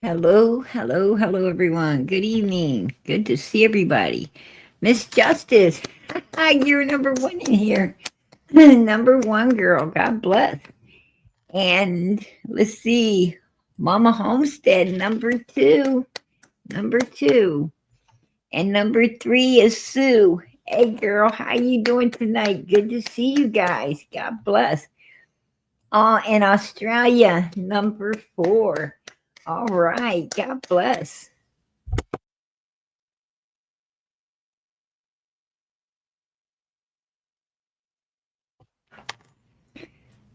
Hello, hello, hello, everyone. Good evening. Good to see everybody. Miss Justice, you're number one in here. Number one girl. God bless. And let's see, Mama Homestead, number two. Number two. And number three is Sue. Hey, girl, how you doing tonight? Good to see you guys. God bless. In Australia, number four. All right. God bless.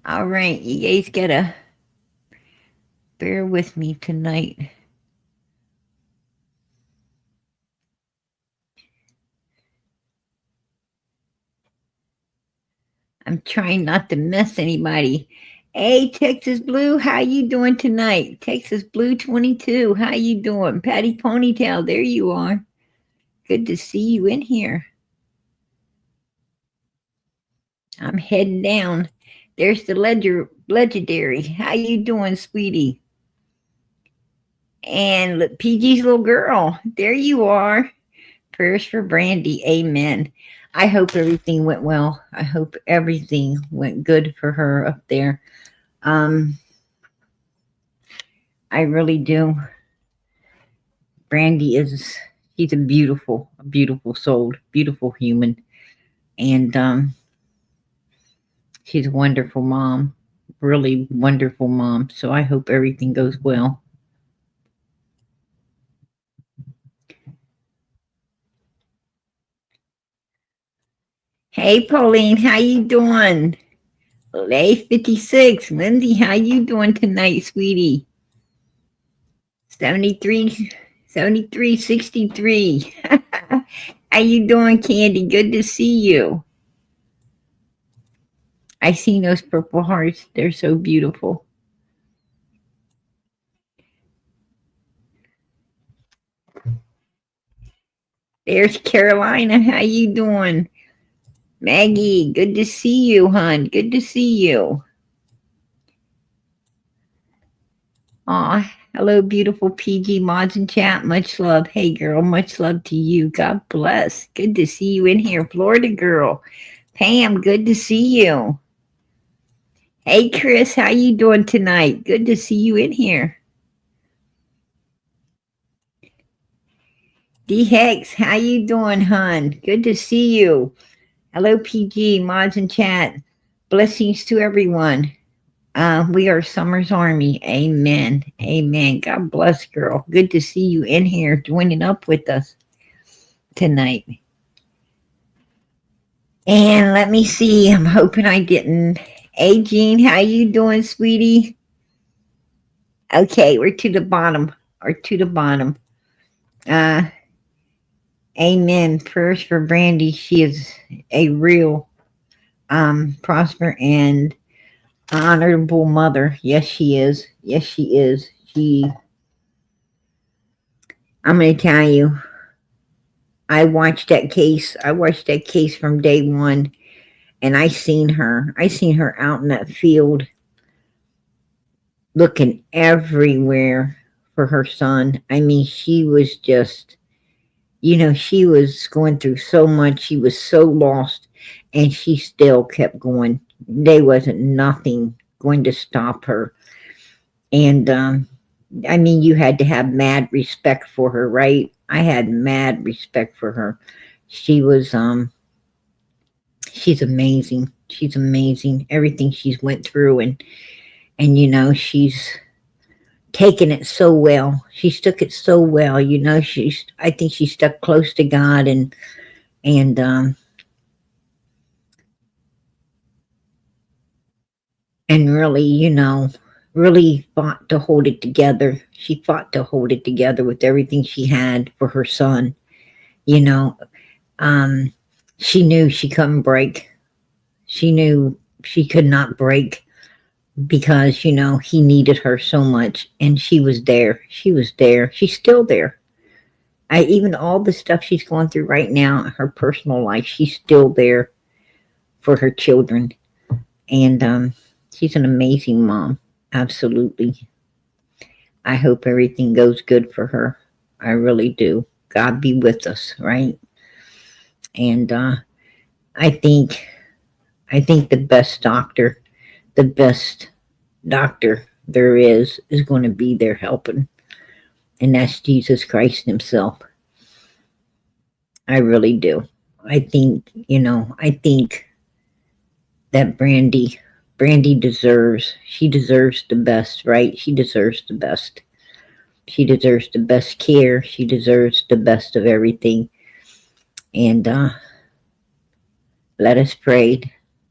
All right, you guys gotta bear with me tonight. I'm trying not to miss anybody. Hey, Texas Blue, how you doing tonight? Texas Blue 22, how you doing? Patty Ponytail, there you are. Good to see you in here. I'm heading down. There's the legendary. How you doing, sweetie? And PG's little girl, there you are. Prayers for Brandy. Amen. I hope everything went well. I hope everything went good for her up there. Um, I really do. Brandy is she's a beautiful soul, beautiful human, and she's a wonderful mom, really wonderful mom. So I hope everything goes well. Hey, Pauline, how you doing? Lay 56. Lindsay, how you doing tonight, sweetie? 73, 73, 63. How you doing, Candy? Good to see you. I seen those purple hearts. They're so beautiful. There's Carolina. How you doing? Maggie, good to see you, hon. Good to see you. Aw, hello, beautiful PG mods and chat. Much love. Hey, girl, much love to you. God bless. Good to see you in here, Florida girl. Pam, good to see you. Hey, Chris, how you doing tonight? Good to see you in here. D Hex, how you doing, hon? Good to see you. Hello, PG mods and chat. Blessings to everyone. We are Summer's Army. Amen. Amen. God bless, girl. Good to see you in here joining up with us tonight. And let me see. I'm hoping I didn't. Hey, Jean, how you doing, sweetie? Okay, we're to the bottom. Or to the bottom. Uh, amen. Prayers for Brandy. She is a real prosper and honorable mother. Yes, she is. Yes, she is. I'm going to tell you, I watched that case. I watched that case from day one, and I seen her. I seen her out in that field, looking everywhere for her son. I mean, she was just, she was going through so much. She was so lost, and she still kept going. There wasn't nothing going to stop her. And I mean, you had to have mad respect for her, right? I had mad respect for her. She was she's amazing. She's amazing. Everything she's went through, and she's taken it so well. She's took it so well. I think she stuck close to God, and really, really fought to hold it together. She fought to hold it together with everything she had for her son. You know, um, she knew she couldn't break. She knew she could not break because, he needed her so much, and she was there. She was there. She's still there. Even all the stuff she's going through right now, her personal life, she's still there for her children. And she's an amazing mom. Absolutely. I hope everything goes good for her. I really do. God be with us, right? And I think I think the best doctor there is going to be there helping, and that's Jesus Christ Himself. I really do. I think, I think that Brandy she deserves the best, right? She deserves the best. She deserves the best care. She deserves the best of everything. And let us pray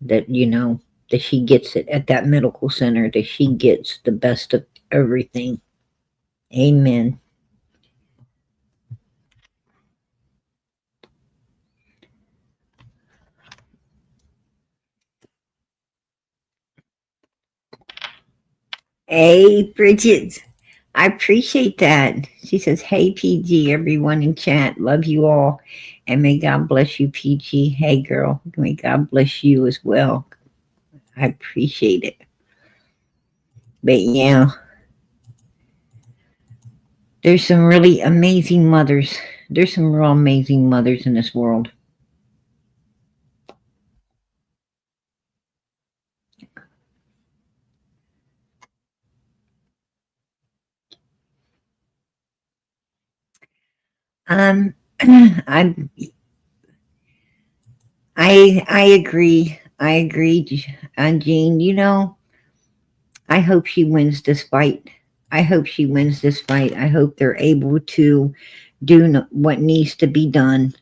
that, that she gets it at that medical center, that she gets the best of everything. Amen. Hey, Bridget. I appreciate that. She says, hey, PG, everyone in chat. Love you all. And may God bless you, PG. Hey, girl. May God bless you as well. I appreciate it. But yeah, there's some really amazing mothers. There's some real amazing mothers in this world. Um, I'm, I agree. I agree, Jean. I hope she wins this fight. I hope she wins this fight. I hope they're able to do what needs to be done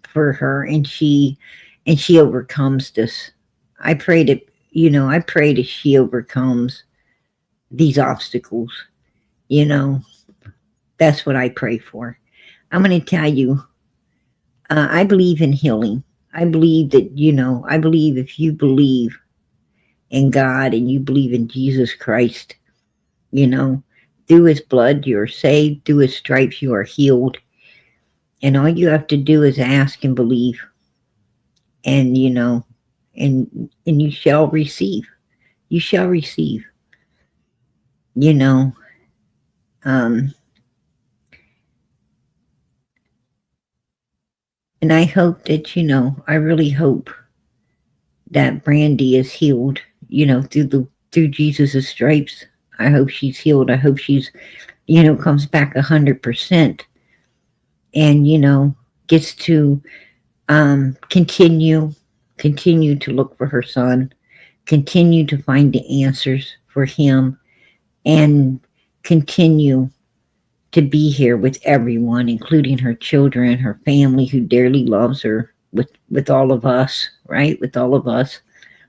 for her, and she overcomes this. I pray that I pray that she overcomes these obstacles. You know, that's what I pray for. I'm going to tell you, I believe in healing. I believe that, I believe if you believe in God and you believe in Jesus Christ, you know, through His blood you're saved, through His stripes you are healed. And all you have to do is ask and believe. And, and you shall receive. You shall receive. You know, um, and I hope that, I really hope that Brandy is healed, through Jesus' stripes. I hope she's healed. I hope she's, comes back 100% and, gets to continue to look for her son, continue to find the answers for him, and continue to be here with everyone, including her children, her family who dearly loves her, with all of us, right? With all of us.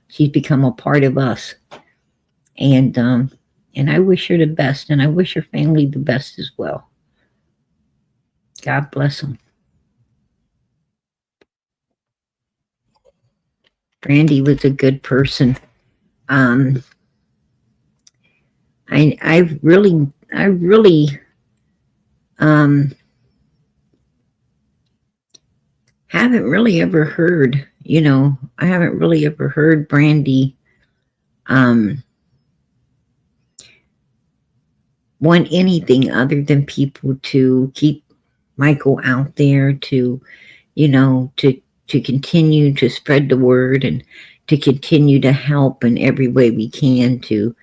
She's become a part of us. And I wish her the best, and I wish her family the best as well. God bless them. Brandy was a good person. Um, I really um, haven't really ever heard, I haven't really ever heard Brandy um, want anything other than people to keep Michael out there, to, to continue to spread the word and to continue to help in every way we can to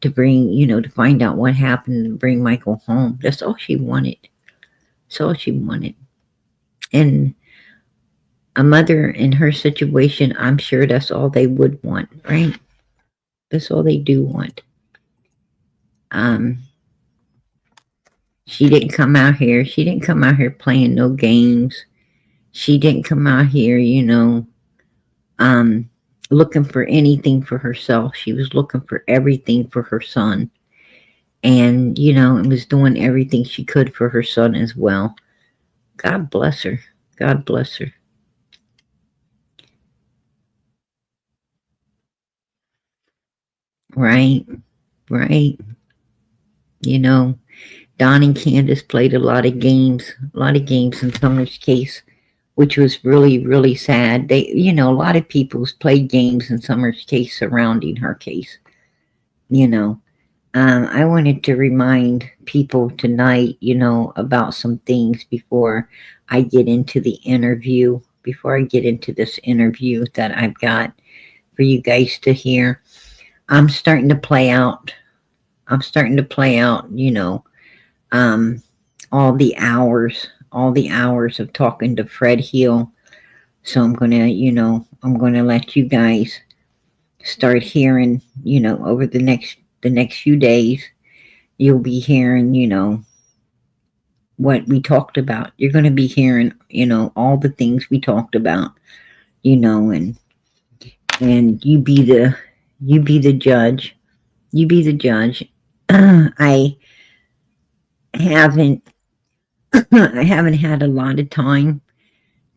bring, to find out what happened and bring Michael home. That's all she wanted. That's all she wanted. And a mother in her situation, I'm sure that's all they would want, right? That's all they do want. Um, she didn't come out here. She didn't come out here playing no games. She didn't come out here, um, looking for anything for herself. She was looking for everything for her son. And, and was doing everything she could for her son as well. God bless her. God bless her. Right. Right. Don and Candace played a lot of games in Summer's case, which was really, really sad. They, a lot of people's played games in Summer's case surrounding her case, you know. I wanted to remind people tonight, about some things before I get into the interview, before I get into this interview that I've got for you guys to hear. I'm starting to play out, I'm starting to play out, um, all the hours of talking to Fred Hill. So I'm gonna let you guys start hearing, over the next few days, you'll be hearing, what we talked about. You're going to be hearing, all the things we talked about, and you be the judge. You be the judge. I haven't I haven't had a lot of time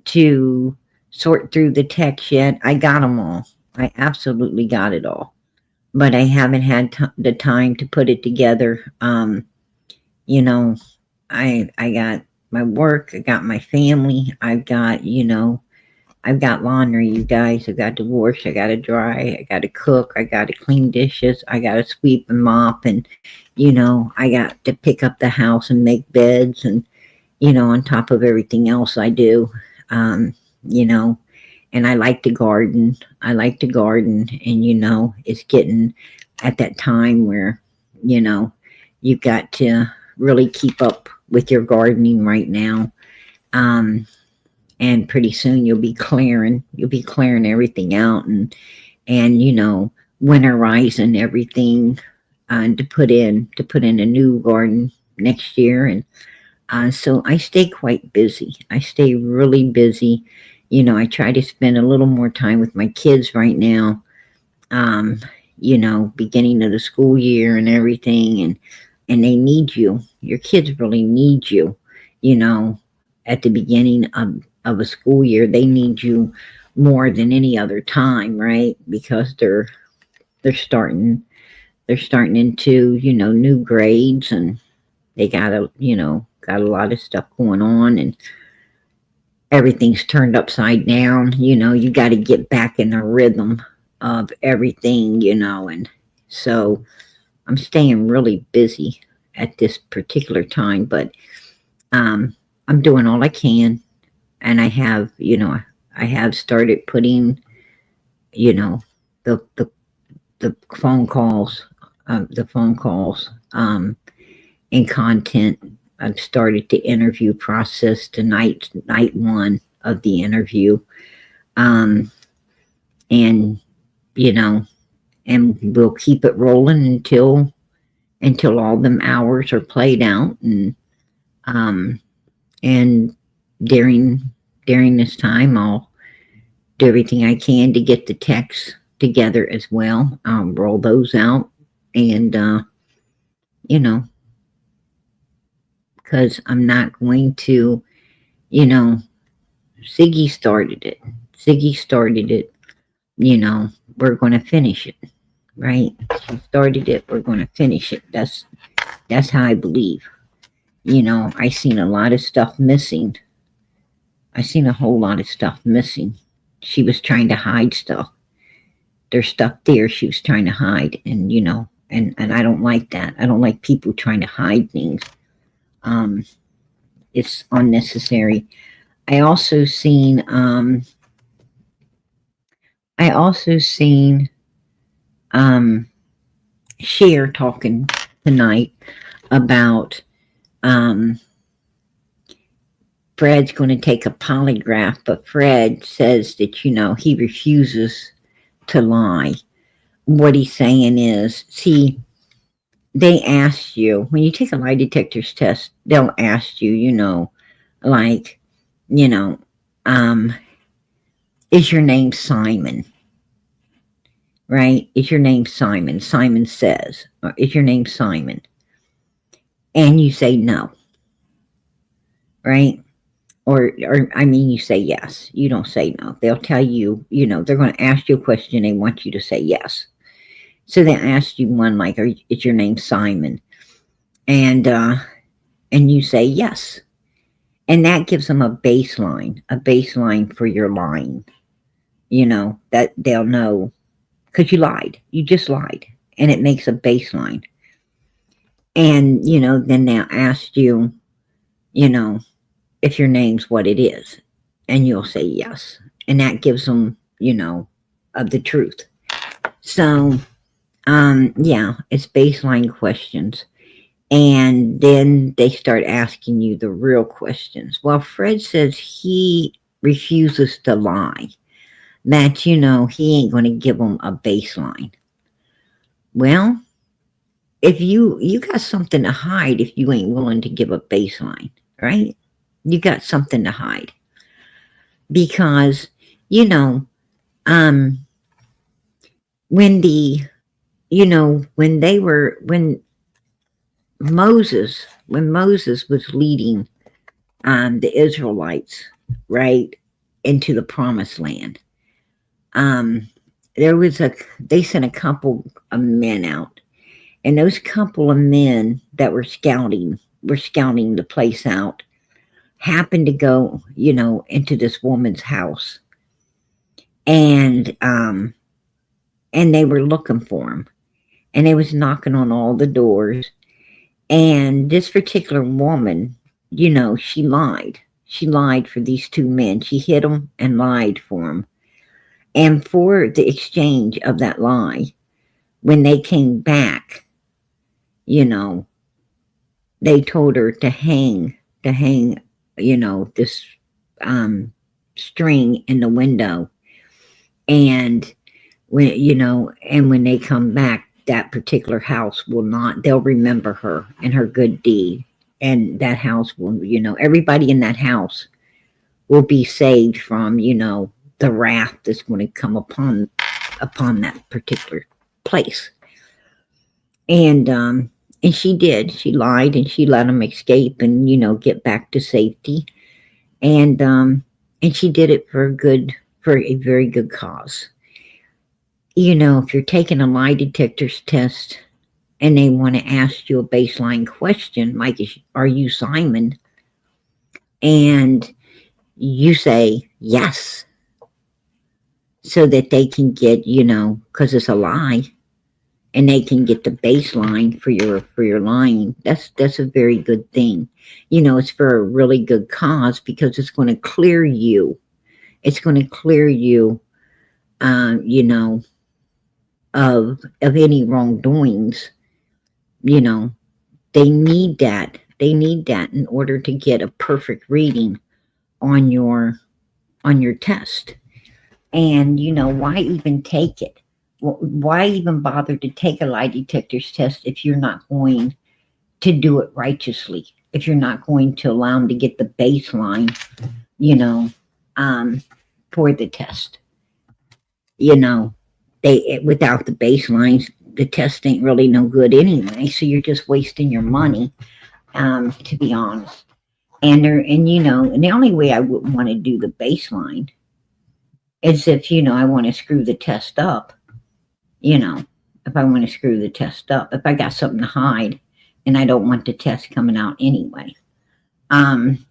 to sort through the text yet. I got them all. I absolutely got it all, but I haven't had the time to put it together. You know, I got my work, I got my family, I've got laundry, you guys. I got to wash, I got to dry, I got to cook, I got to clean dishes, I got to sweep and mop, and I got to pick up the house and make beds, and on top of everything else I do, um, you know, and I like to garden. I like to garden, and it's getting at that time where you know you've got to really keep up with your gardening right now. Um, and pretty soon you'll be clearing everything out, and winterizing everything, to put in a new garden next year. And so I stay quite busy. I stay really busy. I try to spend a little more time with my kids right now, um, beginning of the school year and everything, and they need you. Your kids really need you, you know, at the beginning of a school year. They need you more than any other time, right? Because they're starting they're starting into, new grades, and they got a lot of stuff going on, and everything's turned upside down. You got to get back in the rhythm of everything, and so I'm staying really busy at this particular time, but um, I'm doing all I can, and I have started putting, you know, the the the phone calls, the phone calls, and content. I've started the interview process tonight, night one of the interview, um, and you know, and we'll keep it rolling until all them hours are played out, um, and during during this time, I'll do everything I can to get the texts together as well. Roll those out, and you know, because I'm not going to, you know, Ziggy started it. Ziggy started it. We're going to finish it, right? She started it. We're going to finish it. That's how I believe. I seen a lot of stuff missing. I seen a whole lot of stuff missing. She was trying to hide stuff. There's stuff there she was trying to hide, and and I don't like that. I don't like people trying to hide things. Um, it's unnecessary. I also seen um, I also seen um, Cher talking tonight about um, Fred's going to take a polygraph, but Fred says that he refuses to lie. What he's saying is, see, they ask you when you take a lie detector's test, they'll ask you, like, you know, um, is your name Simon? Right? Is your name Simon? Simon says, is your name Simon? And you say no, right? Or I mean, you say yes. You don't say no. They'll tell you, they're going to ask you a question. They want you to say yes. So they ask you one like, is your name Simon? And you say yes. And that gives them a baseline for your lying. That they'll know because you lied. You just lied. And it makes a baseline. And, then they'll ask you, you know, if your name's what it is. And you'll say yes. And that gives them, of the truth. So, yeah, it's baseline questions. And then they start asking you the real questions. Well, Fred says he refuses to lie, that, he ain't going to give them a baseline. Well, if you got something to hide if you ain't willing to give a baseline, right? You got something to hide. Because, you know, um, when the, when Moses was leading the Israelites, right, into the promised land. Um, there was they sent a couple of men out, and those couple of men that were scouting the place out, happened to go, into this woman's house, and they were looking for him, and they was knocking on all the doors, and this particular woman, she lied. She lied for these two men. She hid them and lied for them. And for the exchange of that lie, when they came back, you know, they told her to hang, this string in the window. And when they come back, that particular house will not, they'll remember her and her good deed. And that house will, everybody in that house will be saved from, the wrath that's going to come upon that particular place. And she did. She lied and she let him escape and, get back to safety. And she did it for a very good cause. If you're taking a lie detector's test and they want to ask you a baseline question, like, are you Simon? And you say yes, so that they can get, because it's a lie, and they can get the baseline for your lying. That's a very good thing. It's for a really good cause, because it's going to clear you. It's going to clear you, you know, of any wrongdoings. You know, they need that. They need that in order to get a perfect reading on your test. And why even take it? Why even bother to take a lie detector's test if you're not going to do it righteously? If you're not going to allow them to get the baseline, you know, um, for the test, without the baselines, the test ain't really no good anyway. So you're just wasting your money, to be honest. And the only way I wouldn't want to do the baseline is if I want to screw the test up. you know, if I want to screw the test up, if I got something to hide and I don't want the test coming out anyway. Um,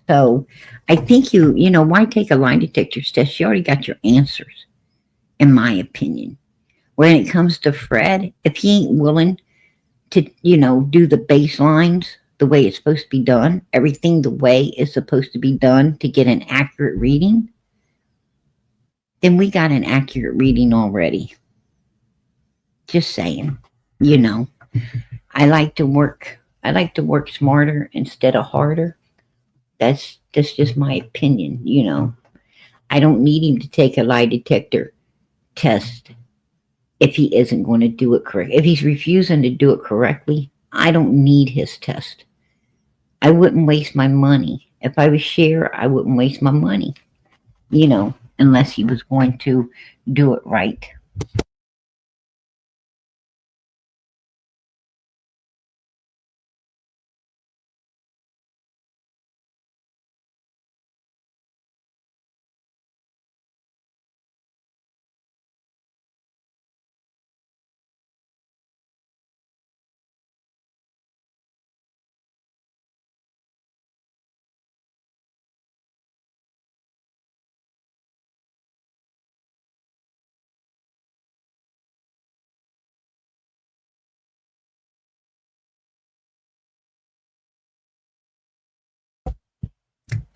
so I think why take a lie detector's test? You already got your answers, in my opinion. When it comes to Fred, if he ain't willing to, do the baselines the way it's supposed to be done, everything the way it's supposed to be done to get an accurate reading, then we got an accurate reading already. Just saying, you know. I like to work smarter instead of harder. That's just my opinion. I don't need him to take a lie detector test if he isn't going to do it correct. If he's refusing to do it correctly, I don't need his test. I wouldn't waste my money. If I was Cher, I wouldn't waste my money, unless he was going to do it right.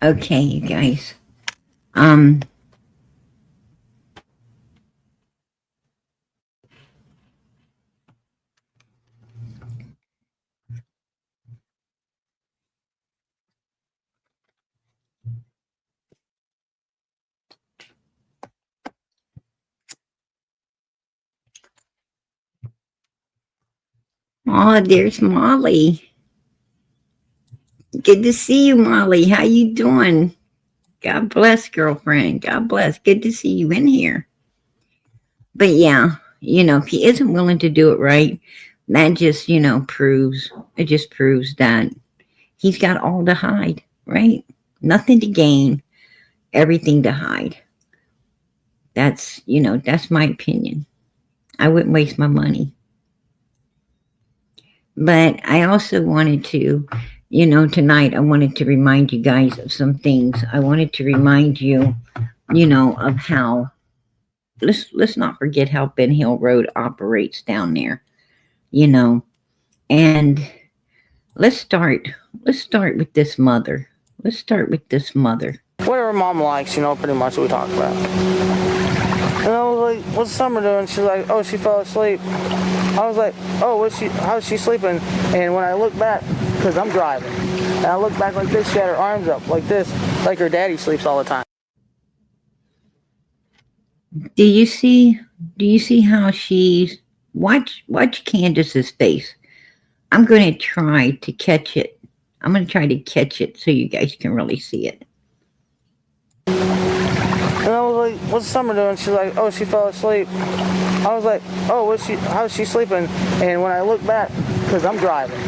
Okay, you guys. Oh, there's Molly. Good to see you, Molly. How you doing? God bless, girlfriend. God bless. Good to see you in here. But yeah, if he isn't willing to do it right, that just, proves that he's got all to hide, right? Nothing to gain, everything to hide. That's my opinion. I wouldn't waste my money. But I also wanted to, tonight I wanted to remind you guys of some things. I wanted to remind you, of how let's not forget how Ben Hill Road operates down there, and let's start with this mother. Let's start with this mother. Whatever mom likes, pretty much what we talk about. And I was like, what's Summer doing? She's like, oh, she fell asleep. I was like, oh, how's she sleeping? And when I look back, because I'm driving, and I look back like this, she had her arms up like this, like her daddy sleeps all the time. Do you see how she's watch Candace's face? I'm going to try to catch it. I'm going to try to catch it so you guys can really see it. And I was like, what's Summer doing? She's like, oh, she fell asleep. I was like, oh, how's she sleeping? And when I look back, because I'm driving.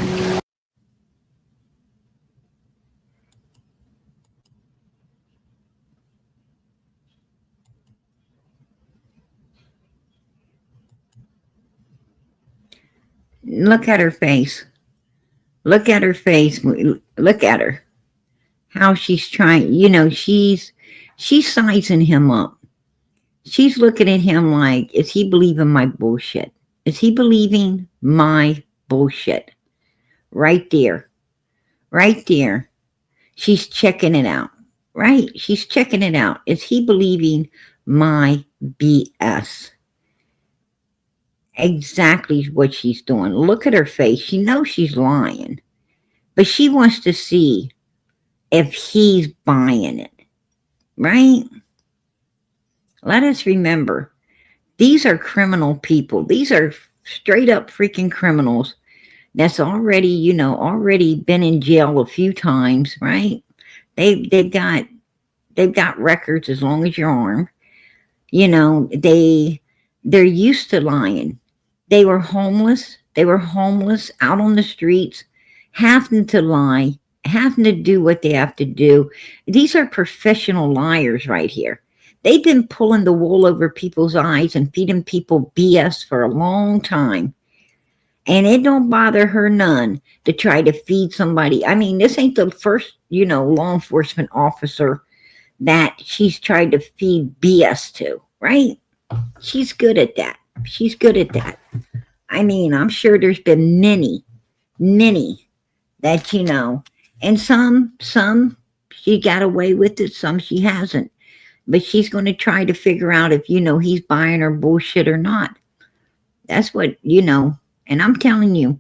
Look at her face. Look at her face. Look at her. How she's trying, she's sizing him up. She's looking at him like, is he believing my bullshit? Is he believing my bullshit? Right there. Right there. She's checking it out. Right? She's checking it out. Is he believing my BS? Exactly what she's doing. Look at her face. She knows she's lying, but she wants to see if he's buying it, right? Let us remember, these are criminal people. These are straight up freaking criminals that's already, already been in jail a few times, right? They've got records as long as your arm. They're used to lying. They were homeless. They were homeless out on the streets, having to lie, having to do what they have to do. These are professional liars right here. They've been pulling the wool over people's eyes and feeding people BS for a long time. And it don't bother her none to try to feed somebody. I mean, this ain't the first, law enforcement officer that she's tried to feed BS to, right? She's good at that. She's good at that. I mean, I'm sure there's been many that, and some she got away with it, some she hasn't. But she's going to try to figure out if, he's buying her bullshit or not. That's what, and I'm telling you,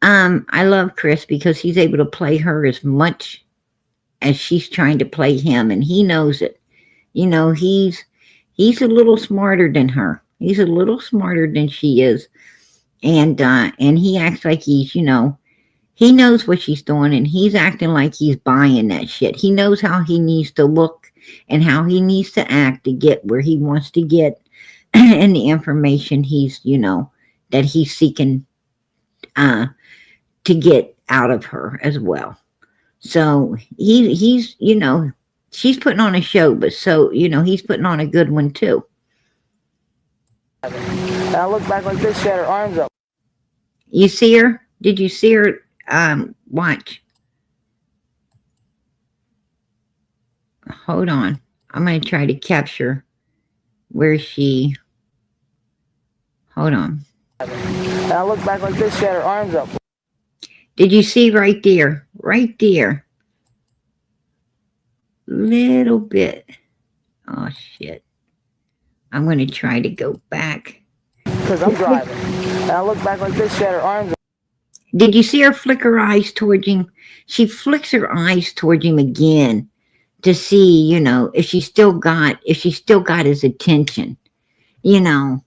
I love Chris because he's able to play her as much as she's trying to play him, and he knows it. He's a little smarter than her. He's a little smarter than she is. And he acts like he's, he knows what she's doing, and he's acting like he's buying that shit. He knows how he needs to look and how he needs to act to get where he wants to get and the information he's, that he's seeking to get out of her as well. So he's, she's putting on a show, but so, he's putting on a good one too. And I look back like this, she had her arms up. You see her? Did you see her? Watch. Hold on. I'm going to try to capture where she... Hold on. And I look back like this, she had her arms up. Did you see right there? Right there. little bit. Oh shit. I'm going to try to go back. because I'm driving. And I look back like this, she had her arms. Did you see her flick her eyes towards him? She flicks her eyes towards him again to see, you know, if she still got his attention, you know,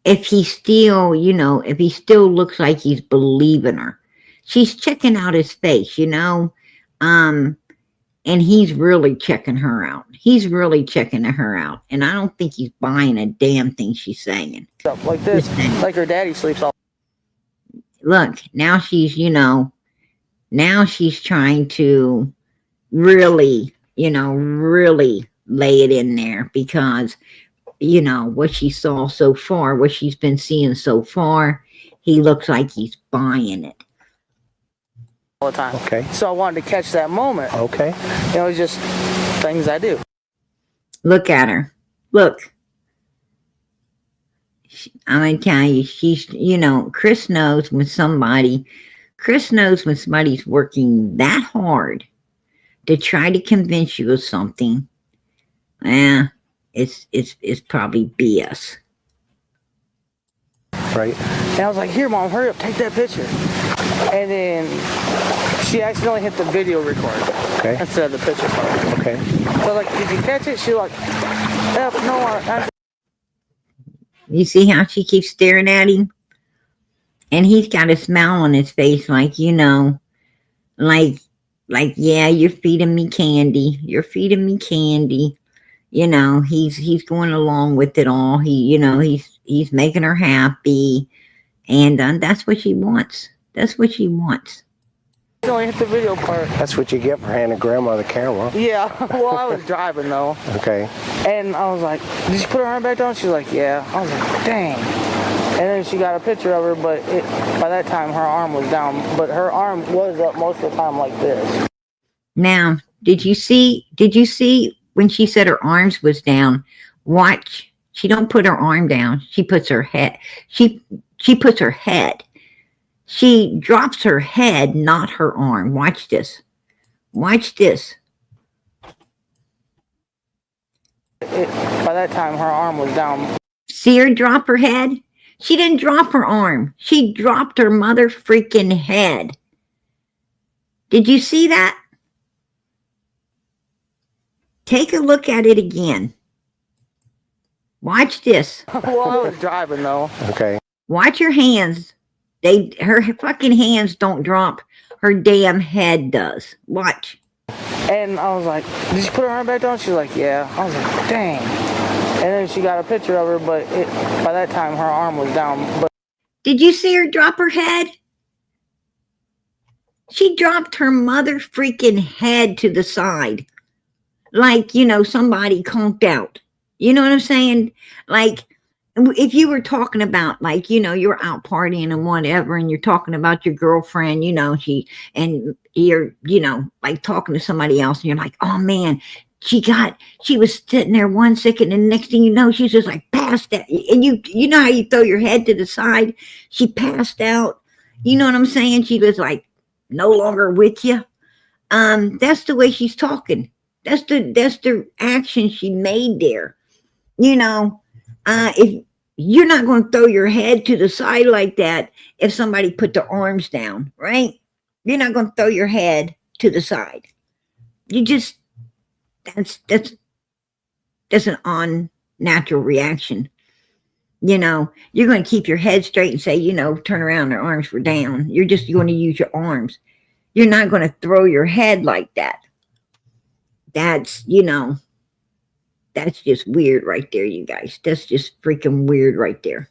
if he still, you know, if he still looks like he's believing her. She's checking out his face, you know, and he's really checking her out. He's really checking her out. And I don't think he's buying a damn thing she's saying. Like this, like her daddy sleeps all. Look, now she's, you know, now she's trying to really, you know, really lay it in there because, you know, what she saw so far, what she's been seeing so far, he looks like he's buying it. All the time. Okay. So I wanted to catch that moment. Okay. You know, it's just things I do. Look at her. Look. I'm going to tell you, she's, you know, Chris knows when somebody's working that hard to try to convince you of something. It's probably BS. Right. And I was like, here, Mom, hurry up, take that picture. And then she accidentally hit the video record instead of the picture part. Okay. So like, did you catch it? She like, F, no, I You see how she keeps staring at him? And he's got a smile on his face like, you know, like, yeah, you're feeding me candy. You're feeding me candy. You know, he's going along with it all. You know, he's making her happy. And that's what she wants. That's what she wants. only hit the video part. That's what you get for handing Grandma the camera. Yeah, well, I was driving though. Okay. And I was like, did she put her arm back down? She's like, yeah. I was like, dang. And then she got a picture of her, but by that time her arm was down. But her arm was up most of the time like this. Now, did you see when she said her arms was down? Watch. She don't put her arm down. She puts her head. She puts her head. She drops her head, not her arm. Watch this. Watch this. By that time, her arm was down. See her drop her head? She didn't drop her arm. She dropped her mother freaking head. Did you see that? Take a look at it again. Watch this. Well, I was driving though. Okay. Watch her hands. Her fucking hands don't drop. Her damn head does. Watch. And I was like, did she put her arm back down? She's like, yeah. I was like, dang. And then she got a picture of her, but by that time her arm was down. But did you see her drop her head? She dropped her mother freaking head to the side. Like, you know, somebody conked out. You know what I'm saying? Like, if you were talking about, like, you know, you're out partying and whatever, and you're talking about your girlfriend, you know, and you're, you know, like talking to somebody else, and you're like, oh man, she was sitting there 1 second, and the next thing you know, she's just like passed out. And you know how you throw your head to the side? She passed out. You know what I'm saying? She was like no longer with you. That's the way she's talking. That's the action she made there. You know, if you're not going to throw your head to the side like that, if somebody put their arms down, right? You're not going to throw your head to the side. You just, that's an unnatural reaction. You know, you're going to keep your head straight and say, you know, turn around, their arms were down. You're just going to use your arms. You're not going to throw your head like that. That's, you know, that's just weird right there, you guys. That's just freaking weird right there.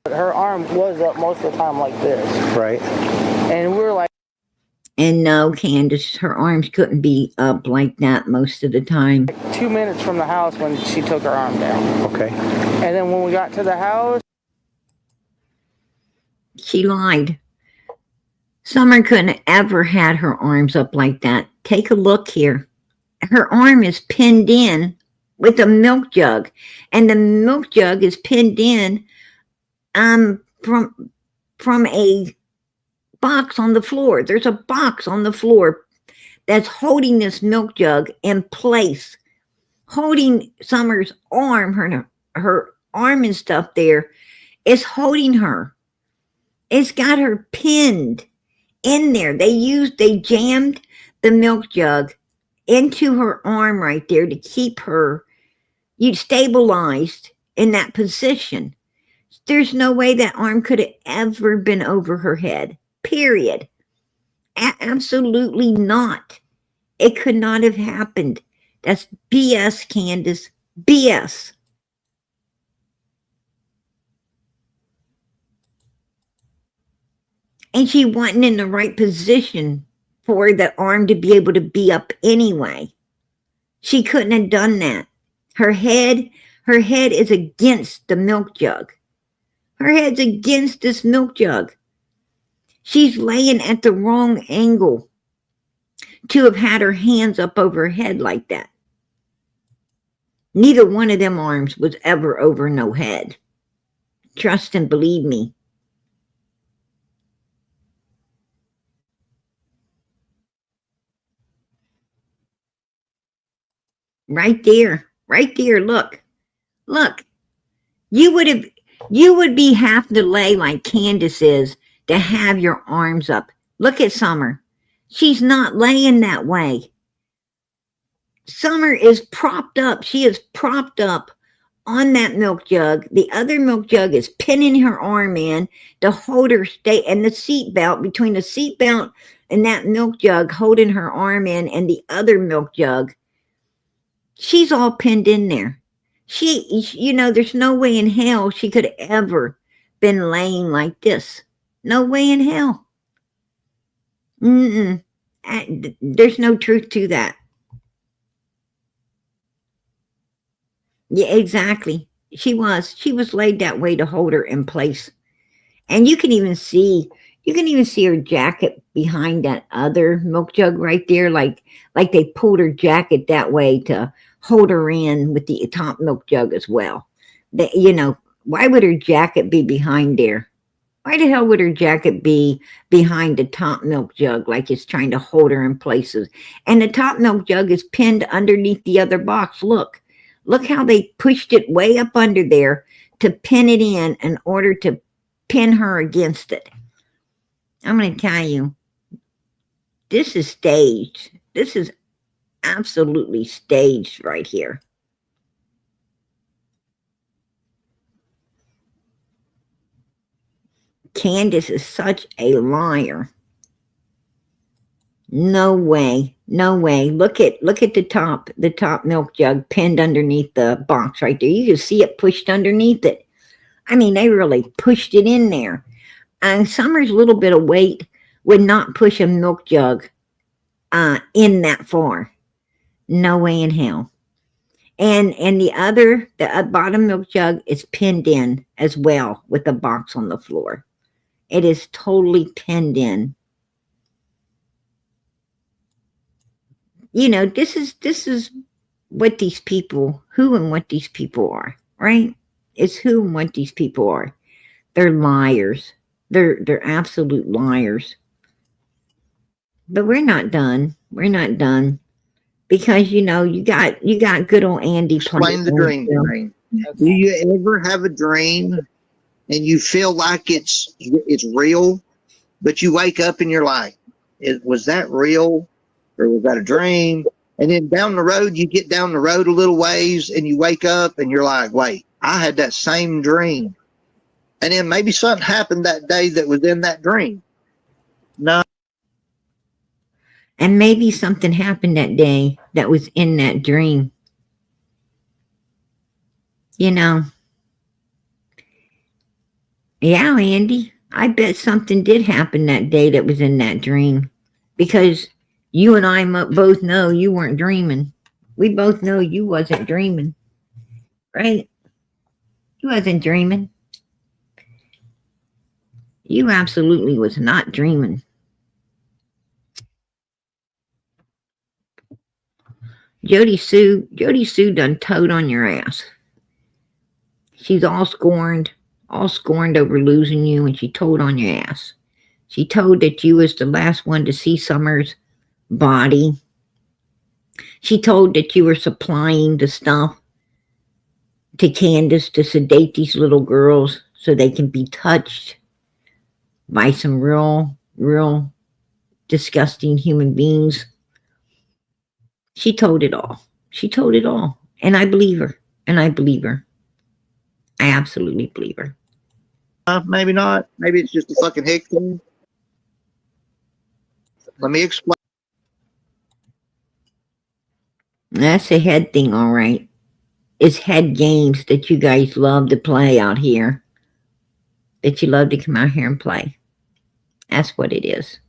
her arm was up most of the time like this. Right. And we were like, and no, Candace, her arms couldn't be up like that most of the time. 2 minutes from the house when she took her arm down. Okay. And then when we got to the house, She lied. Summer couldn't have ever had her arms up like that. Take a look here. Her arm is pinned in with a milk jug, and the milk jug is pinned in from a box on the floor. There's a box on the floor that's holding this milk jug in place, holding Summer's arm, her arm and stuff there, is holding her. It's got her pinned in there. They jammed the milk jug into her arm right there to keep her stabilized in that position. There's no way that arm could have ever been over her head, period. Absolutely not. It could not have happened. That's BS, Candace. BS. And she wasn't in the right position for the arm to be able to be up anyway. She couldn't have done that. Her head is against the milk jug. Her head's against this milk jug. She's laying at the wrong angle to have had her hands up over her head like that. Neither one of them arms was ever over no head. Trust and believe me. Right there, look. You would be half the lay like Candace is to have your arms up. Look at Summer. She's not laying that way. Summer is propped up. She is propped up on that milk jug. The other milk jug is pinning her arm in to hold her stay, and the seat belt, between the seat belt and that milk jug holding her arm in, and the other milk jug, she's all pinned in there. There's no way in hell she could have ever been laying like this. No way in hell. There's no truth to that. Yeah, exactly. She was laid that way to hold her in place. And you can even see her jacket behind that other milk jug right there, like they pulled her jacket that way to hold her in with the top milk jug as well. Why would her jacket be behind there? Why the hell would her jacket be behind the top milk jug like it's trying to hold her in places? And the top milk jug is pinned underneath the other box. Look how they pushed it way up under there to pin it in order to pin her against it. I'm going to tell you, this is staged. This is absolutely staged right here. Candace is such a liar. No way. Look at the top milk jug pinned underneath the box right there. You can see it pushed underneath it. I mean, they really pushed it in there. And Summer's little bit of weight would not push a milk jug in that far. No way in hell. And the bottom milk jug is pinned in as well with the box on the floor. It is totally pinned in. This is what these people, who and what these people are, right? It's who and what these people are. They're liars. They're absolute liars. But we're not done. Because you got good old Andy. Explain the dream. Do you ever have a dream and you feel like it's real, but you wake up and you're like, was that real or was that a dream? And then down the road, you get down the road a little ways and you wake up and you're like, wait, I had that same dream. And then maybe something happened that day that was in that dream. No. And maybe something happened that day that was in that dream. Yeah, Andy, I bet something did happen that day that was in that dream. Because you and I both know you weren't dreaming. We both know you wasn't dreaming. Right? You wasn't dreaming. You absolutely was not dreaming. Jody Sue done toed on your ass. She's all scorned over losing you, and she toed on your ass. She told that you was the last one to see Summer's body. She told that you were supplying the stuff to Candace to sedate these little girls so they can be touched by some real disgusting human beings. She told it all. She told it all. And I believe her. And I believe her. I absolutely believe her. Maybe not. Maybe it's just a fucking hick thing. Let me explain. That's a head thing, all right. It's head games that you guys love to play out here. That you love to come out here and play. That's what it is.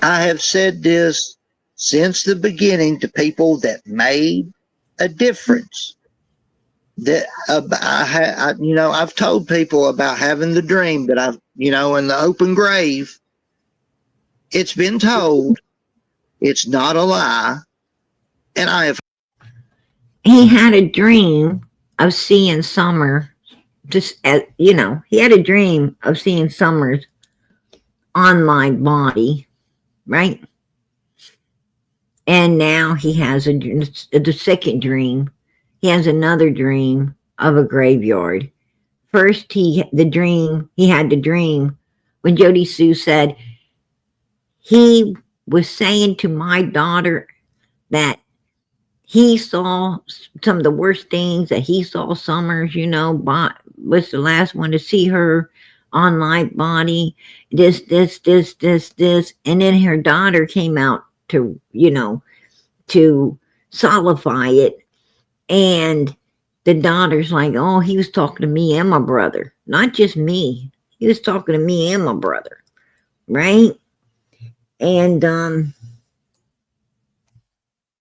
I have said this since the beginning to people that made a difference. That I've told people about having the dream that I've, in the open grave. It's been told. It's not a lie. And I have. He had a dream of seeing Summer. He had a dream of seeing Summer's online body, right? And now he has the second dream. He has another dream of a graveyard. First, he had the dream when Jody Sue said he was saying to my daughter that he saw some of the worst things, that he saw Summers, was the last one to see her online body, this. And then her daughter came out to solidify it. And the daughter's like, oh, he was talking to me and my brother, not just me. He was talking to me and my brother, right? And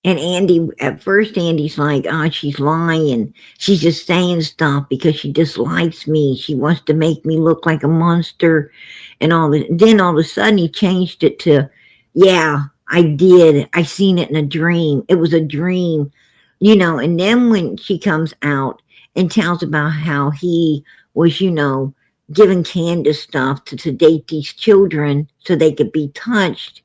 Andy, at first, Andy's like, oh, she's lying. She's just saying stuff because she dislikes me. She wants to make me look like a monster and all that. Then all of a sudden he changed it to, yeah, I did. I seen it in a dream. It was a dream, and then when she comes out and tells about how he was, giving Candace stuff to sedate these children so they could be touched,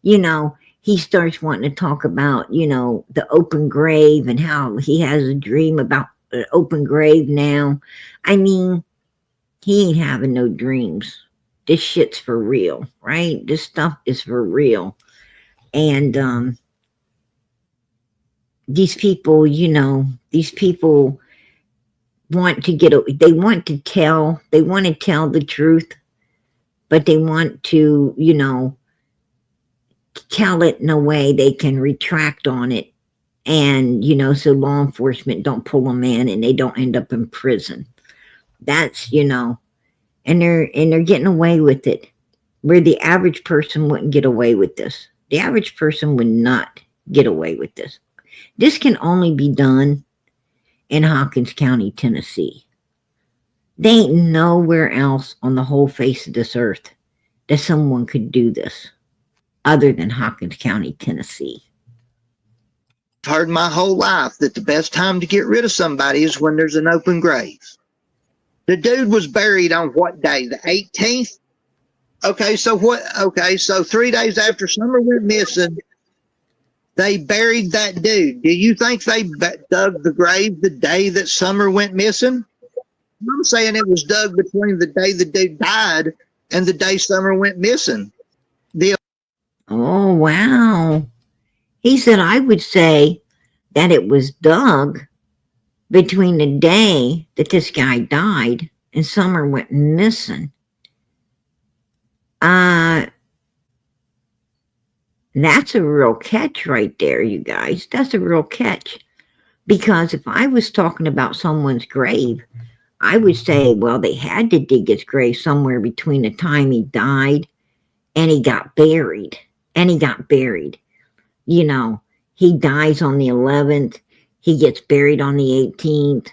he starts wanting to talk about, the open grave and how he has a dream about an open grave now. I mean, he ain't having no dreams. This shit's for real, right? This stuff is for real. And these people, want to tell the truth, but they want to, tell it in a way they can retract on it, and so law enforcement don't pull them in and they don't end up in prison. That's and they're getting away with it, where the average person wouldn't get away with this. The average person would not get away with this. This can only be done in Hawkins County, Tennessee. There ain't nowhere else on the whole face of this earth that someone could do this other than Hawkins County, Tennessee. I've heard my whole life that the best time to get rid of somebody is when there's an open grave. The dude was buried on what day? The 18th? Okay, so 3 days after Summer went missing, they buried that dude. Do you think they dug the grave the day that Summer went missing? I'm saying it was dug between the day the dude died and the day Summer went missing. Oh, wow. He said, I would say that it was dug between the day that this guy died and Summer went missing. That's a real catch right there, you guys. That's a real catch. Because if I was talking about someone's grave, I would say, well, they had to dig his grave somewhere between the time he died and he got buried. He dies on the 11th. He gets buried on the 18th.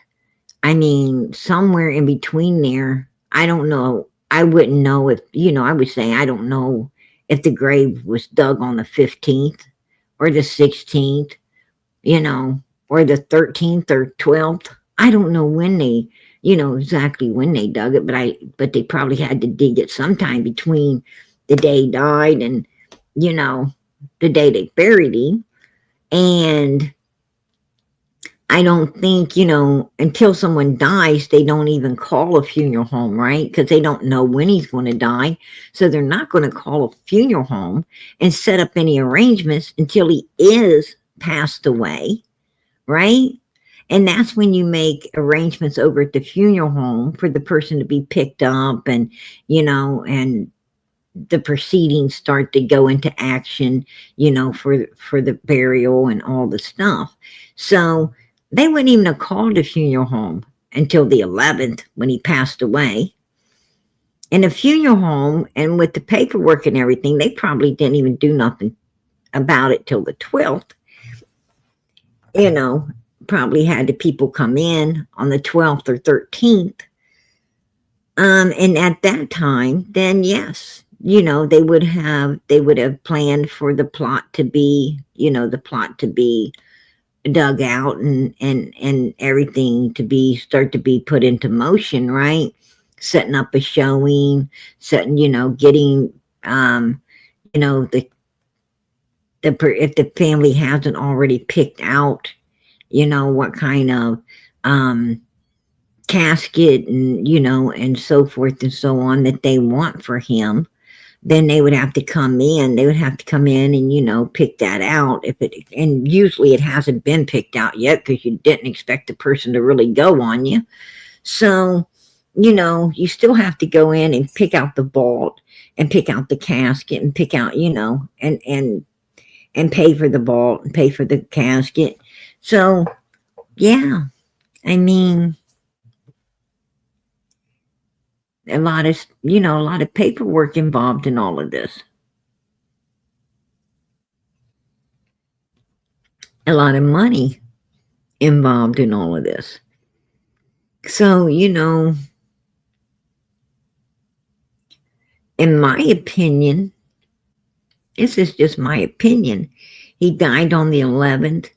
I mean, somewhere in between there, I don't know. I wouldn't know if, I would say, I don't know if the grave was dug on the 15th or the 16th, or the 13th or 12th. I don't know when they, exactly when they dug it, but they probably had to dig it sometime between the day he died and, the day they buried him. And I don't think, until someone dies, they don't even call a funeral home, right? Because they don't know when he's going to die. So they're not going to call a funeral home and set up any arrangements until he is passed away, right? And that's when you make arrangements over at the funeral home for the person to be picked up and, and the proceedings start to go into action, for the burial and all the stuff. So they wouldn't even have called a funeral home until the 11th when he passed away. And the funeral home, and with the paperwork and everything, they probably didn't even do nothing about it till the 12th. Probably had the people come in on the 12th or 13th. And at that time, then yes, they would have planned for the plot to be, dug out and everything to start to be put into motion, right? Setting up a showing, getting, if the family hasn't already picked out, what kind of, casket and, and so forth and so on that they want for him, then they would have to come in. They would have to come in and, pick that out. And usually it hasn't been picked out yet because you didn't expect the person to really go on you. So, you still have to go in and pick out the vault and pick out the casket and pick out, and pay for the vault and pay for the casket. So, yeah, I mean, a lot of paperwork involved in all of this. A lot of money involved in all of this. So, in my opinion, this is just my opinion, he died on the 11th.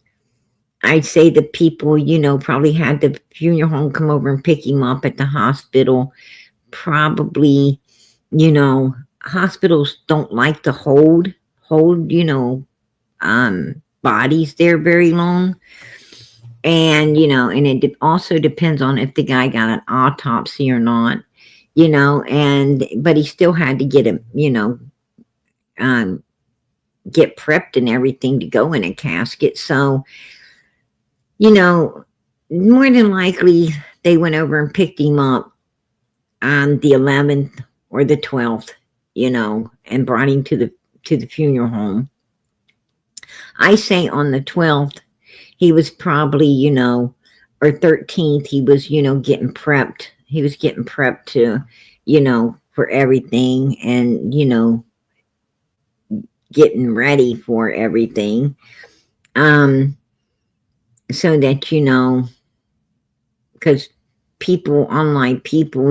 I'd say the people, probably had the funeral home come over and pick him up at the hospital. Probably, hospitals don't like to hold, bodies there very long. And, and it also depends on if the guy got an autopsy or not, but he still had to get him, get prepped and everything to go in a casket. So, more than likely they went over and picked him up on the 11th or the 12th, and brought him to the funeral home. I say on the 12th, he was probably, or 13th, he was, getting prepped. He was getting prepped to, for everything and, getting ready for everything. So that, because people, unlike people,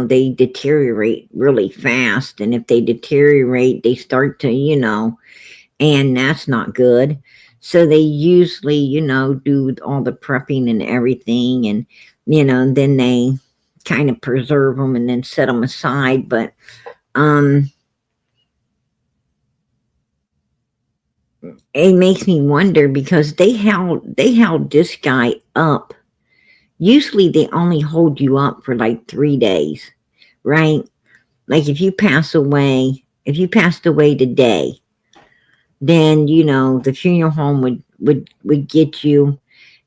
they deteriorate really fast. And if they deteriorate, they start to, and that's not good. So they usually, do all the prepping and everything. And, then they kind of preserve them and then set them aside. But, it makes me wonder because they held this guy up. Usually they only hold you up for like 3 days, right? Like if you passed away today, then, the funeral home would get you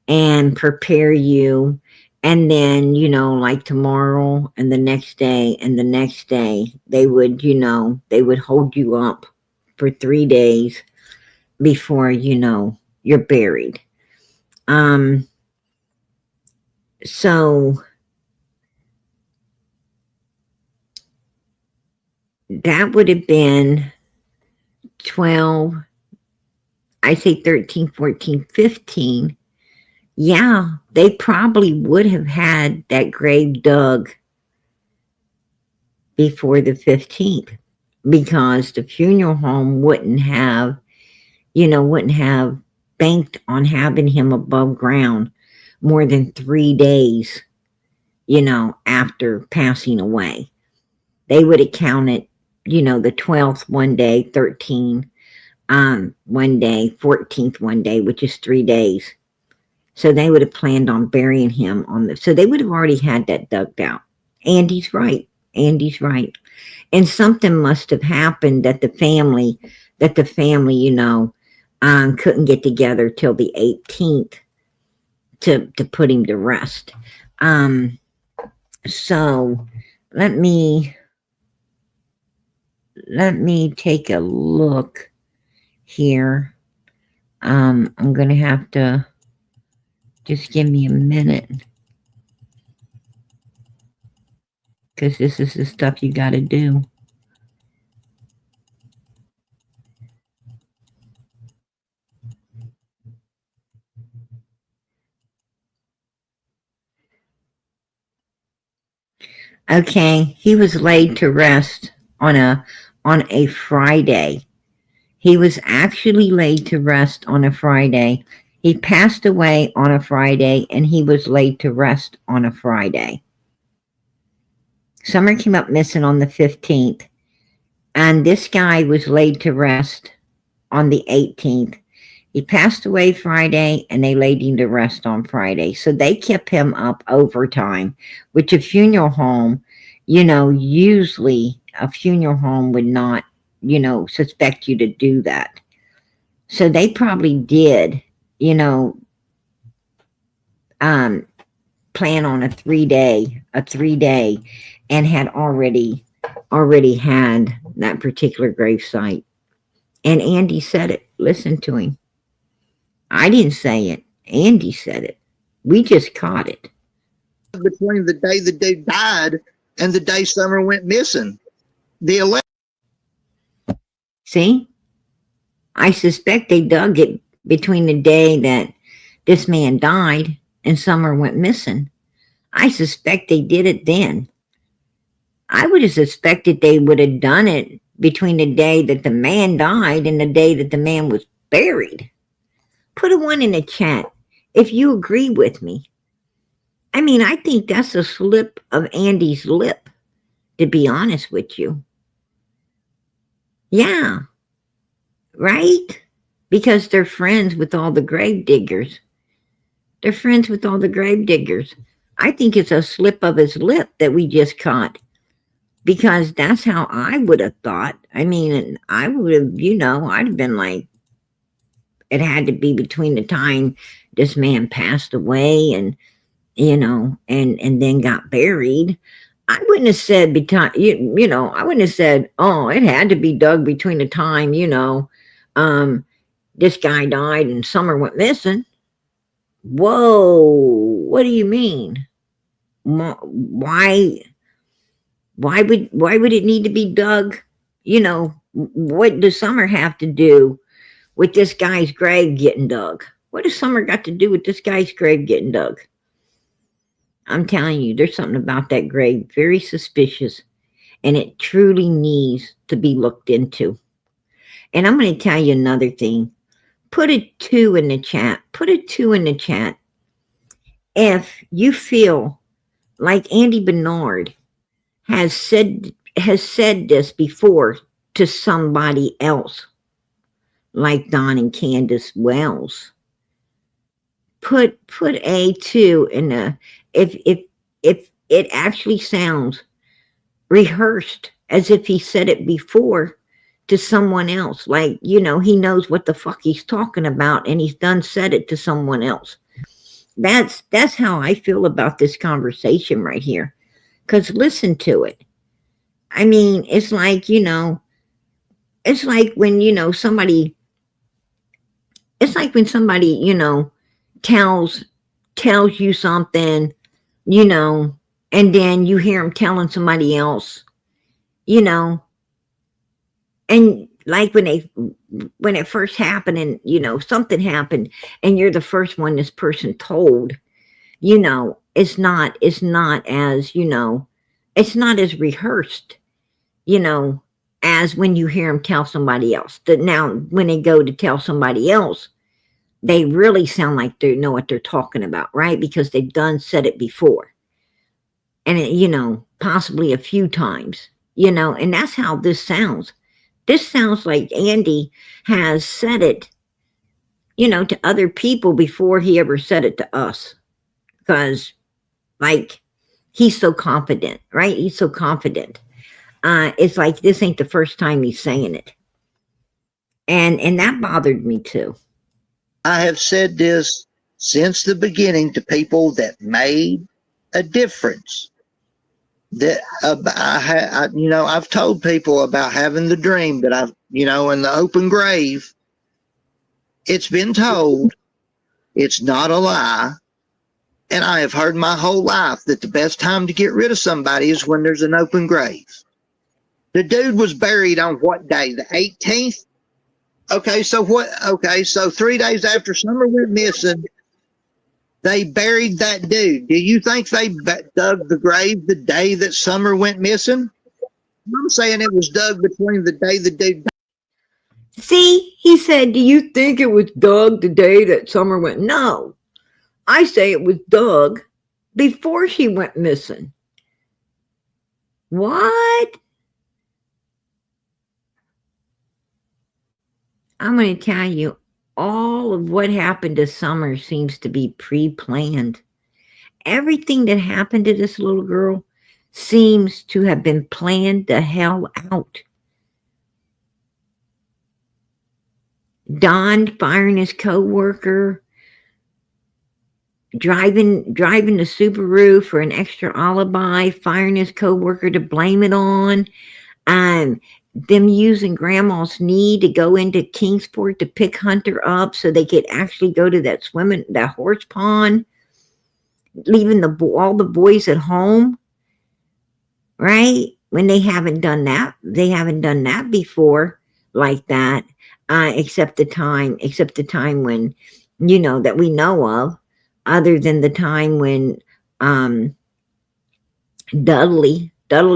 and prepare you. And then, like tomorrow and the next day and the next day, they would hold you up for 3 days before, you're buried. So that would have been 12, I say 13, 14, 15. Yeah, they probably would have had that grave dug before the 15th because the funeral home wouldn't have banked on having him above ground more than 3 days, after passing away. They would have counted, the 12th one day, 13, one day, 14th one day, which is 3 days. So they would have planned on burying him on the, so they would have already had that dug out. Andy's right. Andy's right. And something must have happened that the family, you know, couldn't get together till the 18th to put him to rest. So let me take a look here. I'm going to have to just give me a minute, because this is the stuff you got to do. Okay, he was laid to rest on a Friday. He was actually laid to rest on a Friday. He passed away on a Friday, and he was laid to rest on a Friday. Summer came up missing on the 15th, and this guy was laid to rest on the 18th. He passed away Friday, and they laid him to rest on Friday. So they kept him up overtime, which a funeral home, you know, usually a funeral home would not, you know, suspect you to do that. So they probably did, you know, plan on a 3-day, and had already had that particular grave site. And Andy said it. Listen to him. I didn't say it. Andy said it. We just caught it. Between the day the dude died and the day Summer went missing. The 11th. See? I suspect they dug it between the day that this man died and Summer went missing. I suspect they did it then. I would have suspected they would have done it between the day that the man died and the day that the man was buried. Put a 1 in the chat if you agree with me. I mean, I think that's a slip of Andy's lip, to be honest with you. Yeah. Right? Because they're friends with all the grave diggers. They're friends with all the grave diggers. I think it's a slip of his lip that we just caught. Because that's how I would have thought. I mean, I would have, you know, I'd have been like, it had to be between the time this man passed away and, you know, and then got buried. I wouldn't have said, you know, I wouldn't have said, oh, it had to be dug between the time, you know, this guy died and Summer went missing. Whoa, what do you mean? Why would it need to be dug? You know, what does Summer have to do with this guy's grave getting dug? What does Summer got to do with this guy's grave getting dug? I'm telling you, there's something about that grave very suspicious, and it truly needs to be looked into. And I'm going to tell you another thing. Put a 2 in the chat. Put a 2 in the chat if you feel like Andy Bernard has said this before to somebody else, like Don and Candace Wells. Put a 2 in the, if it actually sounds rehearsed as if he said it before to someone else, like, you know, he knows what the fuck he's talking about and he's done said it to someone else. That's how I feel about this conversation right here. Because listen to it. I mean, it's like, you know, it's like when, you know, somebody, you know, tells you something, you know, and then you hear him telling somebody else, you know, and like when it first happened and, you know, something happened and you're the first one this person told, you know, it's not as, you know, it's not as rehearsed, you know, as when you hear them tell somebody else. That now when they go to tell somebody else, they really sound like they know what they're talking about, right? Because they've said it before. And, it, you know, possibly a few times, you know, and that's how this sounds. This sounds like Andy has said it, to other people before he ever said it to us. Because, like, he's so confident, right? He's so confident. It's like this ain't the first time he's saying it. And that bothered me too. I have said this since the beginning to people that made a difference. That I've told people about having the dream that I've, in the open grave. It's been told. It's not a lie. And I have heard my whole life that the best time to get rid of somebody is when there's an open grave. The dude was buried on what day? The 18th? Okay, so 3 days after Summer went missing, they buried that dude. Do you think they dug the grave the day that Summer went missing? I'm saying it was dug between the day the dude died. See, he said, do you think it was dug the day that Summer went? No, I say it was dug before she went missing. What? I'm going to tell you, all of what happened to Summer seems to be pre-planned. Everything that happened to this little girl seems to have been planned the hell out. Don firing his co-worker, driving the Subaru for an extra alibi, firing his co-worker to blame it on, them using Grandma's knee to go into Kingsport to pick Hunter up so they could actually go to that horse pond, leaving all the boys at home, right? When they haven't done that before like that, except the time when, that we know of, other than the time when Dudley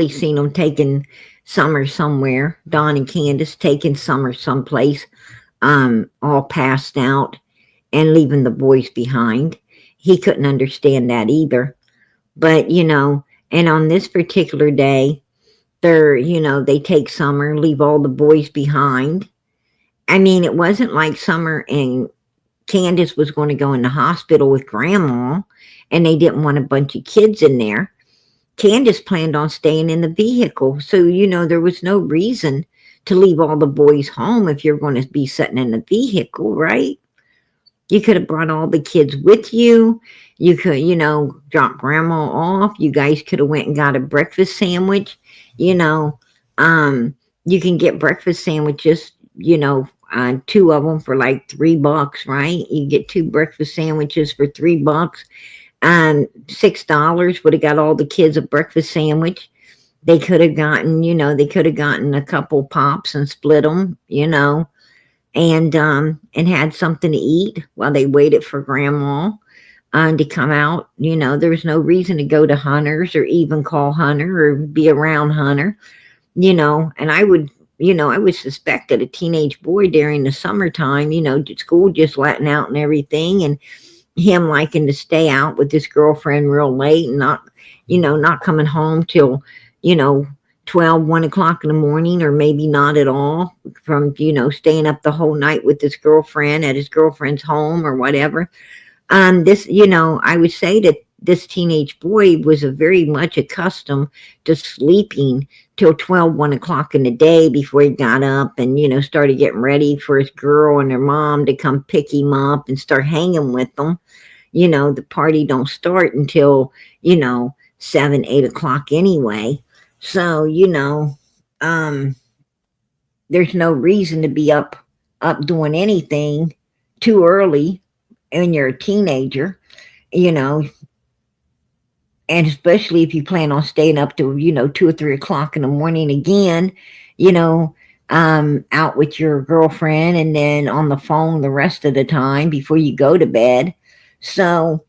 seen them taking Summer somewhere, Don and Candace taking Summer someplace, all passed out and leaving the boys behind. He couldn't understand that either. But, and on this particular day, they take Summer, leave all the boys behind. I mean, it wasn't like Summer and Candace was going to go in the hospital with Grandma and they didn't want a bunch of kids in there. Candace planned on staying in the vehicle. So, there was no reason to leave all the boys home if you're going to be sitting in the vehicle, right? You could have brought all the kids with you. You could, drop Grandma off. You guys could have went and got a breakfast sandwich. You can get breakfast sandwiches, 2 of them for like $3, right? You get 2 breakfast sandwiches for $3. $6 would have got all the kids a breakfast sandwich. They could have gotten, a couple pops and split them, and had something to eat while they waited for Grandma to come out. There was no reason to go to Hunter's or even call Hunter or be around Hunter, and I would suspect that a teenage boy during the summertime, school just letting out and everything, and him liking to stay out with his girlfriend real late and not coming home till, 12, 1 o'clock in the morning, or maybe not at all, from, staying up the whole night with his girlfriend at his girlfriend's home or whatever. I would say that this teenage boy was very much accustomed to sleeping till 12, 1 o'clock in the day before he got up and, started getting ready for his girl and her mom to come pick him up and start hanging with them. The party don't start until, 7, 8 o'clock anyway. So, there's no reason to be up doing anything too early when you're a teenager, and especially if you plan on staying up to, 2 or 3 o'clock in the morning again, out with your girlfriend and then on the phone the rest of the time before you go to bed. So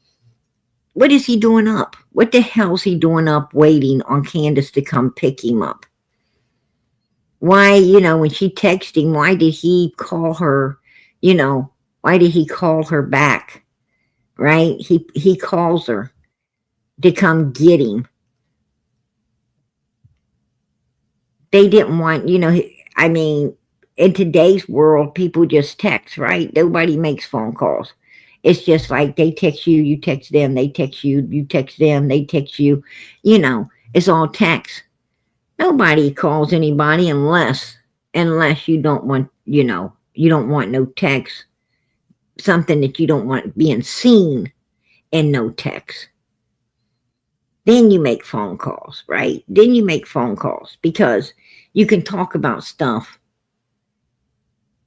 what is he doing up? What the hell is he doing up waiting on Candace to come pick him up? Why, when she texted him, why did he call her, why did he call her back? Right? He calls her to come get him. They didn't want, I mean, in today's world, people just text, right? Nobody makes phone calls. It's just like they text you, you text them, they text you, you text them, they text you. You know, it's all text. Nobody calls anybody unless you don't want, you don't want no text, something that you don't want being seen in no text. Then you make phone calls, right? Then you make phone calls because you can talk about stuff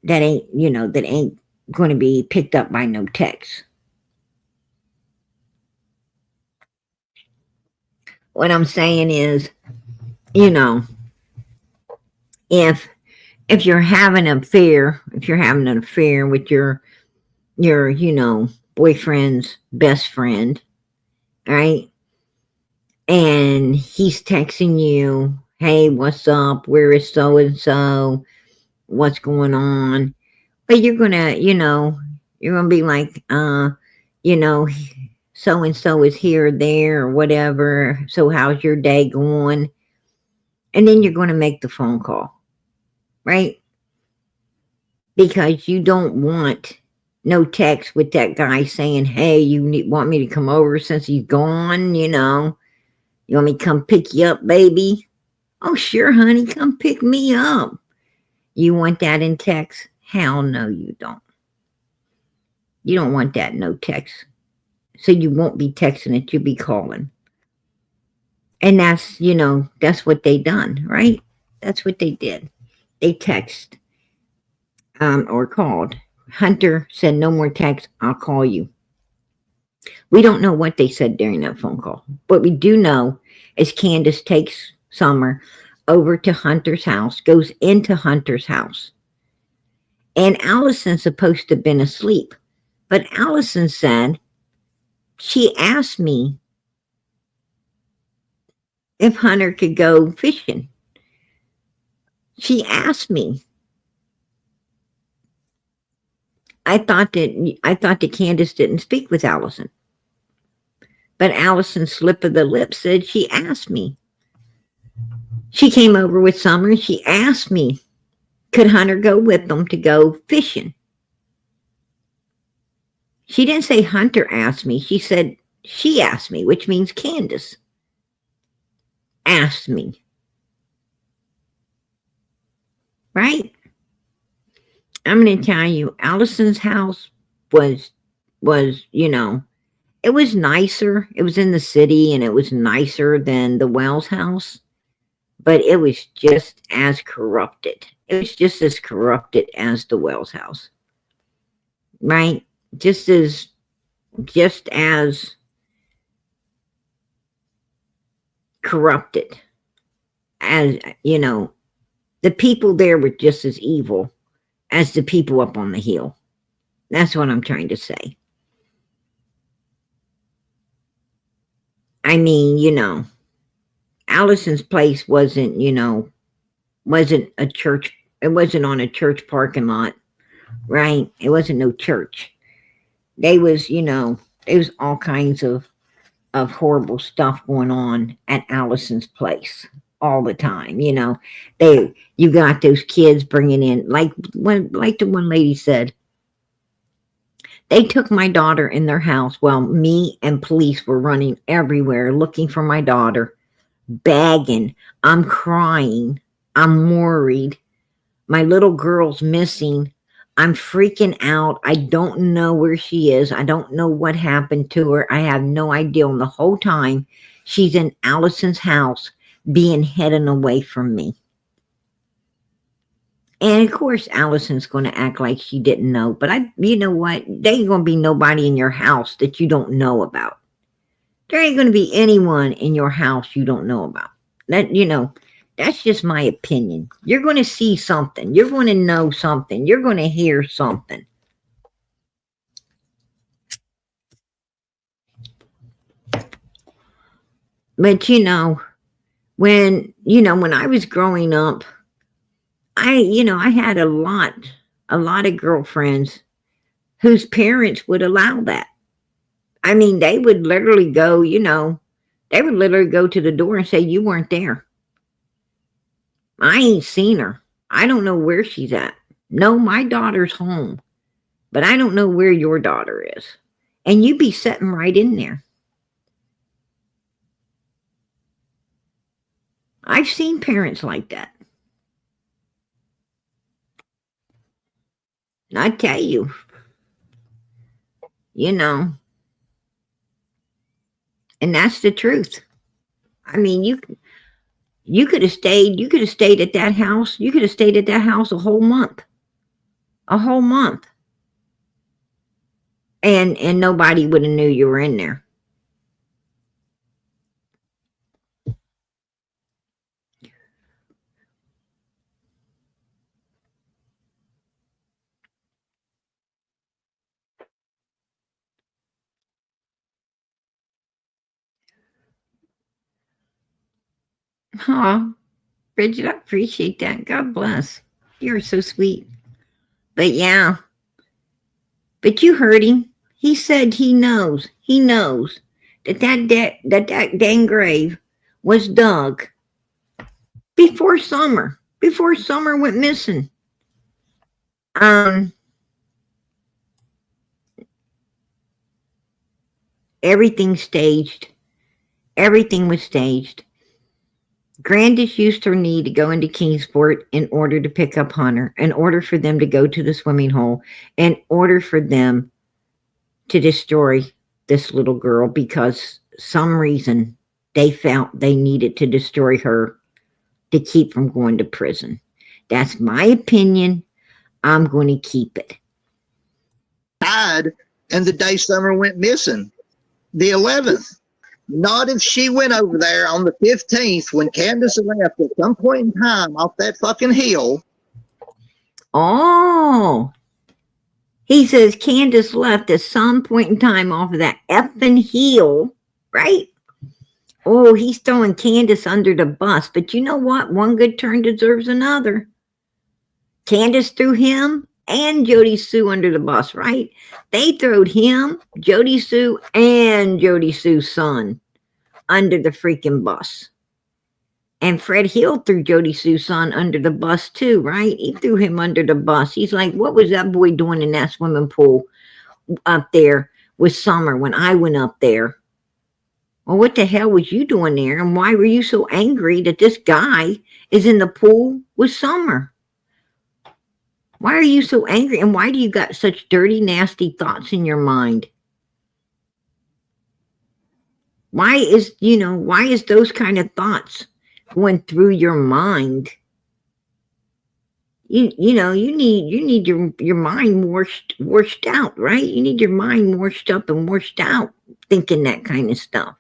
that ain't going to be picked up by no text. What I'm saying is, if you're having an affair, with your boyfriend's best friend, right? And he's texting you, hey, what's up? Where is so and so? What's going on? But you're gonna be like, so and so is here or there or whatever. So how's your day going? And then you're gonna make the phone call, right? Because you don't want no text with that guy saying, hey, want me to come over since he's gone, You want me to come pick you up, baby? Oh, sure, honey, come pick me up. You want that in text? Hell no, you don't. You don't want that in no text. So you won't be texting it, you'll be calling. And that's what they done, right? That's what they did. They text or called. Hunter said, no more text, I'll call you. We don't know what they said during that phone call. What we do know is Candace takes Summer over to Hunter's house, goes into Hunter's house. And Allison's supposed to have been asleep. But Allison said, she asked me if Hunter could go fishing. She asked me. I thought that Candace didn't speak with Allison. But Allison's slip of the lip said she asked me. She came over with Summer and she asked me, could Hunter go with them to go fishing? She didn't say Hunter asked me. She said she asked me, which means Candace asked me. Right? I'm going to tell you, Allison's house was, it was nicer. It was in the city and it was nicer than the Wells house, but it was just as corrupted. It was just as corrupted as the Wells house. Right? Just as corrupted as, the people there were just as evil as the people up on the hill. That's what I'm trying to say. I mean, Allison's place wasn't a church. It wasn't on a church parking lot, right? It wasn't no church. There was all kinds of horrible stuff going on at Allison's place all the time. You got those kids bringing in, like the one lady said, they took my daughter in their house while me and police were running everywhere looking for my daughter, begging. I'm crying. I'm worried. My little girl's missing. I'm freaking out. I don't know where she is. I don't know what happened to her. I have no idea. And the whole time she's in Allison's house being hidden away from me. And of course, Allison's going to act like she didn't know. But you know what? There ain't going to be nobody in your house that you don't know about. There ain't going to be anyone in your house you don't know about. That's just my opinion. You're going to see something. You're going to know something. You're going to hear something. But when I was growing up, I had a lot of girlfriends whose parents would allow that. I mean, they would literally go, to the door and say, you weren't there. I ain't seen her. I don't know where she's at. No, my daughter's home, but I don't know where your daughter is. And you be sitting right in there. I've seen parents like that. And I tell you, and that's the truth. I mean, you could have stayed at that house. You could have stayed at that house a whole month. And nobody would have knew you were in there. Oh, Bridget, I appreciate that. God bless. You're so sweet. But yeah. But you heard him. He said he knows. He knows that dang grave was dug before Summer. Before Summer went missing. Everything staged. Everything was staged. Grandis used her knee to go into Kingsport in order to pick up Hunter, in order for them to go to the swimming hole, in order for them to destroy this little girl, because some reason they felt they needed to destroy her to keep from going to prison. That's my opinion. I'm going to keep it. Died, and the day Summer went missing, the 11th. Not if she went over there on the 15th when Candace left at some point in time off that fucking hill. Oh, he says Candace left at some point in time off of that effing hill, right? Oh, he's throwing Candace under the bus. But you know what? One good turn deserves another. Candace threw him and Jody Sue under the bus, right? They throwed him, Jody Sue, and Jody Sue's son under the freaking bus. And Fred Hill threw Jody Sue's son under the bus too, right? He threw him under the bus. He's like, what was that boy doing in that swimming pool up there with Summer when I went up there? Well, what the hell was you doing there? And why were you so angry that this guy is in the pool with Summer? Why are you so angry? And why do you got such dirty, nasty thoughts in your mind? Why is those kind of thoughts going through your mind? You need your mind washed out, right? You need your mind washed up and washed out thinking that kind of stuff.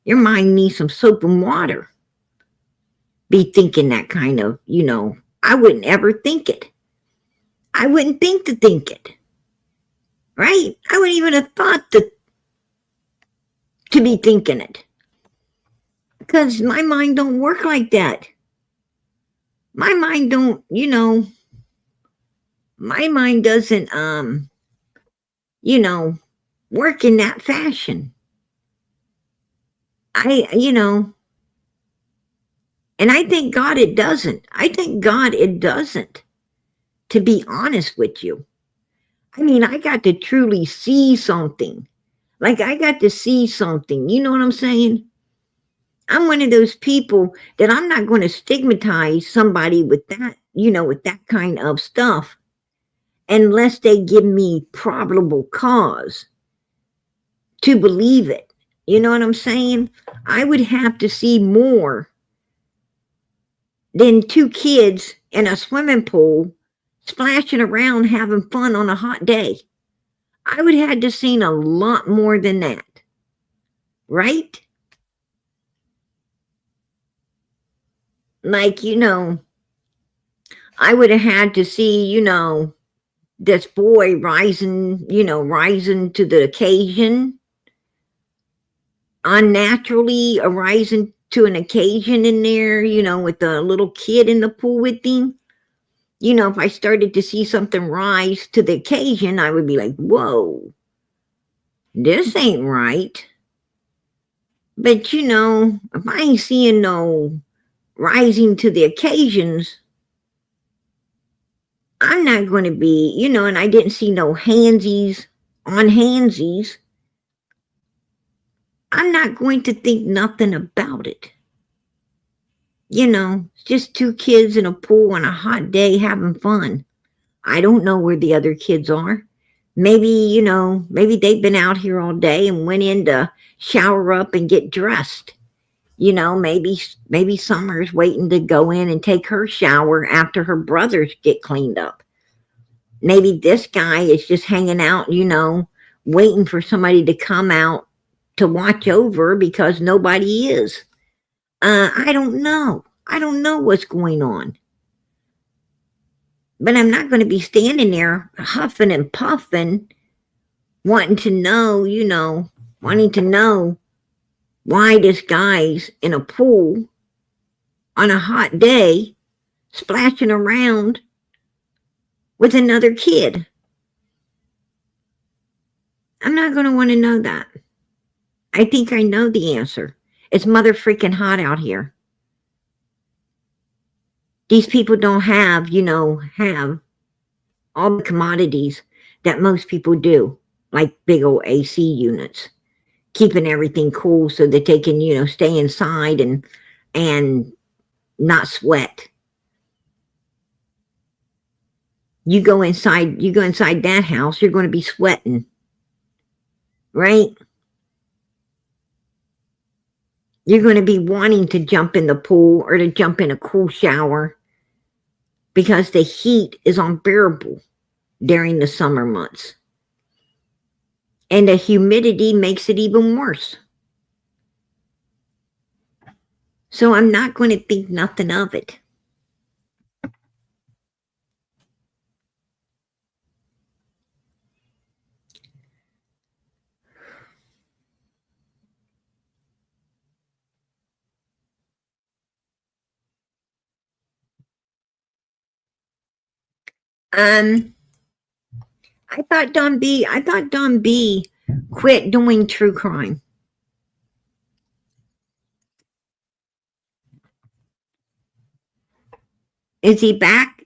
Your mind needs some soap and water. Be thinking that kind of, I wouldn't ever think it. I wouldn't think to think it. Right? I wouldn't even have thought to be thinking it. Because my mind don't work like that. My mind don't, my mind doesn't, work in that fashion. And I thank God it doesn't. I thank God it doesn't, to be honest with you. I mean, I got to truly see something. Like, I got to see something. You know what I'm saying? I'm one of those people that I'm not going to stigmatize somebody with that, with that kind of stuff, unless they give me probable cause to believe it. You know what I'm saying? I would have to see more than two kids in a swimming pool splashing around having fun on a hot day. I would have to seen a lot more than that. Right? Like, I would have had to see, this boy rising to the occasion, unnaturally arising to an occasion in there, with the little kid in the pool with him. If I started to see something rise to the occasion, I would be like, whoa, this ain't right. But, if I ain't seeing no rising to the occasions, not going to be, and I didn't see no handsies on handsies. I'm not going to think nothing about it. Just two kids in a pool on a hot day having fun. I don't know where the other kids are. Maybe, maybe they've been out here all day and went in to shower up and get dressed. Maybe Summer's waiting to go in and take her shower after her brothers get cleaned up. Maybe this guy is just hanging out, waiting for somebody to come out to watch over because nobody is. I don't know. I don't know what's going on. But I'm not going to be standing there huffing and puffing, wanting to know why this guy's in a pool on a hot day, splashing around with another kid. I'm not going to want to know that. I think I know the answer. It's mother freaking hot out here. These people don't have all the commodities that most people do, like big old AC units, keeping everything cool so that they can, stay inside and not sweat. You go inside that house, you're going to be sweating, right? You're going to be wanting to jump in the pool or to jump in a cool shower because the heat is unbearable during the summer months. And the humidity makes it even worse. So I'm not going to think nothing of it. I thought Don B quit doing true crime. Is he back?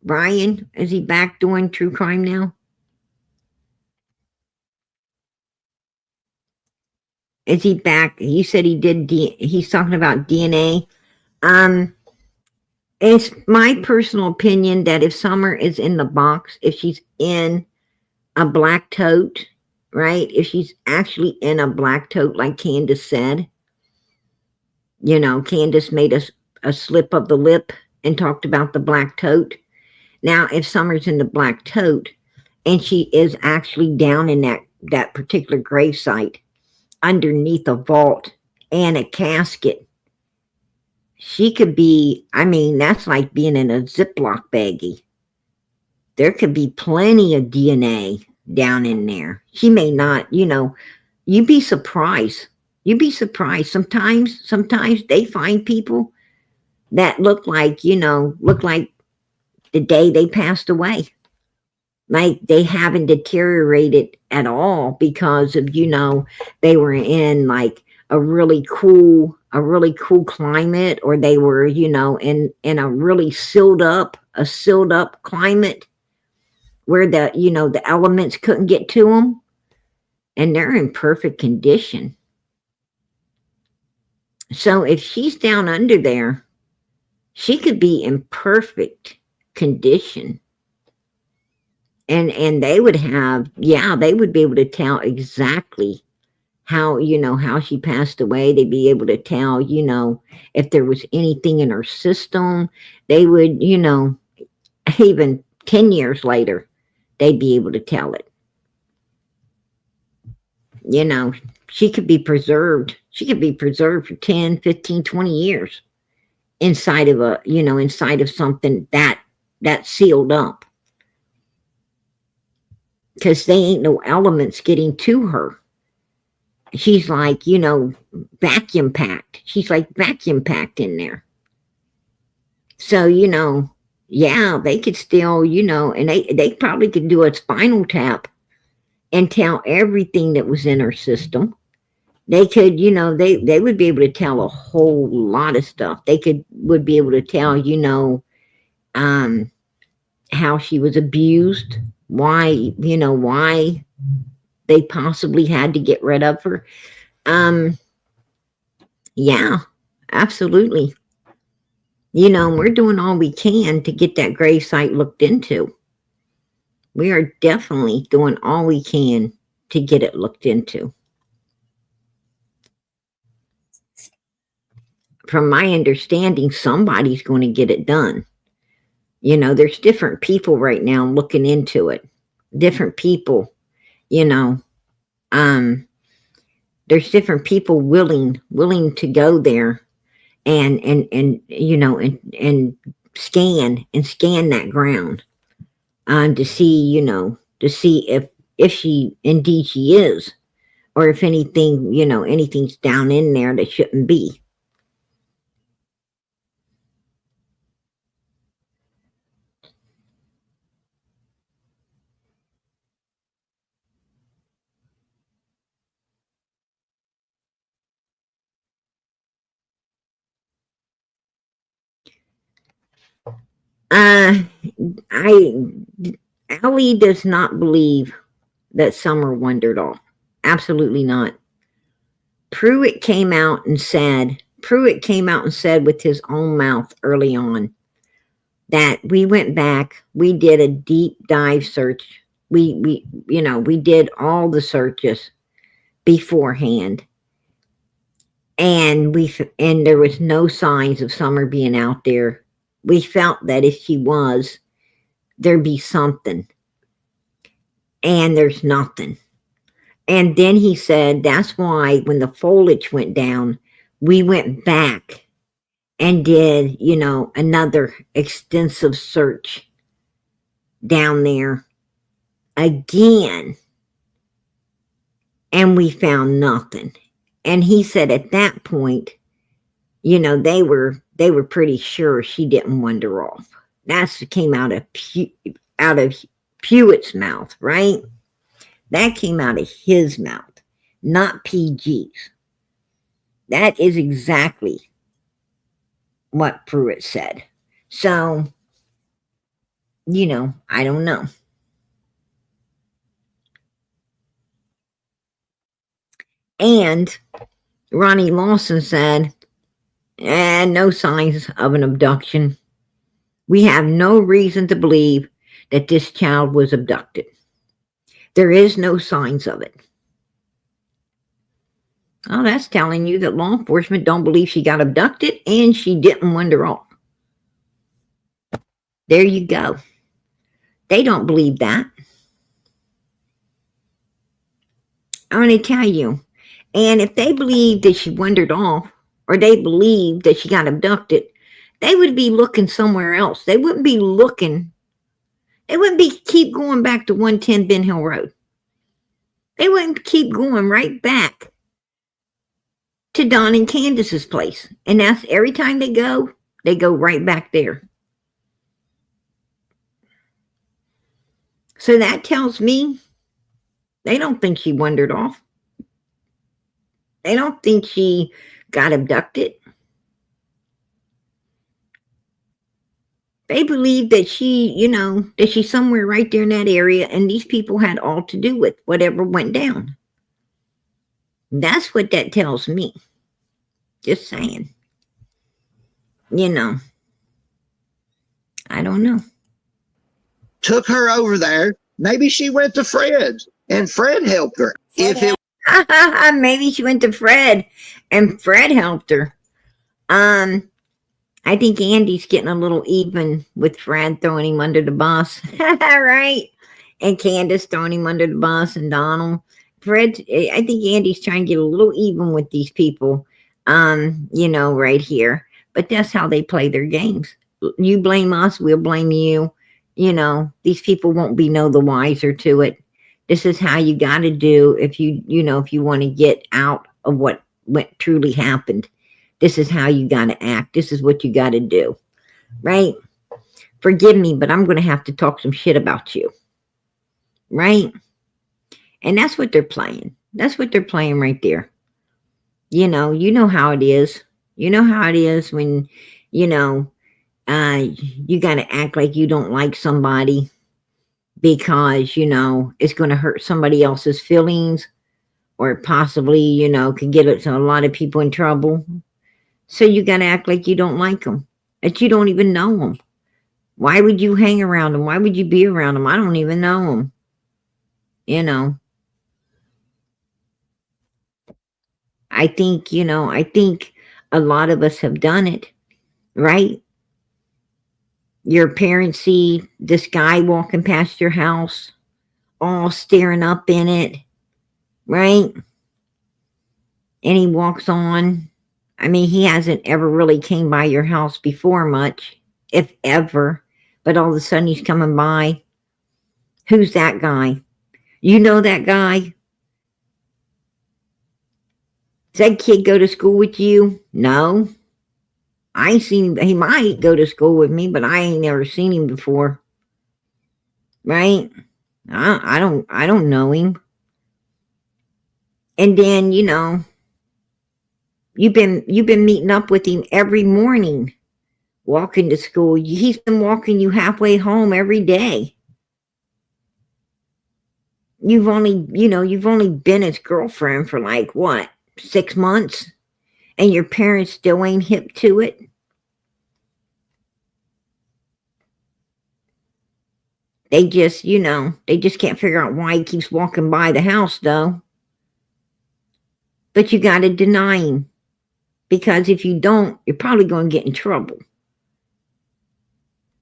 Brian, is he back doing true crime now? Is he back? You said he did. He's talking about DNA. It's my personal opinion that if Summer is in the box, if she's in a black tote, right? If she's actually in a black tote, like Candace said, Candace made a slip of the lip and talked about the black tote. Now, if Summer's in the black tote and she is actually down in that particular grave site underneath a vault and a casket, she could be, that's like being in a Ziploc baggie. There could be plenty of DNA down in there. She may not, you'd be surprised. You'd be surprised. Sometimes they find people that look like the day they passed away. Like they haven't deteriorated at all because of, they were in like a really cool climate, or they were, in a really sealed up climate where the elements couldn't get to them, and they're in perfect condition. So if she's down under there, she could be in perfect condition. And they would be able to tell exactly how she passed away. They'd be able to tell, if there was anything in her system. They would, even 10 years later, they'd be able to tell it. She could be preserved. She could be preserved for 10, 15, 20 years inside of something that's sealed up. Because they ain't no elements getting to her. She's like, vacuum packed. She's like vacuum packed in there. So, they could still, and they probably could do a spinal tap and tell everything that was in her system They could, they would be able to tell a whole lot of stuff. Would be able to tell, how she was abused, why they possibly had to get rid of her. Yeah, absolutely. We're doing all we can to get that gravesite looked into. We are definitely doing all we can to get it looked into. From my understanding, somebody's going to get it done. There's different people right now looking into it. Different people, there's different people willing to go there and scan that ground, to see, if she indeed she is, or if anything, anything's down in there that shouldn't be. Allie does not believe that Summer wandered off. Absolutely not. Pruitt came out and said with his own mouth early on that we went back, we did a deep dive search. We did all the searches beforehand. And there was no signs of Summer being out there. We felt that if she was, there'd be something. And there's nothing. And then he said that's why when the foliage went down, we went back and did, another extensive search down there again. And we found nothing. And he said at that point, they were pretty sure she didn't wander off. That came out of Pruitt's mouth, right? That came out of his mouth, not PG's. That is exactly what Pruitt said. So, I don't know. And Ronnie Lawson said, no signs of an abduction. We have no reason to believe that this child was abducted. There is no signs of it. Oh, that's telling you that law enforcement don't believe she got abducted and she didn't wander off. There you go. They don't believe that. I'm going to tell you. And if they believed that she wandered off, or they believed that she got abducted, they would be looking somewhere else. They wouldn't be keep going back to 110 Ben Hill Road. They wouldn't keep going right back to Don and Candace's place. And that's every time they go right back there. So that tells me they don't think she wandered off. They don't think she got abducted. They believe that she's somewhere right there in that area, and these people had all to do with whatever went down. That's what that tells me. Just saying. I don't know. Took her over there. Maybe she went to Fred's and Fred helped her. Maybe she went to Fred and Fred helped her. I think Andy's getting a little even with Fred throwing him under the bus. Right? And Candace throwing him under the bus, and Donald. I think Andy's trying to get a little even with these people, right here. But that's how they play their games. You blame us, we'll blame you. These people won't be no the wiser to it. This is how you got to do if you want to get out of what truly happened. This is how you got to act. This is what you got to do. Right? Forgive me, but I'm going to have to talk some shit about you. Right? And that's what they're playing. That's what they're playing right there. You know how it is. You know how it is when, you know, you got to act like you don't like somebody because, it's going to hurt somebody else's feelings or possibly, could get a lot of people in trouble. So you got to act like you don't like them, that you don't even know them. Why would you hang around them? Why would you be around them? I don't even know them. I think a lot of us have done it, right? Your parents see this guy walking past your house, all staring up in it, right? And he walks on. I mean, he hasn't ever really came by your house before much, if ever. But all of a sudden he's coming by. Who's that guy? You know that guy? Does that kid go to school with you? No. I ain't seen him. He might go to school with me, but I ain't never seen him before. Right? I don't know him. And then, you've been meeting up with him every morning, walking to school. He's been walking you halfway home every day. You've only been his girlfriend for like what, 6 months? And your parents still ain't hip to it? They just can't figure out why he keeps walking by the house though. But you got to deny him. Because if you don't, you're probably going to get in trouble.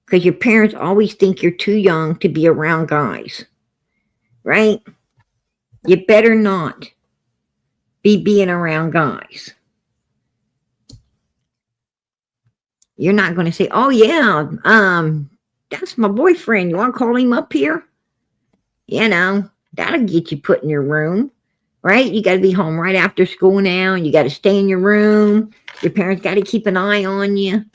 Because your parents always think you're too young to be around guys. Right? You better not be being around guys. You're not going to say, oh yeah, that's my boyfriend. You want to call him up here? That'll get you put in your room. Right? You got to be home right after school now, and you got to stay in your room. Your parents got to keep an eye on you.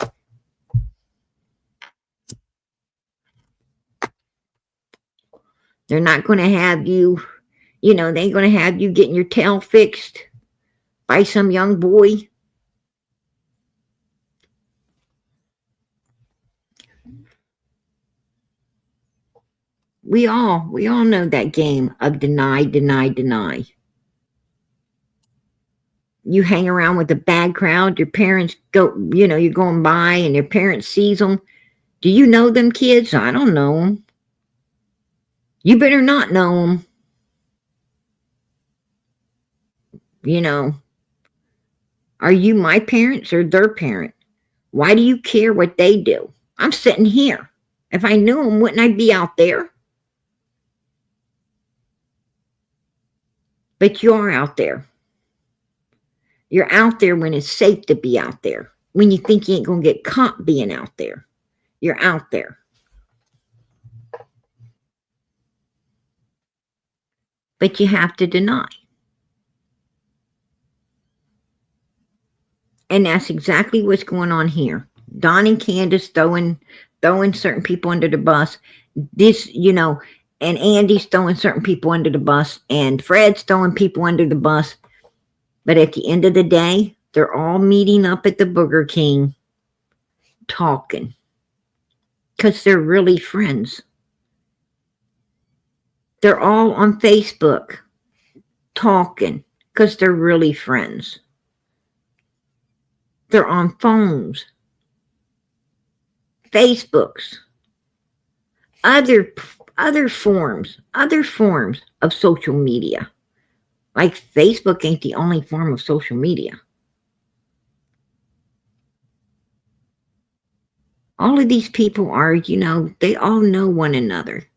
They're not going to have you, they ain't going to have you getting your tail fixed by some young boy. We all know that game of deny, deny, deny. You hang around with a bad crowd, your parents go, you're going by and your parents sees them. Do you know them kids? I don't know them. You better not know them. Are you my parents or their parent? Why do you care what they do? I'm sitting here. If I knew them, wouldn't I be out there? But you are out there. You're out there when it's safe to be out there. When you think you ain't going to get caught being out there. You're out there. But you have to deny. And that's exactly what's going on here. Don and Candace throwing certain people under the bus. This, and Andy's throwing certain people under the bus. And Fred's throwing people under the bus. But at the end of the day, they're all meeting up at the Burger King talking. Because they're really friends. They're all on Facebook talking because they're really friends. They're on phones, Facebooks, other forms of social media. Like Facebook ain't the only form of social media. All of these people are, they all know one another.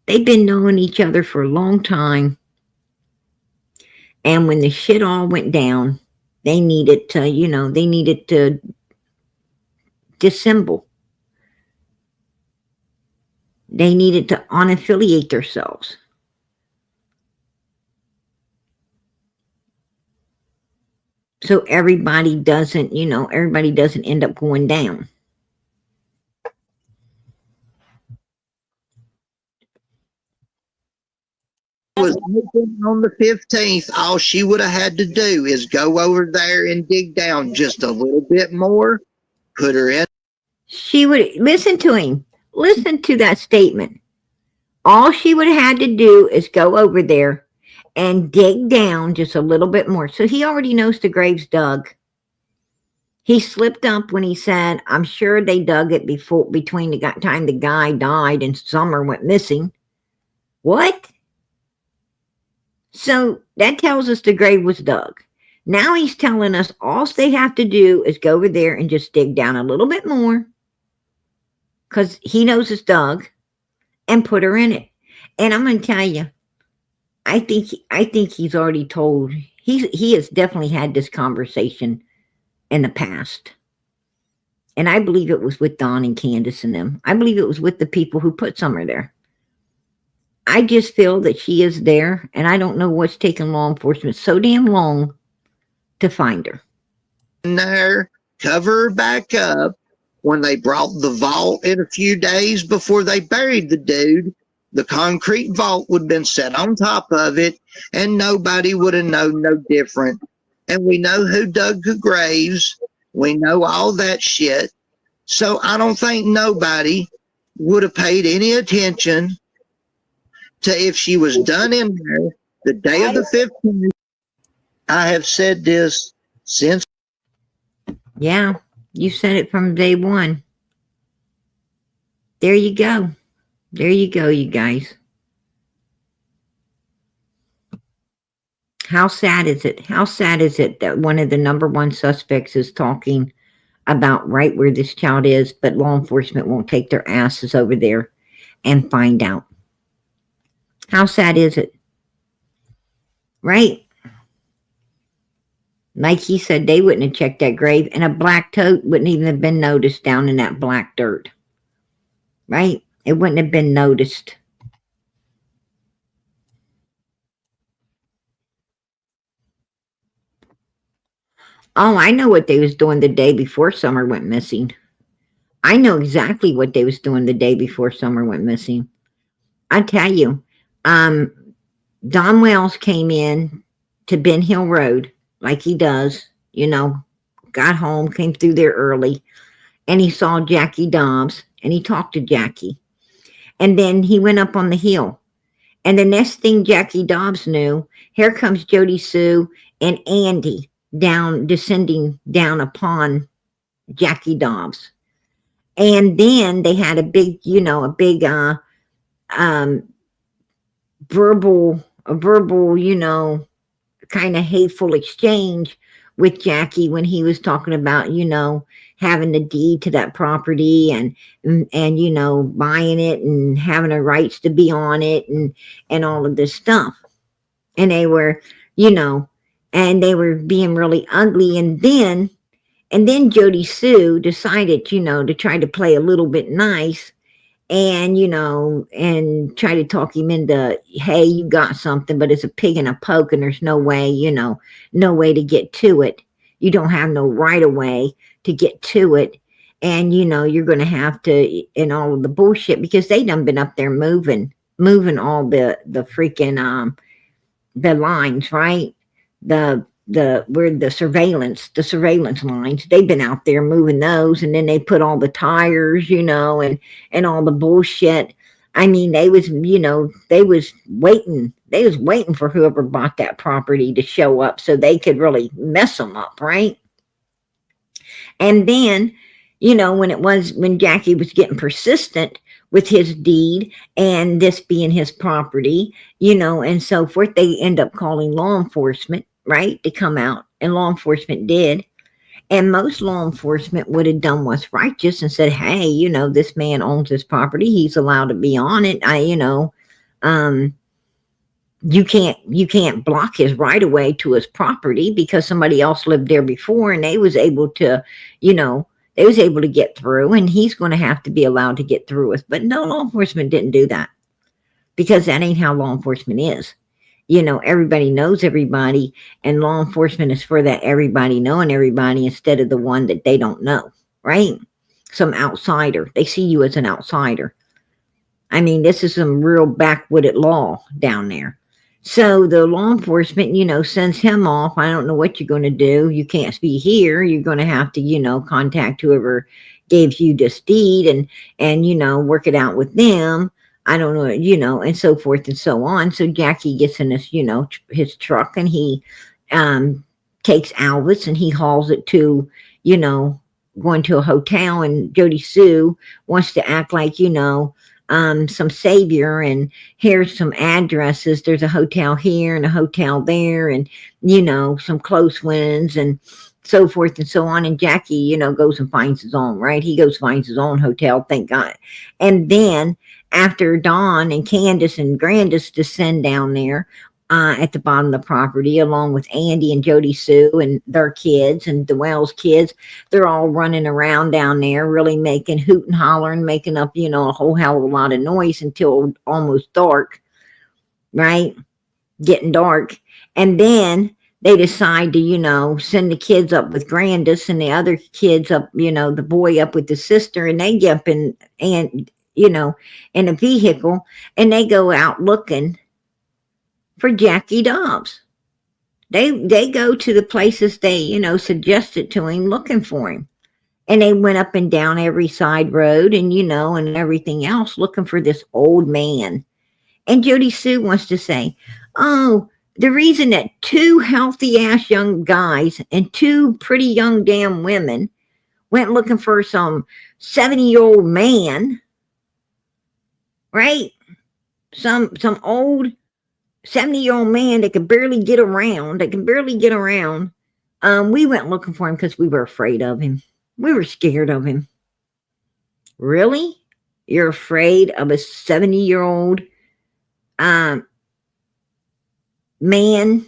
They've been knowing each other for a long time. And when the shit all went down, they needed to, dissemble. They needed to unaffiliate themselves. So everybody doesn't end up going down. was open on the 15th, all she would have had to do is go over there and dig down just a little bit more, put her in. She would listen to him. Listen to that statement. All she would have had to do is go over there and dig down just a little bit more. So he already knows the grave's dug. He slipped up when he said, I'm sure they dug it between the time the guy died and Summer went missing. What? So that tells us the grave was dug. Now he's telling us all they have to do is go over there and just dig down a little bit more, because he knows it's dug, and put her in it. And I'm going to tell you, I think he's already told, he has definitely had this conversation in the past. And I believe it was with Don and Candace and them. I believe it was with the people who put Summer there. I just feel that she is there, and I don't know what's taken law enforcement so damn long to find her. There, cover her back up. When they brought the vault in a few days before they buried the dude, the concrete vault would have been set on top of it, and nobody would have known no different. And we know who dug the graves. We know all that shit. So I don't think nobody would have paid any attention to if she was done in there the day of the 15th. I have said this since. Yeah, you said it from day one. There you go. There you go, you guys. How sad is it? How sad is it that one of the number one suspects is talking about right where this child is, but law enforcement won't take their asses over there and find out? How sad is it? Right? Like he said, they wouldn't have checked that grave, and a black tote wouldn't even have been noticed down in that black dirt. Right? It wouldn't have been noticed. Oh, I know what they was doing the day before Summer went missing. I know exactly what they was doing the day before Summer went missing. I tell you, Don Wells came in to Ben Hill Road like he does, got home, came through there early, and he saw Jackie Dobbs, and he talked to Jackie. And then he went up on the hill. And the next thing Jackie Dobbs knew, here comes Jody Sue and Andy descending down upon Jackie Dobbs. And then they had a big verbal, kind of hateful exchange with Jackie when he was talking about, having the deed to that property and buying it and having the rights to be on it and all of this stuff. And they were, and they were being really ugly. And then Jody Sue decided, to try to play a little bit nice and, and try to talk him into, hey, you got something, but it's a pig in a poke and there's no way, no way to get to it. You don't have no right of way to get to it. And, you're going to have to, and all of the bullshit, because they done been up there moving all the freaking, the lines, right? The surveillance lines, they've been out there moving those, and then they put all the tires, and all the bullshit. I mean, they was waiting for whoever bought that property to show up so they could really mess them up, right? And then, when Jackie was getting persistent with his deed and this being his property, and so forth, they end up calling law enforcement, right, to come out, and law enforcement did. And most law enforcement would have done what's righteous and said, hey, this man owns this property. He's allowed to be on it. You can't block his right of way to his property because somebody else lived there before and they was able to, get through, and he's going to have to be allowed to get through with. But no, law enforcement didn't do that, because that ain't how law enforcement is. Everybody knows everybody, and law enforcement is for that everybody knowing everybody instead of the one that they don't know, right? Some outsider. They see you as an outsider. I mean, this is some real backwooded law down there. So the law enforcement, sends him off. I don't know what you're going to do. You can't be here. You're going to have to, contact whoever gave you this deed and work it out with them. I don't know, and so forth and so on. So Jackie gets in his, his truck, and he takes Alvis and he hauls it to, going to a hotel. And Jody Sue wants to act like, some savior, and here's some addresses. There's a hotel here and a hotel there, and some close ones and so forth and so on. And Jackie, goes and finds his own, right? He goes finds his own hotel, thank God. And then after Dawn and Candace and Grandis descend down there at the bottom of the property, along with Andy and Jody Sue and their kids and the Wells kids, they're all running around down there, really making hoot and hollering, making up, a whole hell of a lot of noise until almost dark, right? Getting dark. And then they decide to, send the kids up with Grandis and the other kids up, the boy up with the sister, and they get up in a vehicle, and they go out looking for Jackie Dobbs. They go to the places they, suggested to him, looking for him. And they went up and down every side road and, and everything else, looking for this old man. And Jody Sue wants to say, oh, the reason that two healthy-ass young guys and two pretty young damn women went looking for some 70-year-old man, right? Some old 70-year-old man that could barely get around. We went looking for him because we were afraid of him. We were scared of him. Really? You're afraid of a 70-year-old man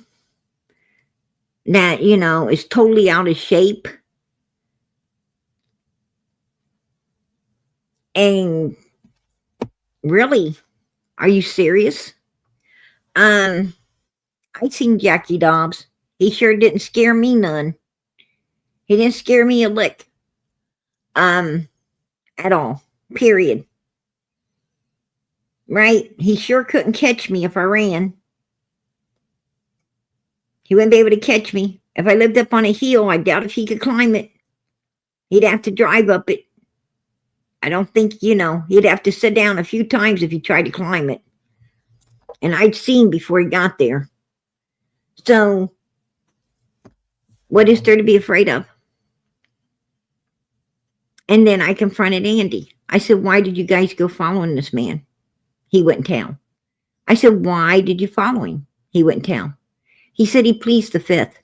that, is totally out of shape? And really? Are you serious? I seen Jackie Dobbs. He sure didn't scare me none. He didn't scare me a lick. At all. Period. Right? He sure couldn't catch me if I ran. He wouldn't be able to catch me. If I lived up on a hill, I doubt if he could climb it. He'd have to drive up it. I don't think, he'd have to sit down a few times if he tried to climb it. And I'd seen before he got there. So, what is there to be afraid of? And then I confronted Andy. I said, why did you guys go following this man? He wouldn't tell. I said, why did you follow him? He wouldn't tell. He said he pleased the fifth.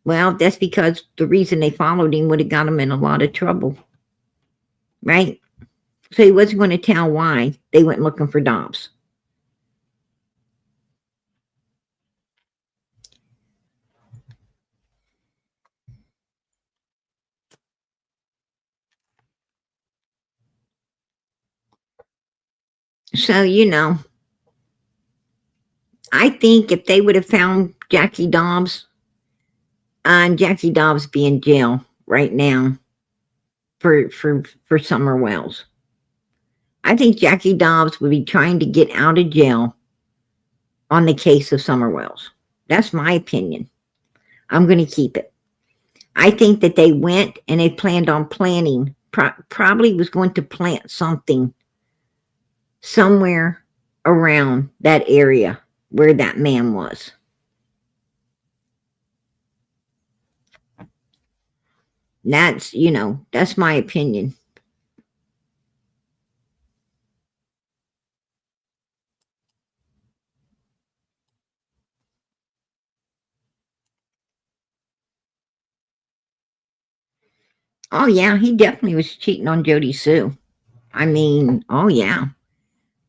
Well, that's because the reason they followed him would have got him in a lot of trouble. Right? So he wasn't going to tell why they went looking for Dobbs. So, I think if they would have found Jackie Dobbs, and Jackie Dobbs be in jail right now for Summer Wells. I think Jackie Dobbs would be trying to get out of jail on the case of Summer Wells. That's my opinion. I'm going to keep it. I think that they went and they planned on planning, probably was going to plant something somewhere around that area where that man was. That's, that's my opinion. Oh, yeah, he definitely was cheating on Jody Sue. I mean, oh, yeah.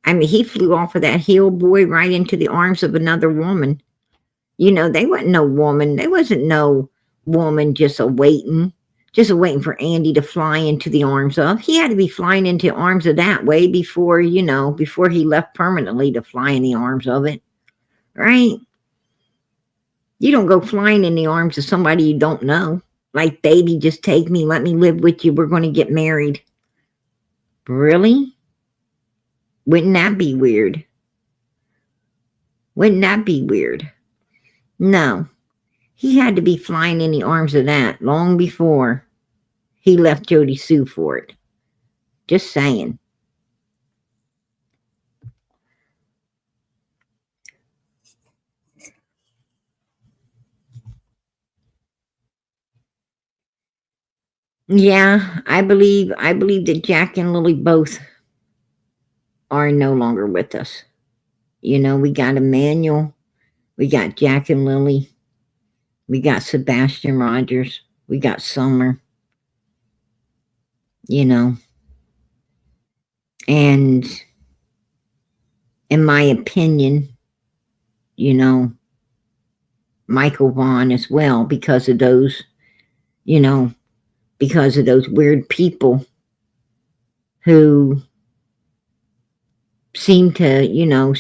I mean, he flew off of that hill, boy, right into the arms of another woman. They wasn't no woman. There wasn't no woman just waiting for Andy to fly into the arms of. He had to be flying into the arms of that way before, before he left permanently to fly in the arms of it. Right? You don't go flying in the arms of somebody you don't know. Like, baby, just take me, let me live with you, we're going to get married. Really? Wouldn't that be weird? Wouldn't that be weird? No. He had to be flying in the arms of that long before he left Jody Sue for it. Just saying. Yeah, I believe that Jack and Lily both are no longer with us. You know, we got Emmanuel, we got Jack and Lily, we got Sebastian Rogers, we got Summer, you know. And in my opinion, you know, Michael Vaughn as well, because of those, you know, because of those weird people who seem to, you know,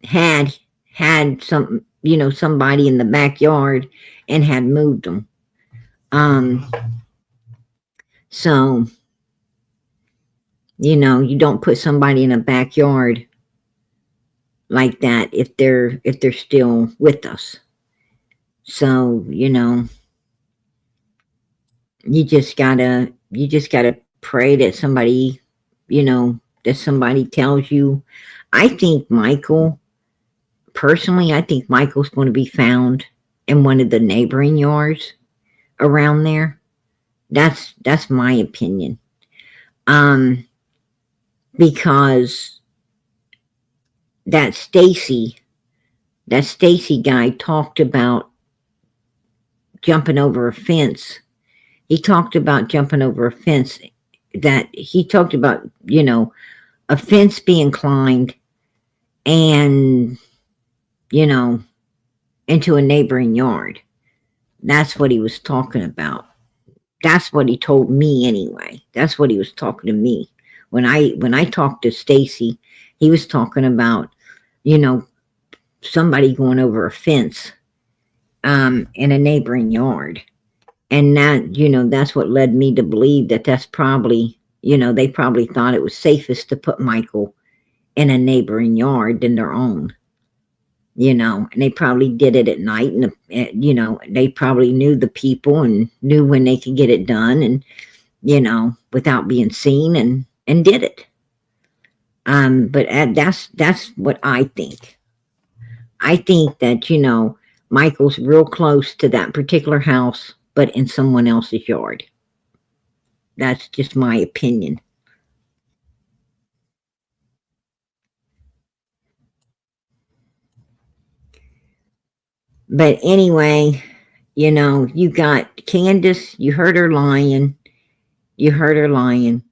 had some, you know, somebody in the backyard and had moved them. So, you know, you don't put somebody in a backyard like that if they're still with us. So, you know, you just gotta pray that somebody, you know, that somebody tells you. I think personally, I think Michael's going to be found in one of the neighboring yards around there. That's my opinion. Because that Stacy guy talked about jumping over a fence. He talked about jumping over a fence, that he talked about, you know, a fence being climbed and, you know, into a neighboring yard. That's what he was talking about. That's what he told me anyway. That's what he was talking to me. When I talked to Stacy, he was talking about, you know, somebody going over a fence in a neighboring yard. And that, you know, that's what led me to believe that that's probably, you know, they probably thought it was safest to put Michael in a neighboring yard than their own. You know, and they probably did it at night, and you know, they probably knew the people and knew when they could get it done, and, you know, without being seen, and did it. But that's what I think. I think that, you know, Michael's real close to that particular house, but in someone else's yard. That's just my opinion. But anyway, you know, you got Candace, you heard her lying. You heard her lying.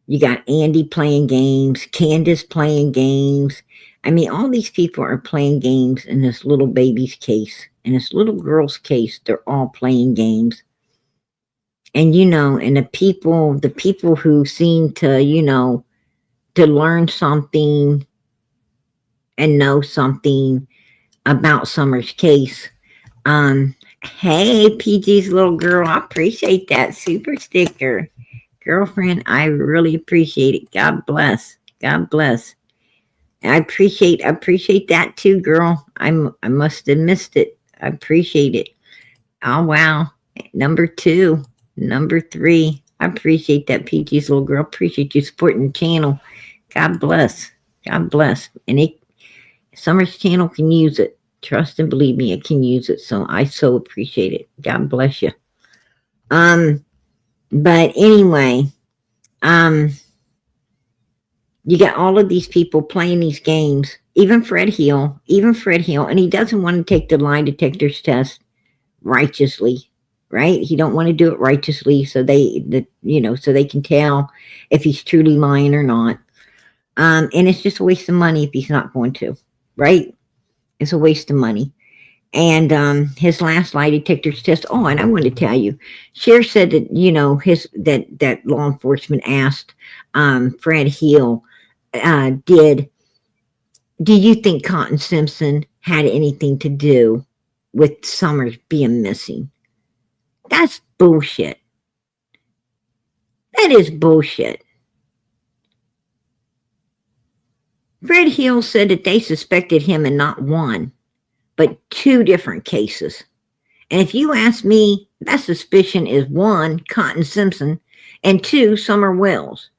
You got Andy playing games, Candace playing games. I mean, all these people are playing games in this little baby's case. In this little girl's case, they're all playing games. And, you know, and the people who seem to, you know, to learn something and know something about Summer's case. Hey, PG's little girl, I appreciate that super sticker. Girlfriend, I really appreciate it. God bless. God bless. I appreciate that too, girl. I must have missed it. I appreciate it. Oh wow. Number 2, number 3. I appreciate that, PG's little girl. Appreciate you supporting the channel. God bless. God bless. And Summer's channel can use it. Trust and believe me, it can use it. So I so appreciate it. God bless you. But anyway, you got all of these people playing these games, even Fred Hill, and he doesn't want to take the lie detector's test righteously, right? He don't want to do it righteously, so so they can tell if he's truly lying or not. And it's just a waste of money if he's not going to, right? It's a waste of money. And his last lie detector's test. Oh, and I want to tell you, Cher said that, you know, that law enforcement asked Fred Hill, do you think Cotton Simpson had anything to do with Summers being missing? That's bullshit. That is bullshit. Fred Hill said that they suspected him in not one, but 2 different cases. And if you ask me, that suspicion is 1, Cotton Simpson, and 2, Summer Wells.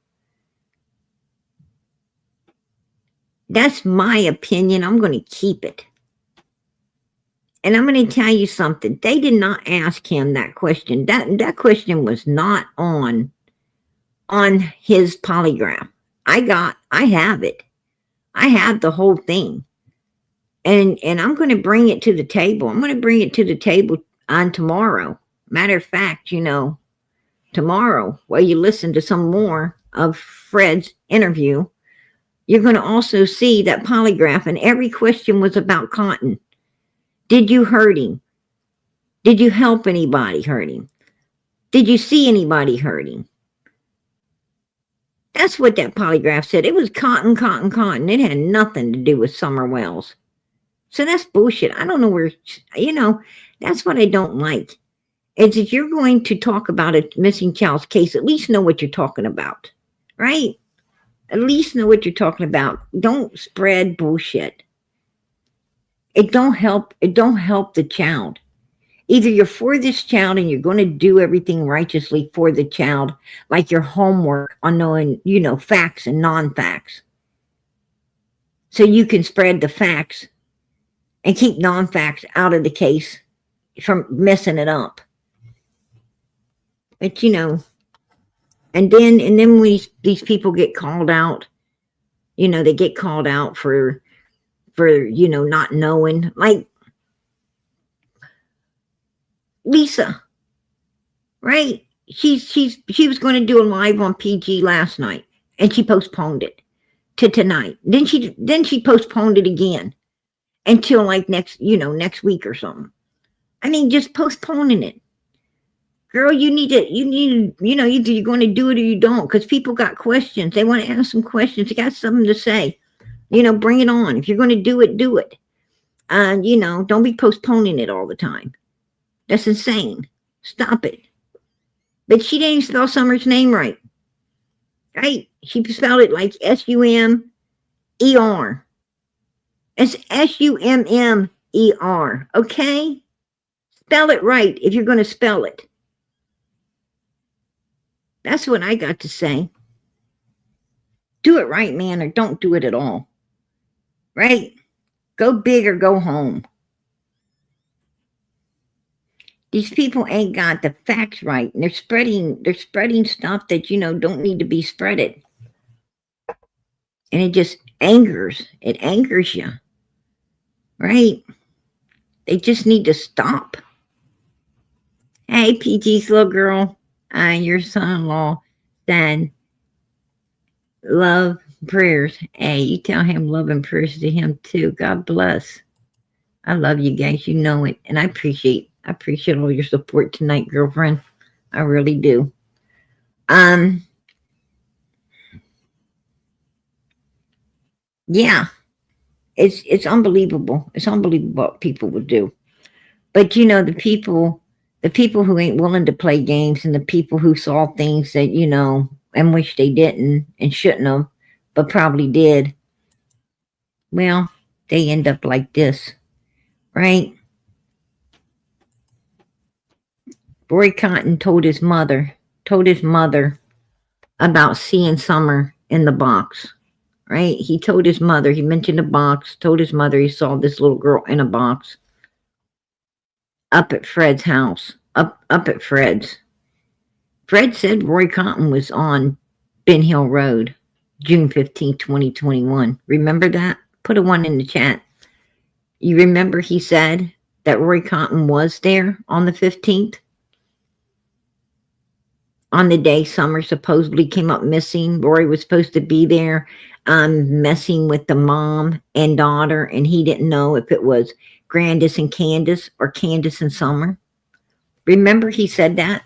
That's my opinion. I'm going to keep it. And I'm going to tell you something. They did not ask him that question. That question was not on his polygraph. I have it. I have the whole thing. And I'm going to bring it to the table. I'm going to bring it to the table on tomorrow. Matter of fact, tomorrow, while you listen to some more of Fred's interview, you're going to also see that polygraph, and every question was about Cotton. Did you hurt him? Did you help anybody hurt him? Did you see anybody hurt him? That's what that polygraph said. It was Cotton, Cotton, Cotton. It had nothing to do with Summer Wells. So that's bullshit. I don't know where, that's what I don't like. Is if you're going to talk about a missing child's case, at least know what you're talking about, right? At least know what you're talking about. Don't spread bullshit. It don't help the child. Either you're for this child and you're going to do everything righteously for the child, like your homework on knowing, facts and non-facts. So you can spread the facts and keep non-facts out of the case from messing it up. But, and then when these people get called out, they get called out for not knowing, like Lisa, right? She was going to do a live on PG last night, and she postponed it to tonight. Then she postponed it again until like next week or something. I mean, just postponing it. Girl, you need to, either you're going to do it or you don't, because people got questions. They want to ask some questions. They got something to say. Bring it on. If you're going to do it, do it. And, don't be postponing it all the time. That's insane. Stop it. But she didn't spell Summer's name right. Right? She spelled it like Summer. It's Summer. Okay? Spell it right if you're going to spell it. That's what I got to say. Do it right, man, or don't do it at all. Right? Go big or go home. These people ain't got the facts right, and they're spreading stuff that don't need to be spreaded. And it just angers you. Right? They just need to stop. Hey, PG's little girl, your son-in-law, Dan, love, prayers. Hey, you tell him love and prayers to him too. God bless. I love you guys. You know it. And I appreciate all your support tonight, girlfriend. I really do. Yeah. It's unbelievable. It's unbelievable what people would do. But the people who ain't willing to play games, and the people who saw things that, and wish they didn't and shouldn't have, but probably did, well, they end up like this, right? Roy Cotton told his mother about seeing Summer in the box, right? He told his mother, he mentioned a box, told his mother he saw this little girl in a box up at Fred's house, up at Fred's. Fred said Roy Cotton was on Ben Hill Road, June 15, 2021. Remember that? Put a 1 in the chat. You remember he said that Roy Cotton was there on the 15th? On the day Summer supposedly came up missing. Roy was supposed to be there messing with the mom and daughter, and he didn't know if it was Grandis and Candace or Candace and Summer. Remember he said that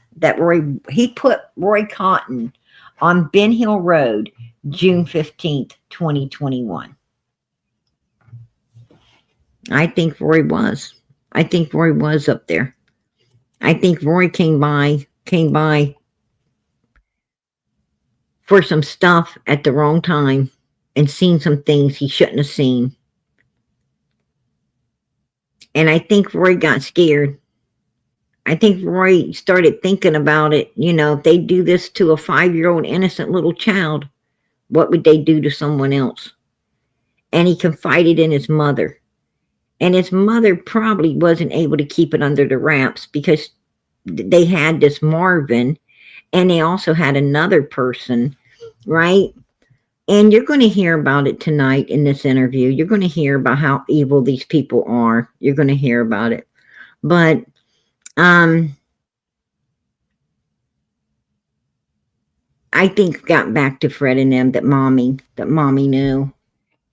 he put Roy Cotton on Ben Hill Road, June 15th, 2021. I think Roy was up there. I think Roy came by for some stuff at the wrong time and seen some things he shouldn't have seen. And I think Roy got scared. I think Roy started thinking about it. You know, if they do this to a 5-year-old innocent little child, what would they do to someone else? And he confided in his mother. And his mother probably wasn't able to keep it under the wraps because they had this Marvin and they also had another person, right? And you're going to hear about it tonight in this interview. You're going to hear about how evil these people are. You're going to hear about it. But I think got back to Fred and them that mommy knew.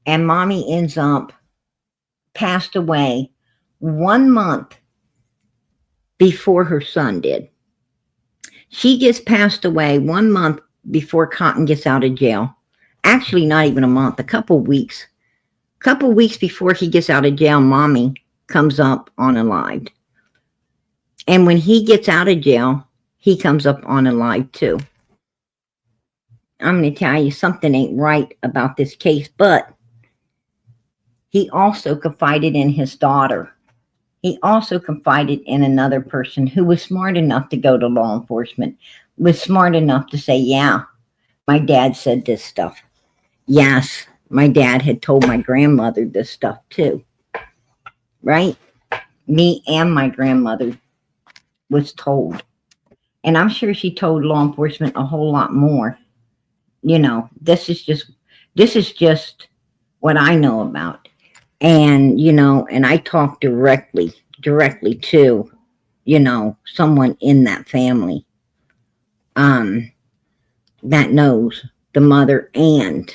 And mommy ends up passed away 1 month before her son did. She gets passed away 1 month before Cotton gets out of jail. Actually, not even a month, a couple weeks. Couple weeks before he gets out of jail, mommy comes up unalived. And when he gets out of jail, he comes up unalived too. I'm going to tell you something ain't right about this case, but he also confided in his daughter. He also confided in another person who was smart enough to go to law enforcement, was smart enough to say, yeah, my dad said this stuff. Yes, my dad had told my grandmother this stuff too. Right? Me and my grandmother was told. And I'm sure she told law enforcement a whole lot more. You know, this is just what I know about. And, you know, and I talked directly to, you know, someone in that family that knows the mother and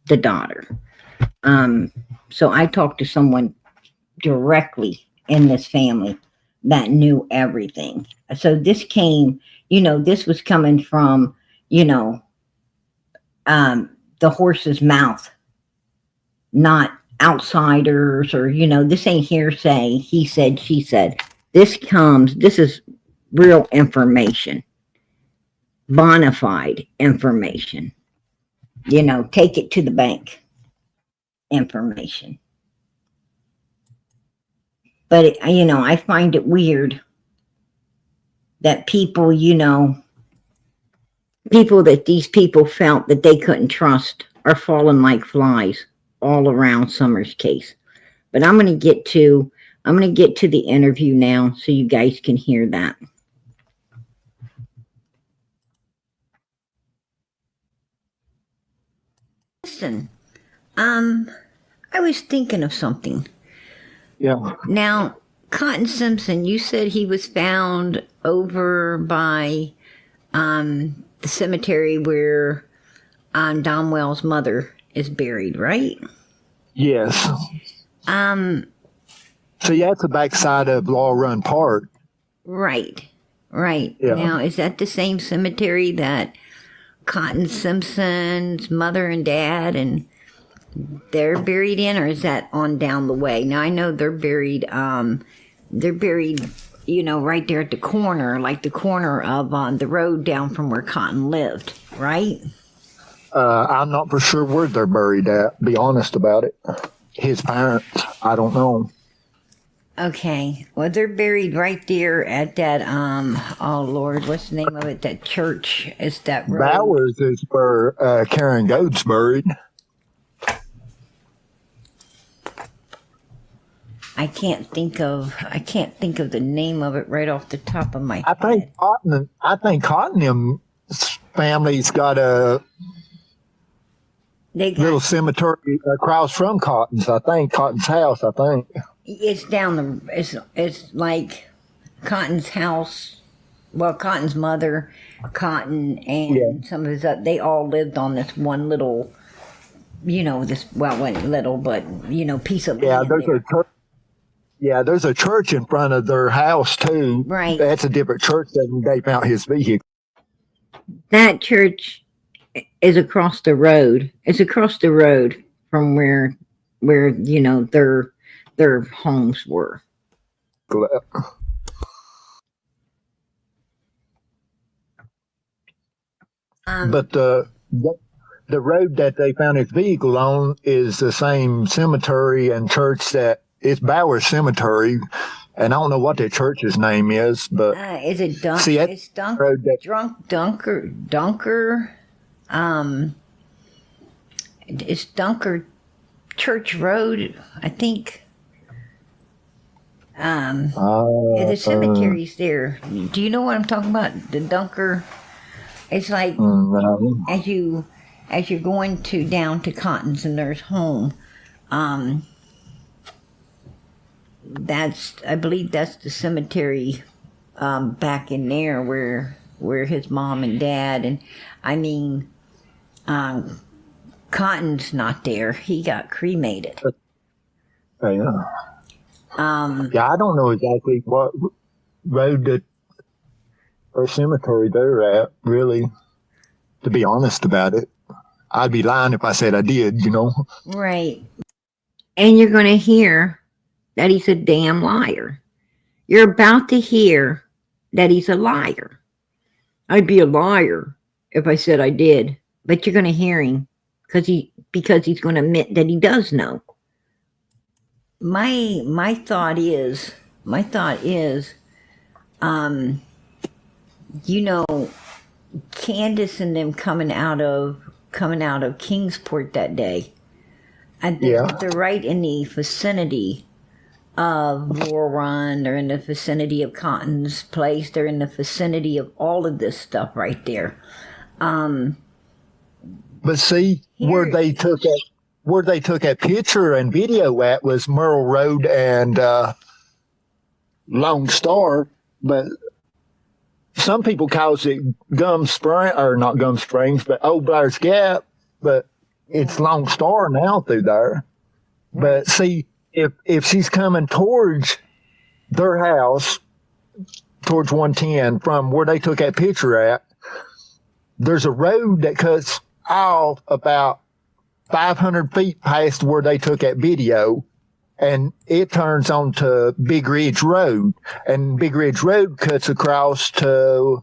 the daughter. So I talked to someone directly in this family that knew everything. So this came, you know, this was coming from, you know, the horse's mouth, not outsiders or, you know, this ain't hearsay. He said, she said. This is real information, bona fide information. You know, take it to the bank information. But, you know, I find it weird that people, you know, people that these people felt that they couldn't trust are falling like flies all around Summers' case. But I'm going to get to the interview now so you guys can hear that. Listen, I was thinking of something. Yeah. Now, Cotton Simpson, you said he was found over by the cemetery where Domwell's mother is buried, right? Yes. See, that's the backside of Law Run Park. Right. Yeah. Now, is that the same cemetery that Cotton Simpson's mother and dad and they're buried in, or is that on down the way? Now, I know they're buried, you know, right there at the corner, like the corner of the road down from where Cotton lived, right? I'm not for sure where they're buried at, be honest about it. His parents, I don't know. Okay. Well, they're buried right there at that, oh Lord, what's the name of it? That church is that road. Bowers is where Karen Goat's buried. I can't think of the name of it right off the top of my I think head. Cottonham's family's got a They got, little cemetery across from Cotton's. I think Cotton's house. I think it's down the, it's like Cotton's house. Well, Cotton's mother, Cotton, and some of his, they all lived on this one little, you know, wasn't little, but, you know, piece of land there. there's a church in front of their house too. Right. That's a different church than they found his vehicle. That church is across the road. It's across the road from where you know their homes were. But the road that they found his vehicle on is the same cemetery and church that it's Bowers Cemetery, and I don't know what the church's name is, but Is it Dunk? See, that It's Dunk. road that Dunker. It's Dunker Church Road, I think. The cemetery's there. Do you know what I'm talking about? The Dunker. It's like no. as you're going down to Cotton's and there's home. I believe that's the cemetery back in there where his mom and dad and Cotton's not there. He got cremated. Yeah. Yeah, I don't know exactly what road that or cemetery they're at, really, to be honest about it. I'd be lying if I said I did, you know. Right. And you're going to hear that he's a damn liar. You're about to hear that he's a liar. I'd be a liar if I said I did, but you're going to hear him because he's going to admit that he does know. My thought is, you know, Candace and them coming out of Kingsport that day. And they're right in the vicinity of Laurel Run. They're in the vicinity of Cotton's place. They're in the vicinity of all of this stuff right there. But see, where they took that picture and video at was Merle Road and Lone Star, but some people calls it not Gum Springs, but Old Blair's Gap, but it's Lone Star now through there. But see, if she's coming towards their house, towards 110 from where they took that picture at, there's a road that cuts off about 500 feet past where they took that video, and it turns onto Big Ridge Road, and Big Ridge Road cuts across to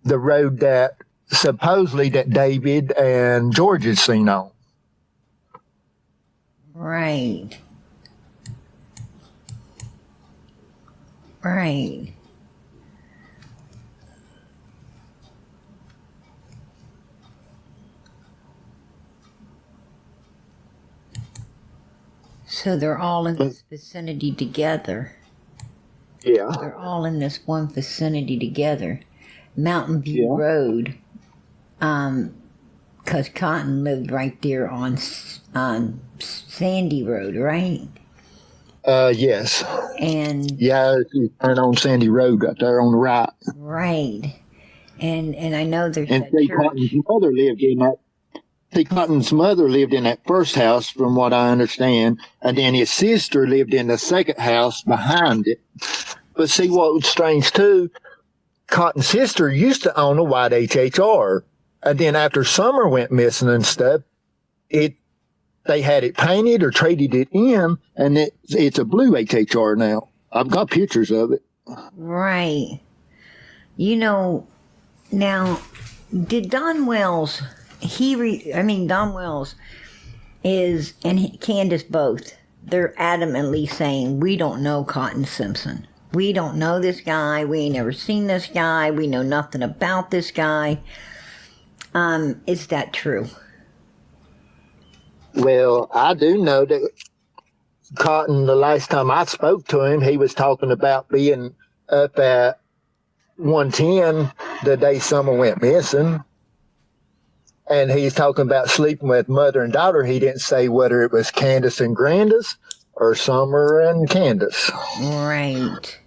the road that supposedly that David and George had seen on. Right. Right. So they're all in this vicinity together. Yeah. They're all in this one vicinity together. Mountain View Road, because Cotton lived right there on Sandy Road, right? Yes. And yeah, you turn on Sandy Road right there on the right. Right. And I know there's And that see, church. Cotton's mother lived in that. See, Cotton's mother lived in that first house, from what I understand, and then his sister lived in the second house behind it. But see, what was strange too, Cotton's sister used to own a white HHR, and then after Summer went missing and stuff, they had it painted or traded it in, and it's a blue HHR now. I've got pictures of it. Right. You know, now, did Don Wells, Don Wells is, and Candace both, they're adamantly saying, we don't know Cotton Simpson. We don't know this guy. We ain't never seen this guy. We know nothing about this guy. Is that true? Well, I do know that Cotton, the last time I spoke to him, he was talking about being up at 110 the day Summer went missing. And he's talking about sleeping with mother and daughter. He didn't say whether it was Candace and Grandis or Summer and Candace. Right.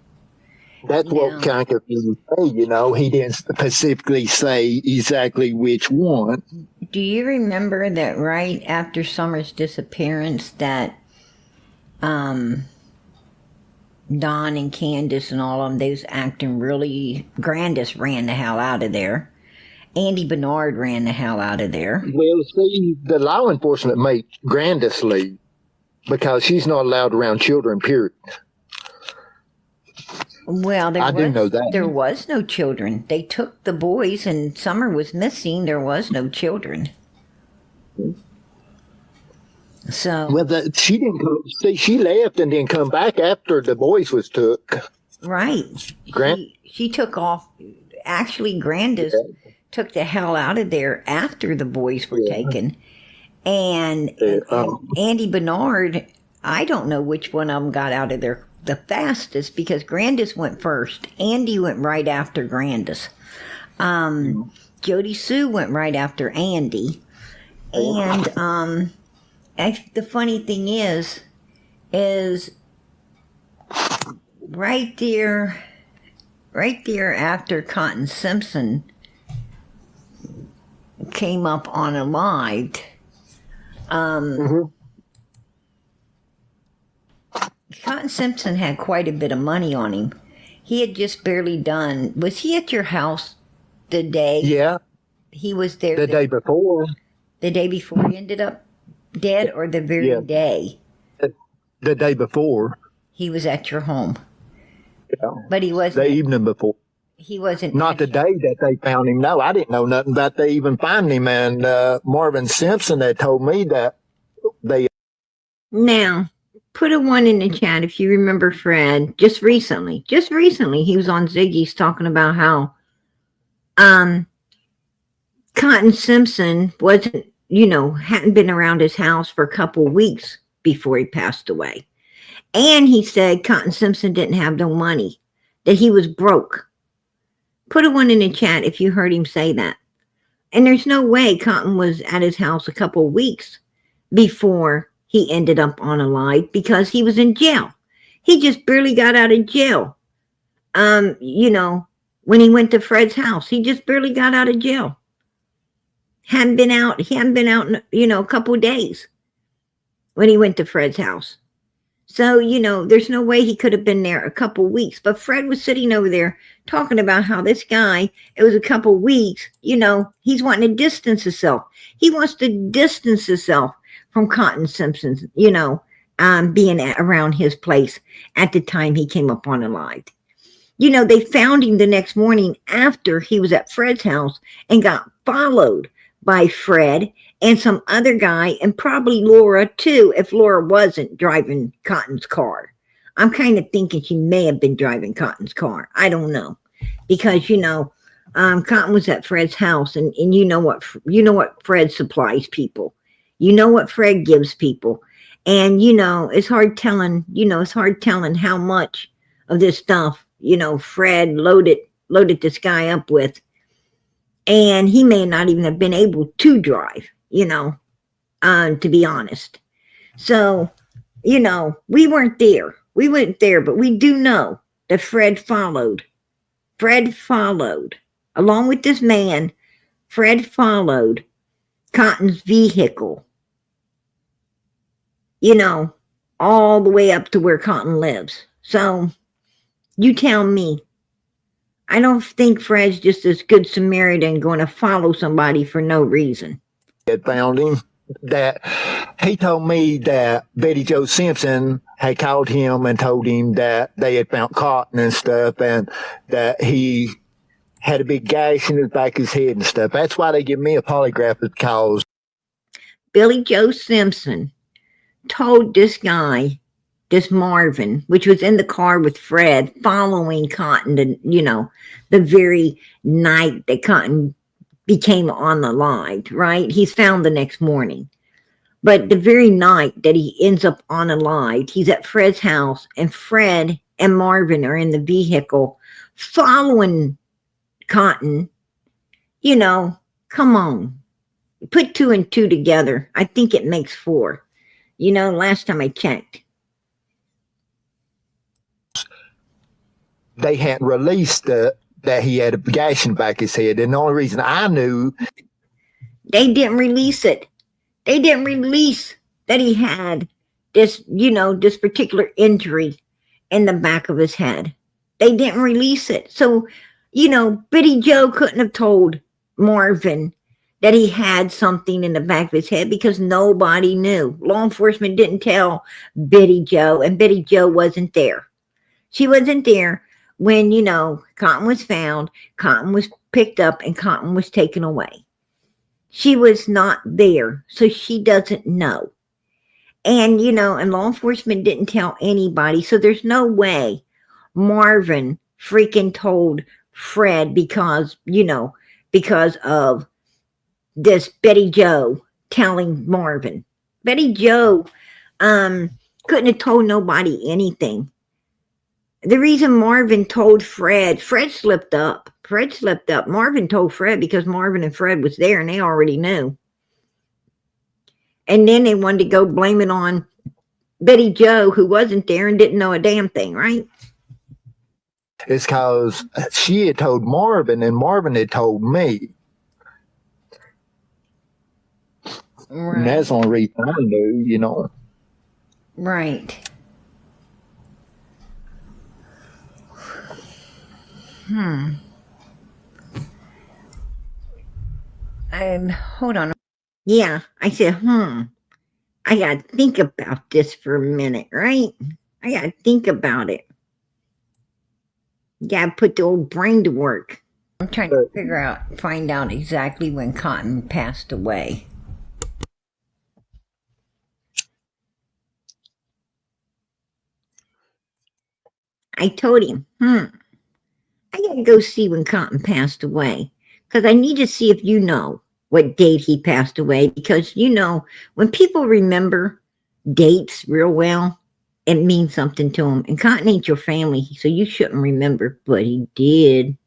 That's what kind of confused me, you know. He didn't specifically say exactly which one. Do you remember that right after Summer's disappearance that Don and Candace and all of them, they was acting really... Grandis ran the hell out of there. Andy Bernard ran the hell out of there. Well, see, the law enforcement made Grandis leave because she's not allowed around children, period. Well, I do know that. There was no children. They took the boys and Summer was missing. There was no children. So Well, she didn't see. She left and then come back after the boys was took. right, Grant. she took off. Actually, Grandis took the hell out of there after the boys were taken, and Andy Bernard. I don't know which one of them got out of there the fastest because Grandis went first. Andy went right after Grandis. Jody Sue went right after Andy. And the funny thing is right there after Cotton Simpson came up unalived, Cotton Simpson had quite a bit of money on him. He had just barely done. Was he at your house the day? Yeah, He was there the day before. The day before he ended up dead, or the very day? The day before. He was at your home. Yeah. But he wasn't. The evening before. He wasn't. Not the day that they found him. No, I didn't know nothing about they even find him. And Marvin Simpson had told me that they. Now, put a 1 in the chat if you remember Fred. Just recently, he was on Ziggy's talking about how Cotton Simpson wasn't, hadn't been around his house for a couple weeks before he passed away. And he said Cotton Simpson didn't have no money, that he was broke. Put a 1 in the chat if you heard him say that. And there's no way Cotton was at his house a couple weeks before he ended up unalive because he was in jail. He just barely got out of jail. When he went to Fred's house, he just barely got out of jail. He hadn't been out in, a couple of days when he went to Fred's house. So, there's no way he could have been there a couple of weeks. But Fred was sitting over there talking about how this guy, it was a couple of weeks, he's wanting to distance himself. He wants to distance himself from Cotton Simpson, being around his place at the time he came up unalived. They found him the next morning after he was at Fred's house and got followed by Fred and some other guy, and probably Laura too, if Laura wasn't driving Cotton's car. I'm kind of thinking she may have been driving Cotton's car. I don't know. Because, Cotton was at Fred's house, and you know what Fred supplies people. You know what Fred gives people. And, it's hard telling how much of this stuff, Fred loaded this guy up with. And he may not even have been able to drive, to be honest. So, we weren't there. We weren't there, but we do know that Fred followed. Along with this man, Fred followed Cotton's vehicle, all the way up to where Cotton lives. So, you tell me. I don't think Fred's just this good Samaritan going to follow somebody for no reason. Had found him. That he told me that Betty Jo Simpson had called him and told him that they had found cotton and stuff, and that he had a big gash in his back of his head and stuff. That's why they give me a polygraph, because Billy Joe Simpson told this guy, this Marvin, which was in the car with Fred, following Cotton to, the very night that Cotton became unalived, right? He's found the next morning. But the very night that he ends up unalived, he's at Fred's house, and Fred and Marvin are in the vehicle following Cotton. Come on. Put 2 and 2 together. I think it makes 4. Last time I checked. they hadn't released that he had a gash in the back of his head. And the only reason I knew... They didn't release it. They didn't release that he had this, this particular injury in the back of his head. They didn't release it. So, Bitty Joe couldn't have told Marvin that he had something in the back of his head because nobody knew. Law enforcement didn't tell Bitty Joe, and Bitty Joe wasn't there. She wasn't there when, Cotton was found, Cotton was picked up, and Cotton was taken away. She was not there, so she doesn't know. And, and law enforcement didn't tell anybody, so there's no way Marvin freaking told Fred because of this Betty Jo telling Marvin. Betty Jo couldn't have told nobody anything. The reason Marvin told Fred slipped up. Marvin told Fred because Marvin and Fred was there and they already knew. And then they wanted to go blame it on Betty Jo, who wasn't there and didn't know a damn thing, right? It's because she had told Marvin and Marvin had told me. Right. And that's the only reason I knew, Right. And hold on. Yeah, I said, I gotta think about this for a minute, right? I gotta think about it. Gotta put the old brain to work. I'm trying to find out exactly when Cotton passed away. I told him, I gotta go see when Cotton passed away. Because I need to see if you know what date he passed away. Because, when people remember dates real well, it means something to them. And Cotton ain't your family, so you shouldn't remember. But he did.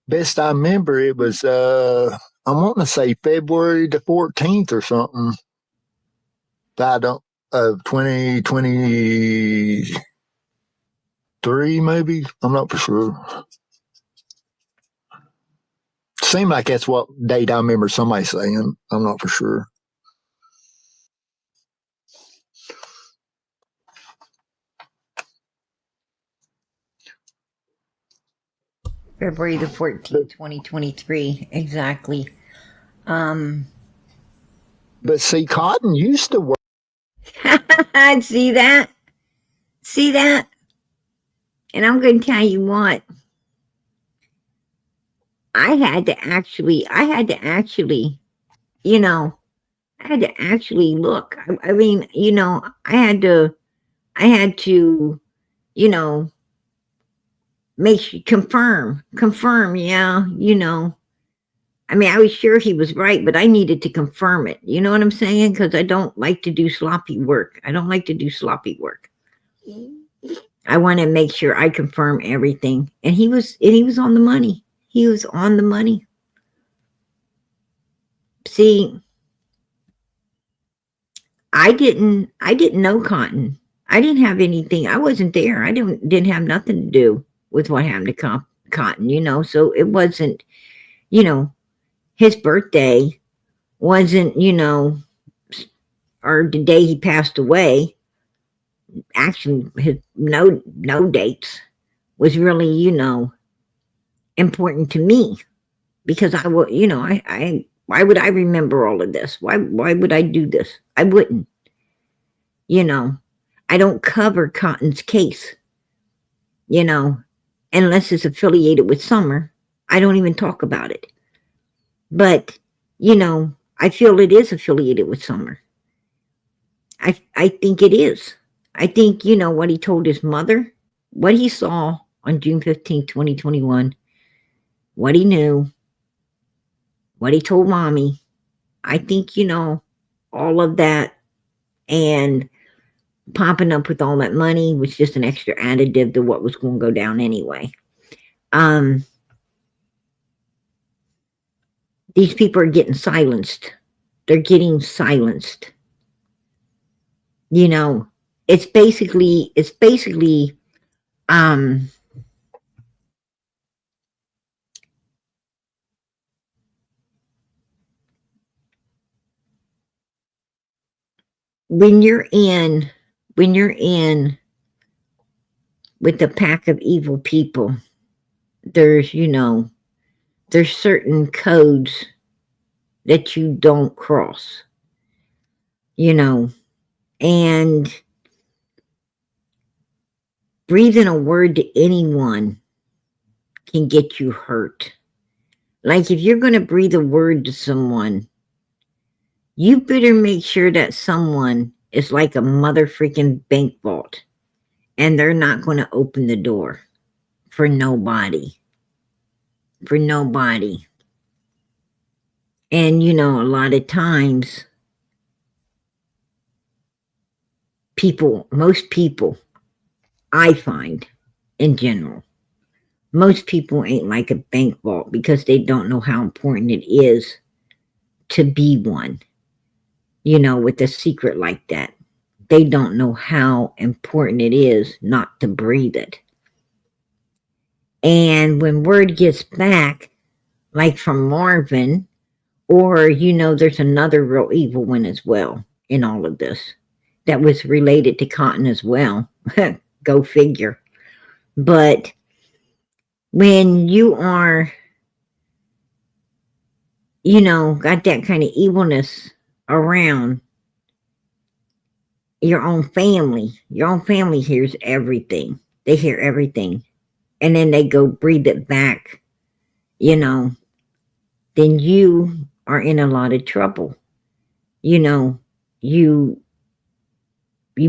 Best I remember, it was, I want to say February the 14th or something. Of 2023, maybe. I'm not for sure. Seemed like that's what date I remember somebody saying. I'm not for sure. February the 14th, 2023. Exactly. But see, Cotton used to work. See that? And I'm going to tell you what. I had to actually, look. I mean, I had to, make sure, confirm. Yeah. I mean, I was sure he was right, but I needed to confirm it. You know what I'm saying? Because I don't like to do sloppy work. I want to make sure I confirm everything. And he was on the money. See, I didn't know Cotton. I didn't have anything. I wasn't there. I didn't have nothing to do with what happened to Cotton, so it wasn't, his birthday wasn't, or the day he passed away. Actually, his no dates was really, important to me because I would, why would I remember all of this? Why would I do this? I wouldn't. I don't cover Cotton's case, unless it's affiliated with Summer. I don't even talk about it. But, I feel it is affiliated with Summer. I think it is. I think, what he told his mother, what he saw on June 15, 2021, what he knew, what he told Mommy. I think, all of that and popping up with all that money was just an extra additive to what was going to go down anyway. These people are getting silenced. They're getting silenced. It's basically, when you're in with a pack of evil people, there's certain codes that you don't cross, and breathing a word to anyone can get you hurt. Like if you're going to breathe a word to someone, you better make sure that someone is like a mother freaking bank vault and they're not going to open the door for nobody. For nobody. And, you know, a lot of times, most people, I find, in general, most people ain't like a bank vault because they don't know how important it is to be one, you know, with a secret like that. They don't know how important it is not to breathe it. And when word gets back, like from Marvin, or, you know, there's another real evil one as well in all of this that was related to Cotton as well. Go figure. But when you are, you know, got that kind of evilness around your own family hears everything. They hear everything. And then they go breathe it back, you know, then you are in a lot of trouble. You know, you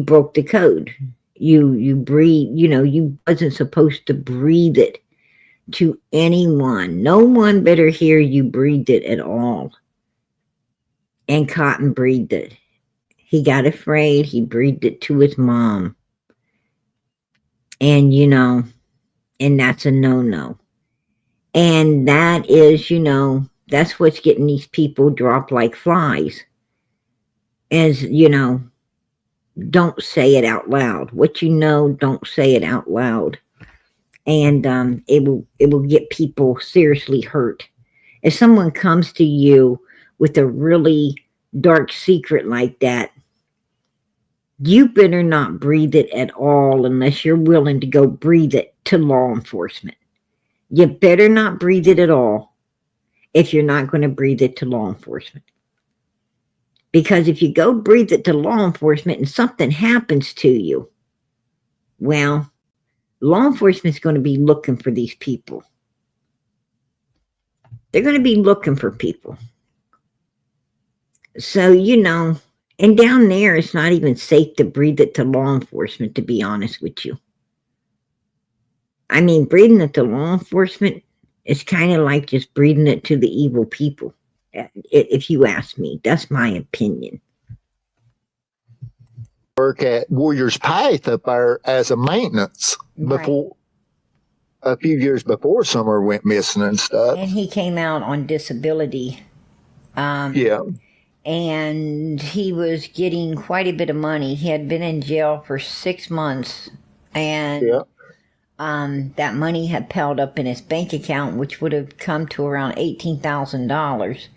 broke the code. You breathe, you know, you wasn't supposed to breathe it to anyone. No one better hear you breathed it at all. And Cotton breathed it. He got afraid. He breathed it to his mom. And, you know, and that's a no-no. And that is, you know, that's what's getting these people dropped like flies. As, you know, don't say it out loud. What you know, don't say it out loud. And it will get people seriously hurt. If someone comes to you with a really dark secret like that, you better not breathe it at all unless you're willing to go breathe it to law enforcement. You better not breathe it at all if you're not going to breathe it to law enforcement. Because if you go breathe it to law enforcement and something happens to you, well, law enforcement is going to be looking for these people. They're going to be looking for people. So, you know, and down there, it's not even safe to breathe it to law enforcement, to be honest with you. I mean, breathing it to law enforcement is kind of like just breathing it to the evil people. If you ask me, that's my opinion. Work at Warriors Path up there as a maintenance before a few years before Summer went missing and stuff. And he came out on disability. Yeah. And he was getting quite a bit of money. He had been in jail for 6 months, and that money had piled up in his bank account, which would have come to around $18,000.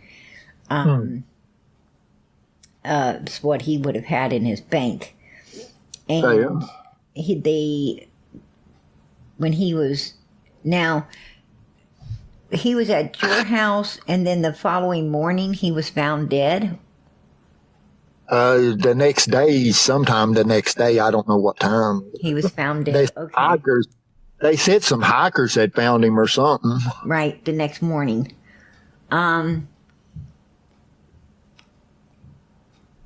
It's what he would have had in his bank. And when he was at your house, and then the following morning he was found dead. The next day, sometime the next day, I don't know what time. He was found dead. They said some hikers had found him or something. Right, the next morning.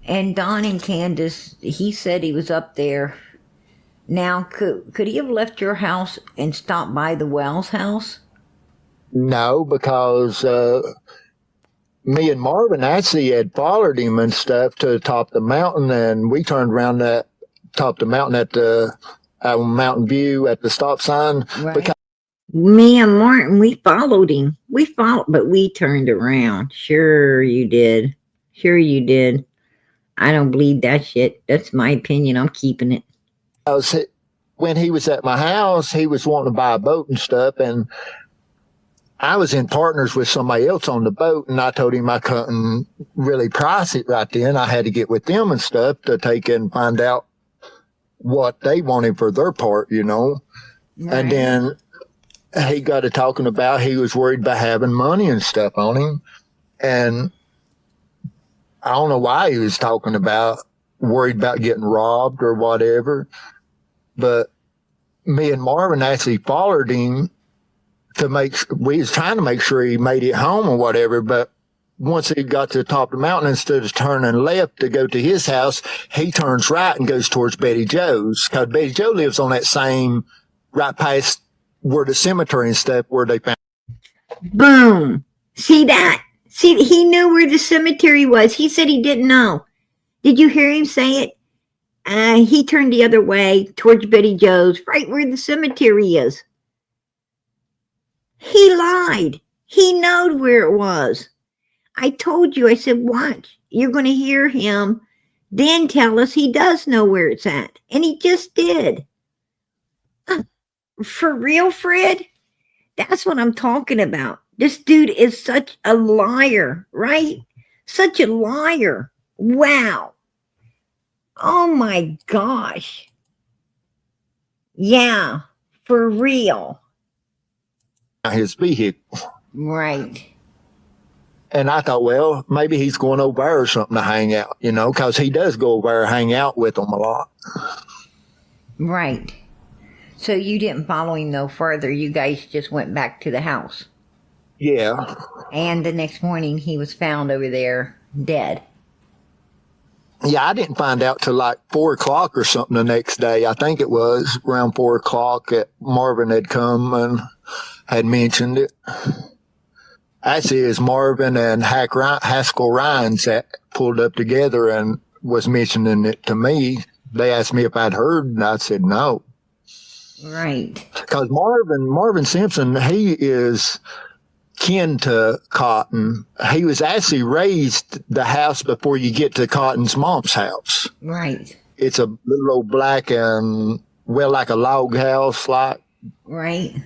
And Don and Candace, he said he was up there. Now, could he have left your house and stopped by the Wells house? No, because me and Marvin actually had followed him and stuff to the top of the mountain, and we turned around that top of the mountain at the Mountain View at the stop sign. Right. Me and Martin, we followed him. But we turned around. Sure you did. I don't believe that shit. That's my opinion. I'm keeping it. When he was at my house, he was wanting to buy a boat and stuff, and I was in partners with somebody else on the boat, and I told him I couldn't really price it right then. I had to get with them and stuff to take and find out what they wanted for their part, you know. Right. And then he got to talking about he was worried about having money and stuff on him. And I don't know why he was talking about worried about getting robbed or whatever. But me and Marvin actually followed him we was trying to make sure he made it home or whatever, but once he got to the top of the mountain, instead of turning left to go to his house, he turns right and goes towards Betty Joe's. Because Betty Joe lives on that same, right past where the cemetery and stuff, where they found. Boom. See that? See, he knew where the cemetery was. He said he didn't know. Did you hear him say it? He turned the other way towards Betty Joe's, right where the cemetery is. He lied. He knowed where it was. I told you, I said, watch, you're going to hear him then tell us he does know where it's at. And he just did. For real, Fred? That's what I'm talking about. This dude is such a liar, right? Such a liar. Wow. Oh my gosh. Yeah, for real. His vehicle. Right. And I thought, well, maybe he's going over there or something to hang out, because he does go over there and hang out with them a lot. Right. So you didn't follow him no further. You guys just went back to the house. Yeah. And the next morning he was found over there dead. Yeah, I didn't find out till like 4 o'clock or something the next day. I think it was around 4 o'clock that Marvin had come and had mentioned it. Actually, it was Marvin and Haskell Rhines that pulled up together and was mentioning it to me. They asked me if I'd heard, and I said no. Right. Because Marvin Simpson, he is kin to Cotton. He was actually raised the house before you get to Cotton's mom's house. Right. It's a little old black and, well, like a log house, like. Right.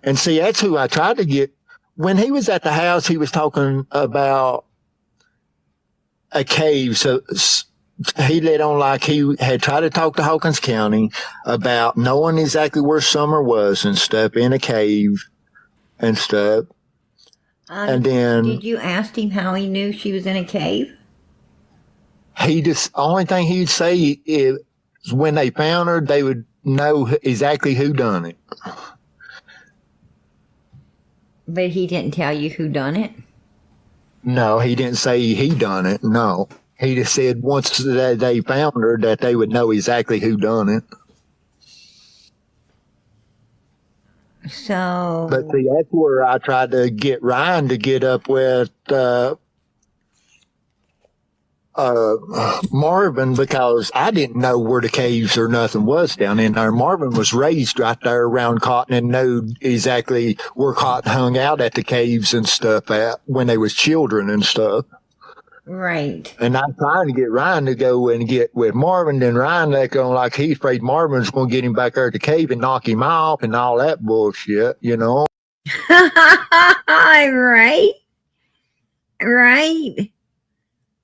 And see, that's who I tried to get. When he was at the house, he was talking about a cave. So he let on like he had tried to talk to Hawkins County about knowing exactly where Summer was and stuff in a cave and stuff. And then did you ask him how he knew she was in a cave? Only thing he'd say is when they found her, they would know exactly who done it. But he didn't tell you who done it? No, he didn't say he done it. No. He just said once they found her that they would know exactly who done it. So. But see, that's where I tried to get Ryan to get up with Marvin, because I didn't know where the caves or nothing was down in there. Marvin was raised right there around Cotton and knew exactly where Cotton hung out at the caves and stuff at when they was children and stuff. Right. And I'm trying to get Ryan to go and get with Marvin. Then Ryan going like he's afraid Marvin's going to get him back there at the cave and knock him off and all that bullshit, Right. Right.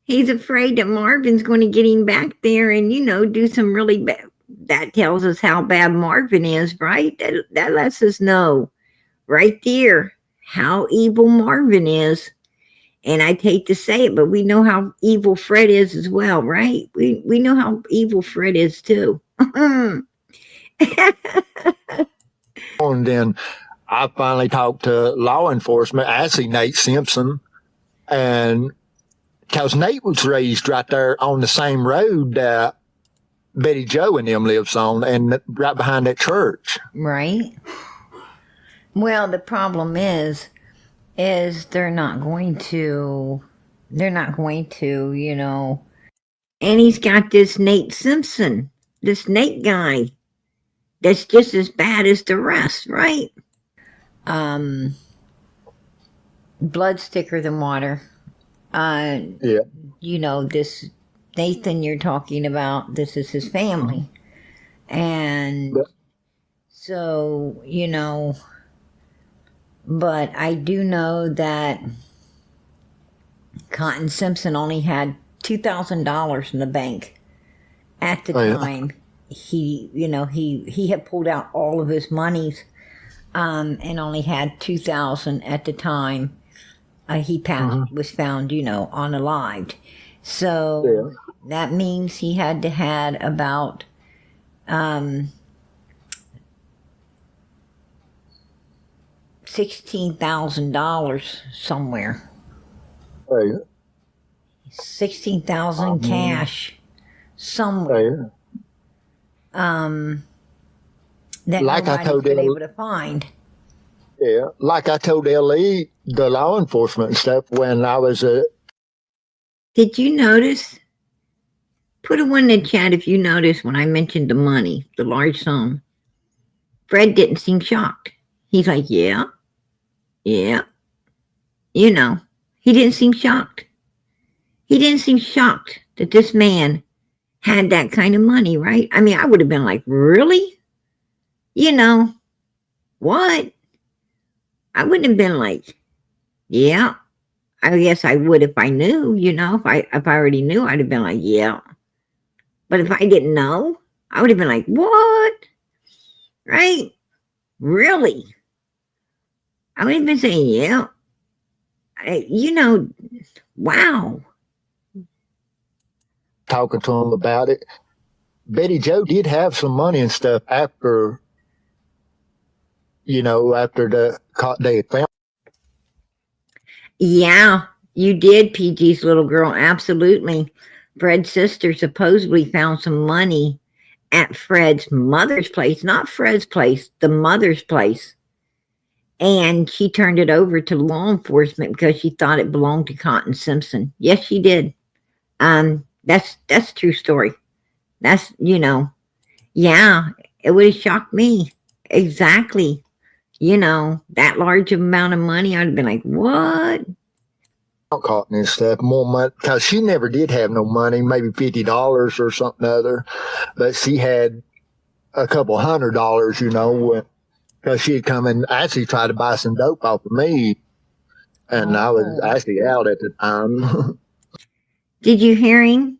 He's afraid that Marvin's going to get him back there and, do some really bad. That tells us how bad Marvin is, right? That lets us know right there how evil Marvin is. And I'd hate to say it, but we know how evil Fred is as well, right? We know how evil Fred is too. And then I finally talked to law enforcement, actually Nate Simpson, and because Nate was raised right there on the same road that Betty Joe and them lives on, and right behind that church. Right. Well, the problem is they're not going to, and he's got this Nate Simpson, this Nate guy, that's just as bad as the rest, right? Blood thicker than water. Yeah. This Nathan you're talking about, this is his family. And so, but I do know that Cotton Simpson only had $2,000 in the bank at the time. He had pulled out all of his monies, and only had $2,000 at the time. He was found, unalived. So that means he had to had about $16,000 somewhere. Hey, 16,000 cash somewhere. hey, That like I nobody's told been you, able to find. yeah, like I told LE, the law enforcement and stuff, when I was Did you notice? Put a one in the chat if you noticed when I mentioned the money, the large sum. Fred didn't seem shocked. He's like, yeah, yeah. You know, he didn't seem shocked. He didn't seem shocked that this man had that kind of money, right? I mean, I would have been like, really? You know, what? I wouldn't have been like, yeah. I guess I would if I knew, you know, if I already knew, I'd have been like, yeah. But if I didn't know, I would have been like, what? Right? Really? I would have been saying, yeah. You know, wow. talking to him about it. Betty Joe did have some money and stuff after, after they had found. Yeah, you did, PG's little girl. Absolutely. Fred's sister supposedly found some money at Fred's mother's place, not Fred's place, the mother's place. And she turned it over to law enforcement because she thought it belonged to Cotton Simpson. Yes, she did. That's a true story. That's, yeah, it would have shocked me. Exactly. That large amount of money, I'd have been like, what? Cotton and stuff, more money, because she never did have no money, maybe $50 or something other, but she had a couple $100, because she had come and actually tried to buy some dope off of me, and I was actually out at the time. Did you hear him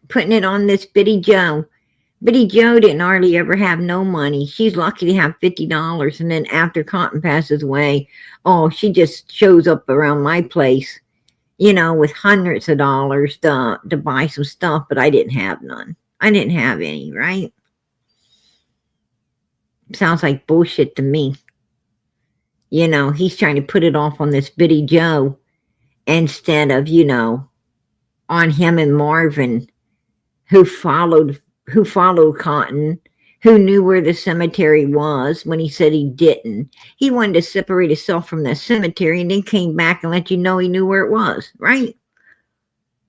putting it on this Biddy Joe? Biddy Joe didn't hardly ever have no money. She's lucky to have $50, and then after Cotton passes away, she just shows up around my place, with hundreds of dollars to buy some stuff, but I didn't have none. I didn't have any, right? Sounds like bullshit to me. He's trying to put it off on this Biddy Joe instead of, on him and Marvin, who followed Cotton, who knew where the cemetery was when he said he didn't. He wanted to separate himself from the cemetery and then came back and let you know he knew where it was, right?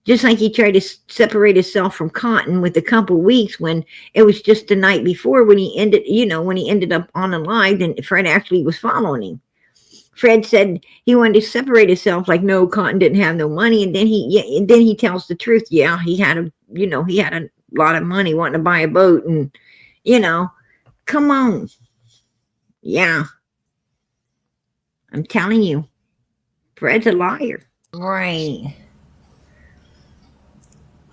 Just like he tried to separate himself from Cotton with a couple weeks when it was just the night before when he ended up on alive and Fred actually was following him. Fred said he wanted to separate himself, like, no, Cotton didn't have no money, and then he tells the truth. Yeah, he had a lot of money wanting to buy a boat, and come on. Yeah. I'm telling you, Fred's a liar. Right.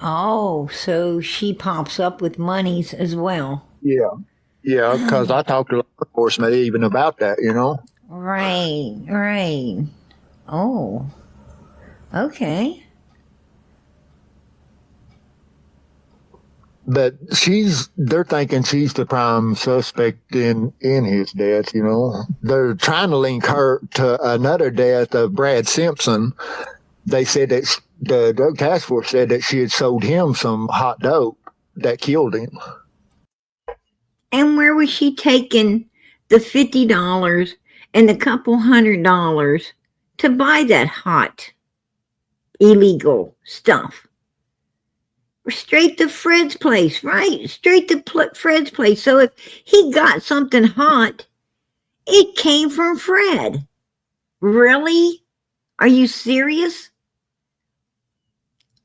Oh, so she pops up with monies as well. Yeah, because I talked to law enforcement even about that, Right. Oh, okay. But they're thinking she's the prime suspect in his death, They're trying to link her to another death of Brad Simpson. They said that the drug task force said that she had sold him some hot dope that killed him. And where was she taking the $50 and the couple $100 to buy that hot, illegal stuff? Straight to Fred's place, right? Straight to Fred's place. So if he got something hot, it came from Fred. Really? Are you serious?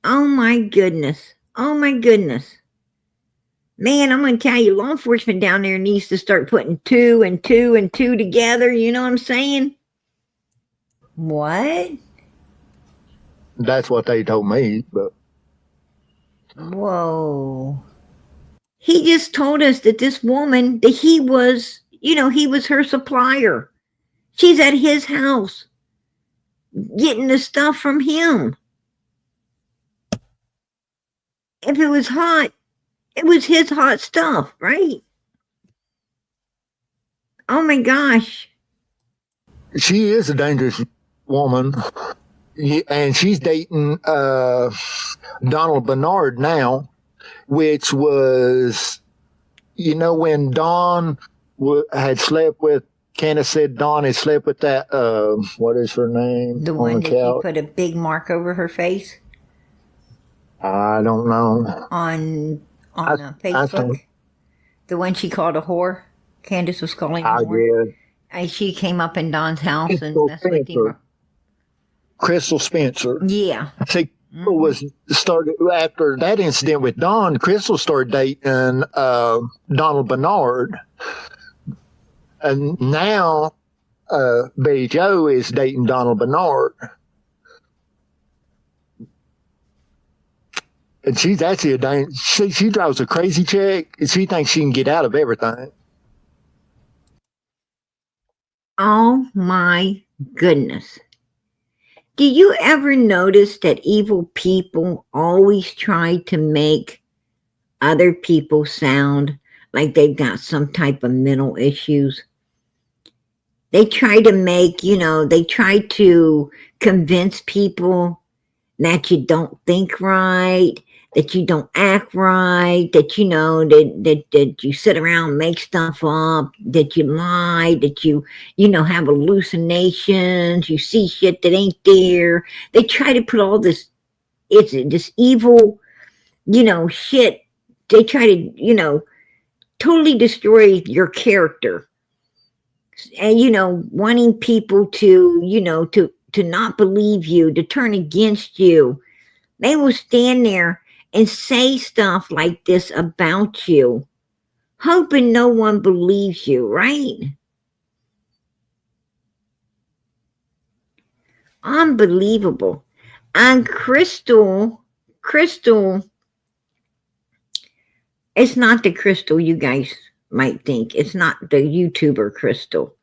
Oh my goodness. Man, I'm going to tell you, law enforcement down there needs to start putting 2 and 2 and 2 together. You know what I'm saying? What? That's what they told me, but. Whoa. He just told us that this woman, that he was her supplier. She's at his house getting the stuff from him. If it was hot, it was his hot stuff, right? Oh my gosh. She is a dangerous woman. And she's dating Donald Bernard now, which was, when Dawn had slept with, Candace said Dawn had slept with that, what is her name? The on one the that you couch. put a big mark over her face I don't know. on I Facebook. think, The one she called a whore. Candace was calling a I whore. guess. And she came up in Don's house and Crystal messed with him. Spencer. Crystal Spencer. Yeah. See, was started after that incident with Don. Crystal started dating Donald Bernard, and now Betty Joe is dating Donald Bernard, and she's actually she drives a crazy chick, and she thinks she can get out of everything. Oh my goodness. Do you ever notice that evil people always try to make other people sound like they've got some type of mental issues? They try to make, they try to convince people that you don't think right, that you don't act right, that that you sit around and make stuff up, that you lie, that you have hallucinations, you see shit that ain't there. They try to put all this evil, shit. They try to, totally destroy your character. And wanting people to, to not believe you, to turn against you. They will stand there and say stuff like this about you, hoping no one believes you, right? Unbelievable. And Crystal, it's not the Crystal you guys might think. It's not the YouTuber Crystal.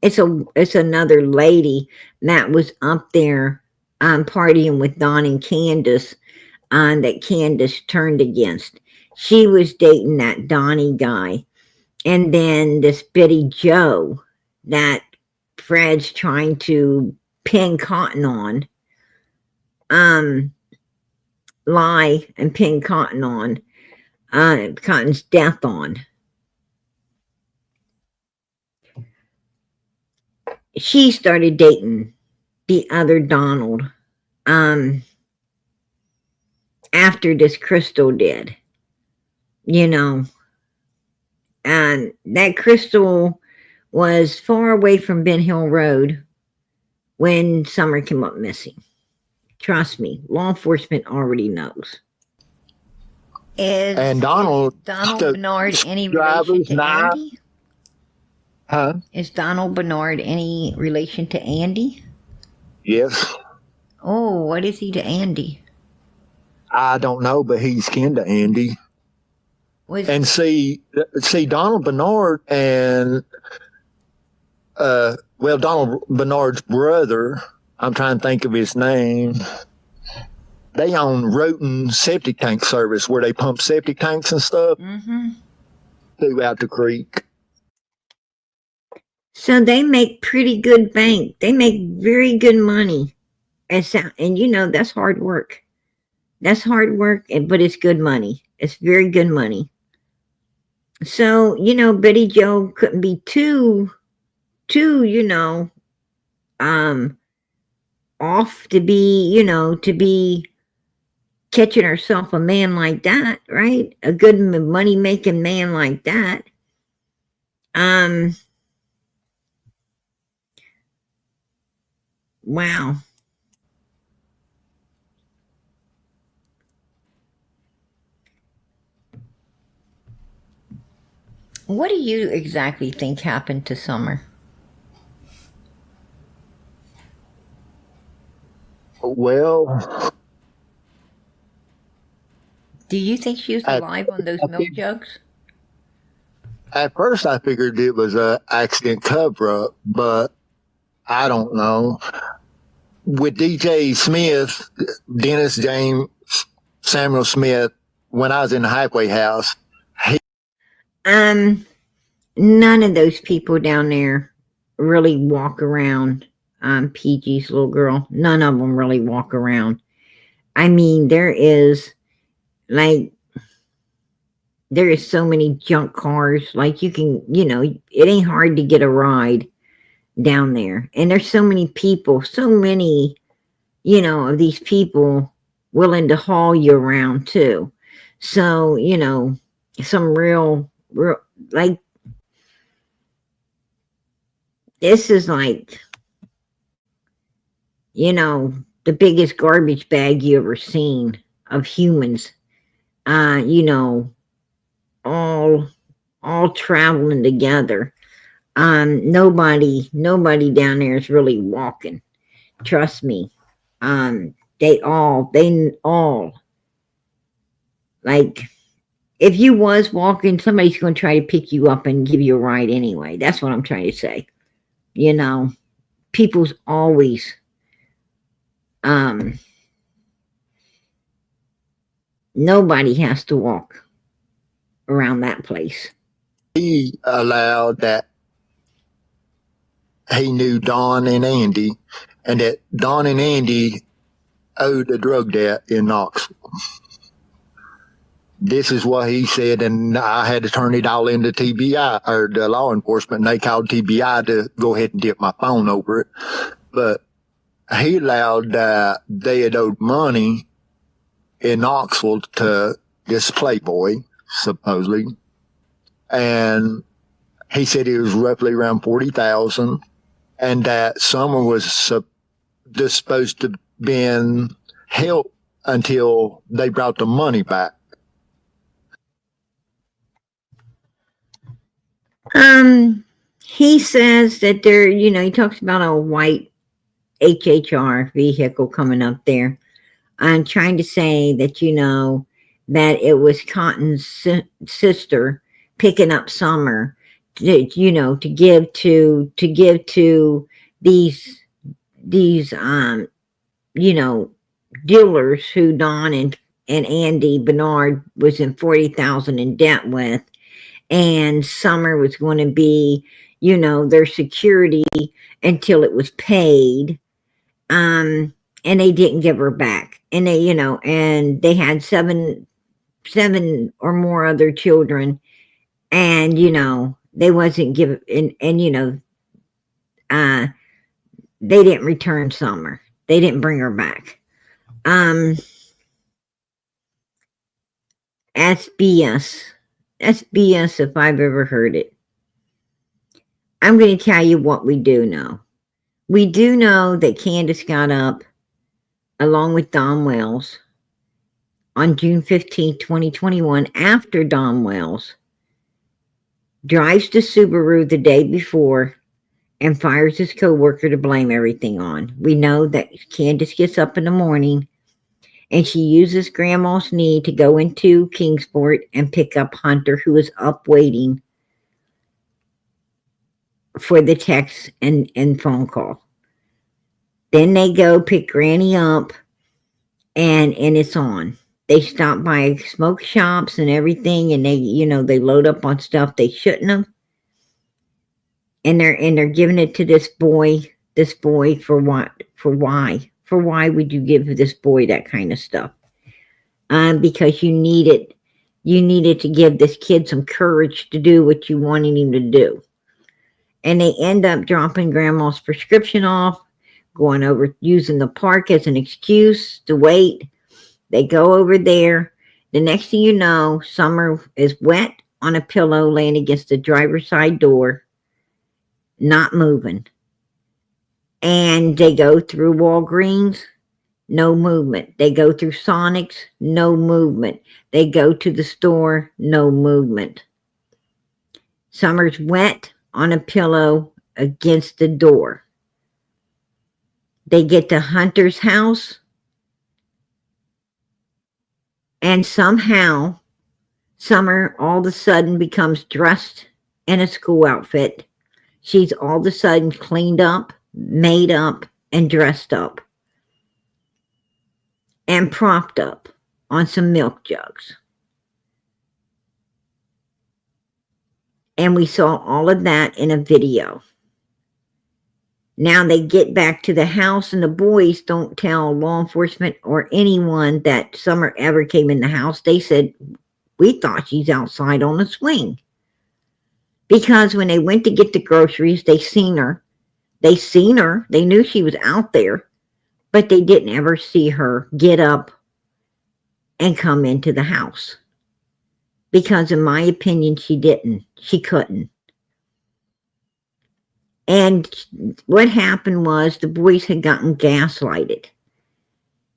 It's another lady that was up there partying with Don and Candace, that Candace turned against. She was dating that Donnie guy. And then this Betty Joe that Fred's trying to pin Cotton on, lie and pin Cotton on, Cotton's death on. She started dating the other Donald after this Crystal did, and that Crystal was far away from Ben Hill Road when Summer came up missing. Trust me, law enforcement already knows. And Donald Bernard any relation to Andy? Huh? Is Donald Bernard any relation to Andy? Yes. Oh, what is he to Andy? I don't know, but he's kin to Andy. And see, Donald Bernard and Donald Bernard's brother, I'm trying to think of his name. They own Roten Septic Tank Service, where they pump septic tanks and stuff throughout the creek. So they make pretty good bank. They make very good money. And that's hard work. That's hard work, but it's good money. It's very good money. So, Betty Joe couldn't be too, off to be catching herself a man like that, right? A good money-making man like that. Wow. What do you exactly think happened to Summer? Well, do you think she was alive on those milk jugs? At first, I figured it was an accident cover-up, but I don't know. With DJ Smith, Dennis James Samuel Smith, when I was in the halfway house, none of those people down there really walk around. PG's little girl, none of them really walk around. I mean, there is so many junk cars. Like you can, it ain't hard to get a ride down there. And there's so many people, so many, of these people willing to haul you around too. So, some real, like, this is like, the biggest garbage bag you ever seen of humans, all traveling together. Nobody down there is really walking. Trust me. They all, like, if you was walking, somebody's going to try to pick you up and give you a ride anyway. That's what I'm trying to say. People's always, nobody has to walk around that place. He allowed that he knew Don and Andy, and that Don and Andy owed a drug debt in Knoxville. This is what he said, and I had to turn it all into TBI, or the law enforcement, and they called TBI to go ahead and dip my phone over it. But he allowed that they had owed money in Knoxville to this playboy, supposedly. And he said it was roughly around $40,000, and that Summer was just supposed to been help until they brought the money back. He says that he talks about a white HHR vehicle coming up there. I'm trying to say that, that it was Cotton's sister picking up Summer, to give to these, dealers who Don and Andy Bernard was in $40,000 in debt with. And Summer was going to be, their security until it was paid. And they didn't give her back. And they, and they had seven or more other children. And, they wasn't given, and they didn't return Summer. They didn't bring her back. That's BS. That's BS if I've ever heard it. I'm going to tell you what we do know. We do know that Candace got up along with Don Wells on June 15, 2021, after Don Wells drives to Subaru the day before and fires his co-worker to blame everything on. We know that Candace gets up in the morning and she uses Grandma's knee to go into Kingsport and pick up Hunter, who is up waiting for the text and phone call. Then they go pick Granny up, and it's on. They stop by smoke shops and everything, and they load up on stuff they shouldn't have. And they're giving it to this boy for what? For why? For why would you give this boy that kind of stuff? Because you needed to give this kid some courage to do what you wanted him to do. And they end up dropping Grandma's prescription off, going over, using the park as an excuse to wait. They go over there. The next thing you know, Summer is wet on a pillow laying against the driver's side door, not moving. And they go through Walgreens, no movement. They go through Sonic's, no movement. They go to the store, no movement. Summer's wet on a pillow against the door. They get to Hunter's house, and somehow Summer all of a sudden becomes dressed in a school outfit. She's all of a sudden cleaned up, made up, and dressed up, and propped up on some milk jugs. And we saw all of that in a video. Now they get back to the house, and the boys don't tell law enforcement or anyone that Summer ever came in the house. They said, we thought she's outside on the swing. Because when they went to get the groceries, they seen her. They knew she was out there, but they didn't ever see her get up and come into the house. Because in my opinion, she couldn't. And what happened was the boys had gotten gaslighted.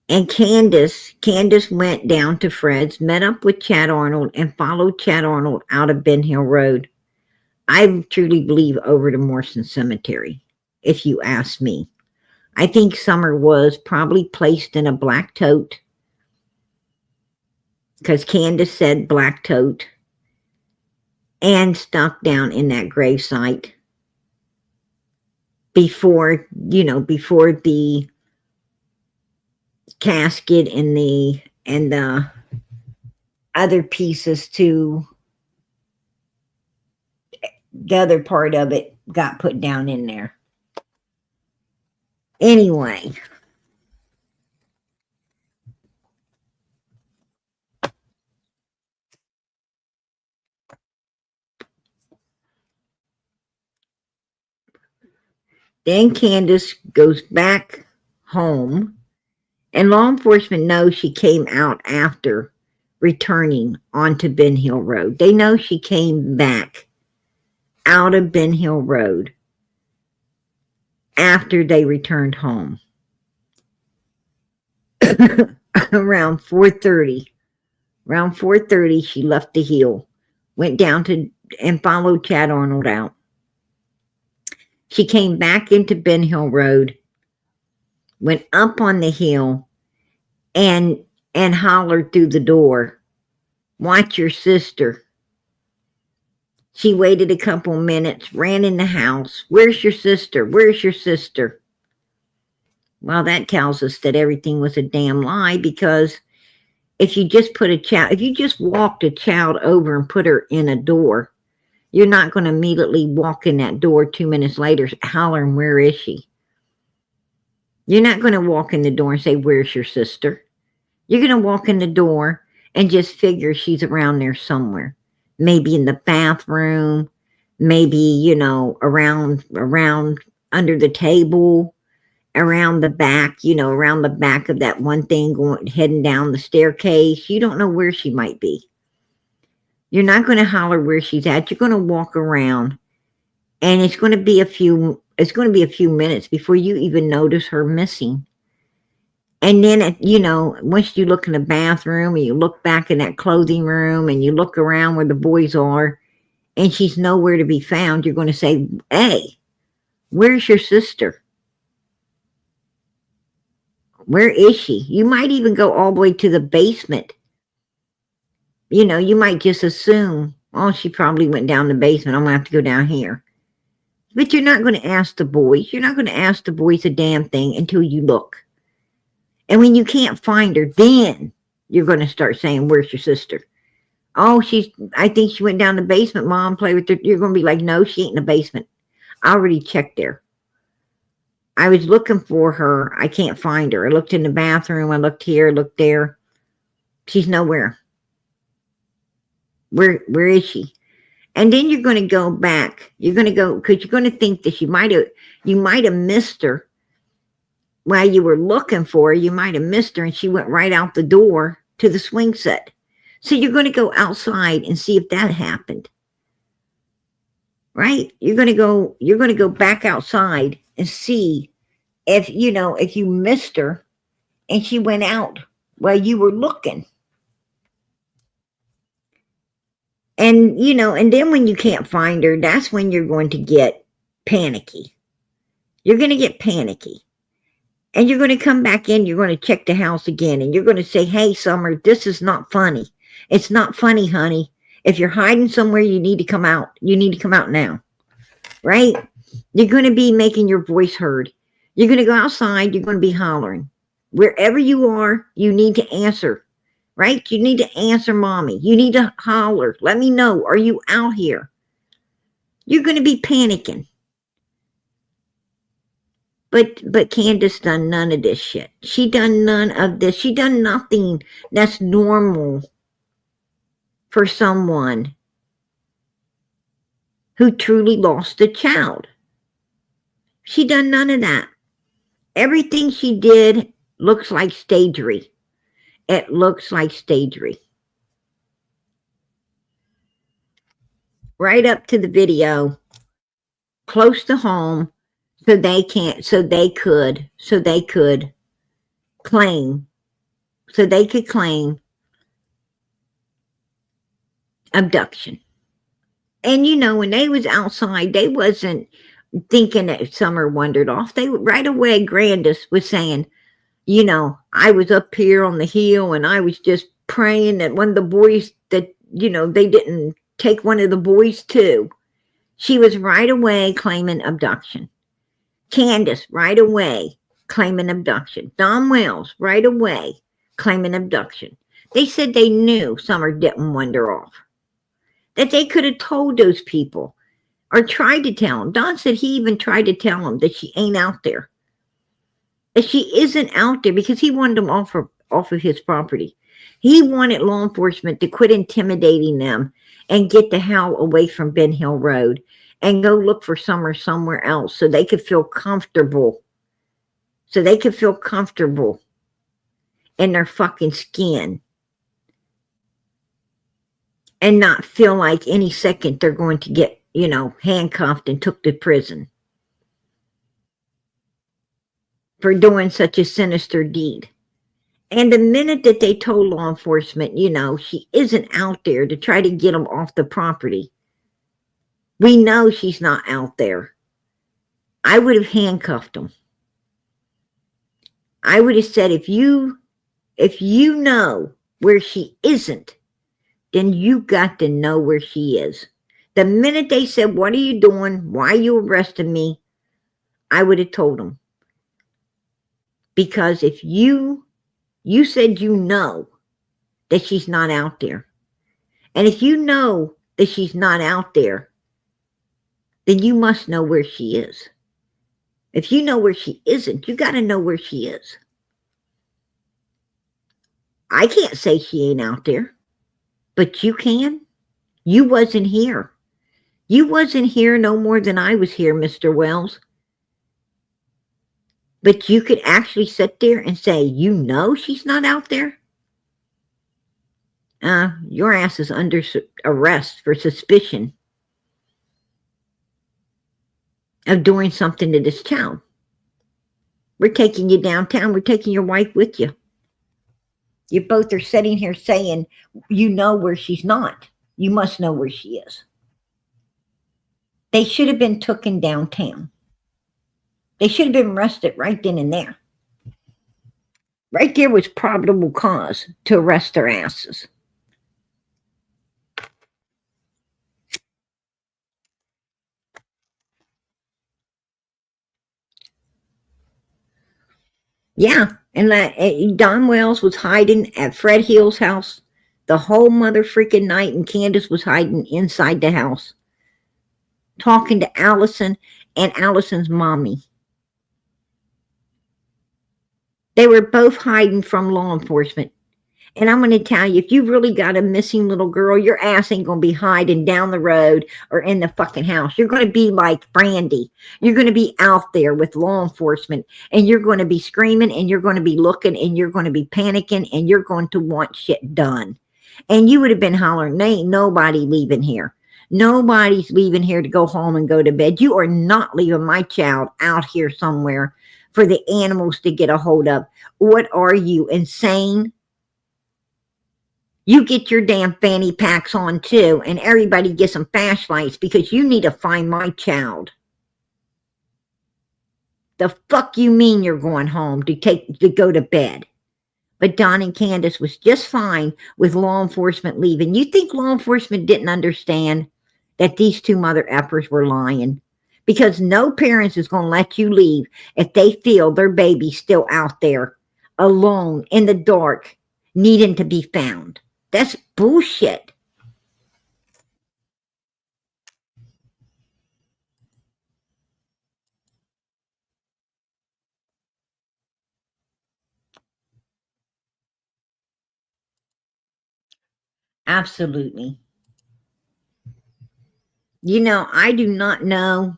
And Candace went down to Fred's, met up with Chad Arnold, and followed Chad Arnold out of Ben Hill Road. I truly believe over to Morrison Cemetery, if you ask me. I think Summer was probably placed in a black tote, because Candace said black tote, and stuck down in that gravesite before the casket and the other pieces to the other part of it got put down in there. Anyway. Then Candace goes back home, and law enforcement knows she came out after returning onto Ben Hill Road. They know she came back out of Ben Hill Road after they returned home. Around 4:30. Around 4:30, she left the hill, went down and followed Chad Arnold out. She came back into Ben Hill Road, went up on the hill, and hollered through the door, "Watch your sister." She waited a couple minutes, ran in the house. "Where's your sister? Where's your sister?" Well, that tells us that everything was a damn lie, because if you just walked a child over and put her in a door, you're not going to immediately walk in that door 2 minutes later hollering, "Where is she?" You're not going to walk in the door and say, "Where's your sister?" You're going to walk in the door and just figure she's around there somewhere. Maybe in the bathroom, maybe, around under the table, around the back, around the back of that one thing heading down the staircase. You don't know where she might be. You're not going to holler where she's at. You're going to walk around, and it's going to be a few minutes before you even notice her missing. And then, once you look in the bathroom and you look back in that clothing room and you look around where the boys are and she's nowhere to be found, you're going to say, "Hey, where's your sister? Where is she?" You might even go all the way to the basement. You might just assume, "Oh, she probably went down the basement. I'm going to have to go down here." But you're not going to ask the boys. You're not going to ask the boys a damn thing until you look. And when you can't find her, then you're going to start saying, "Where's your sister?" "Oh, I think she went down the basement, Mom, play with her." You're going to be like, "No, she ain't in the basement. I already checked there. I was looking for her. I can't find her. I looked in the bathroom. I looked here, looked there. She's nowhere. Where is she?" And then you're going to go back. You're going to go, because you're going to think that you might have missed her while you were looking for her. You might have missed her, and she went right out the door to the swing set. So you're going to go outside and see if that happened. Right? You're going to go back outside and see if you missed her and she went out while you were looking. And, and then when you can't find her, that's when you're going to get panicky. You're going to get panicky. And you're going to come back in, you're going to check the house again, and you're going to say, "Hey, Summer, this is not funny. It's not funny, honey. If you're hiding somewhere, you need to come out. You need to come out now." Right? You're going to be making your voice heard. You're going to go outside, you're going to be hollering. Wherever you are, you need to answer. Right? You need to answer Mommy. You need to holler. "Let me know. Are you out here?" You're going to be panicking. But Candace done none of this shit. She done none of this. She done nothing that's normal for someone who truly lost a child. She done none of that. Everything she did looks like stagery. It looks like stagery. Right up to the video, close to home, so they could claim abduction. And you know, when they was outside, they wasn't thinking that Summer wandered off. They right away, Grandis was saying, you know, I was up here on the hill and I was just praying that one of the boys, that, you know, they didn't take one of the boys too. She was right away claiming abduction. Candace right away claiming abduction. Don Wells right away claiming abduction. They said they knew Summer didn't wander off. That they could have told those people or tried to tell them. Don said he even tried to tell them that she ain't out there. That she isn't out there because he wanted them off of his property. He wanted law enforcement to quit intimidating them and get the hell away from Ben Hill Road and go look for Summer somewhere else so they could feel comfortable. So they could feel comfortable in their fucking skin. And not feel like any second they're going to get, you know, handcuffed and took to prison for doing such a sinister deed. And the minute that they told law enforcement, you know, she isn't out there to try to get them off the property, we know she's not out there. I would have handcuffed them. I would have said, if you know where she isn't, then you got to know where she is. The minute they said, what are you doing? Why are you arresting me? I would have told them. Because if you said you know that she's not out there. And if you know that she's not out there, then you must know where she is. If you know where she isn't, you got to know where she is. I can't say she ain't out there. But you can. You wasn't here. You wasn't here no more than I was here, Mr. Wells. But you could actually sit there and say, you know she's not out there? Your ass is under arrest for suspicion of doing something to this child. We're taking you downtown. We're taking your wife with you. You both are sitting here saying, you know where she's not. You must know where she is. They should have been taken downtown. They should have been arrested right then and there. Right there was probable cause to arrest their asses. Yeah, and Don Wells was hiding at Fred Hill's house the whole mother freaking night, and Candace was hiding inside the house, talking to Allison and Allison's mommy. They were both hiding from law enforcement. And I'm going to tell you, if you really got a missing little girl, your ass ain't going to be hiding down the road or in the fucking house. You're going to be like Brandy. You're going to be out there with law enforcement, and you're going to be screaming, and you're going to be looking, and you're going to be panicking, and you're going to want shit done. And you would have been hollering, there ain't nobody leaving here. Nobody's leaving here to go home and go to bed. You are not leaving my child out here somewhere for the animals to get a hold of. What are you, insane? You get your damn fanny packs on too, and everybody gets some flashlights because you need to find my child. The fuck you mean you're going home to go to bed? But Don and Candace was just fine with law enforcement leaving. You think law enforcement didn't understand that these two mother effers were lying? Because no parents is going to let you leave if they feel their baby's still out there, alone, in the dark, needing to be found. That's bullshit. Absolutely. You know, I do not know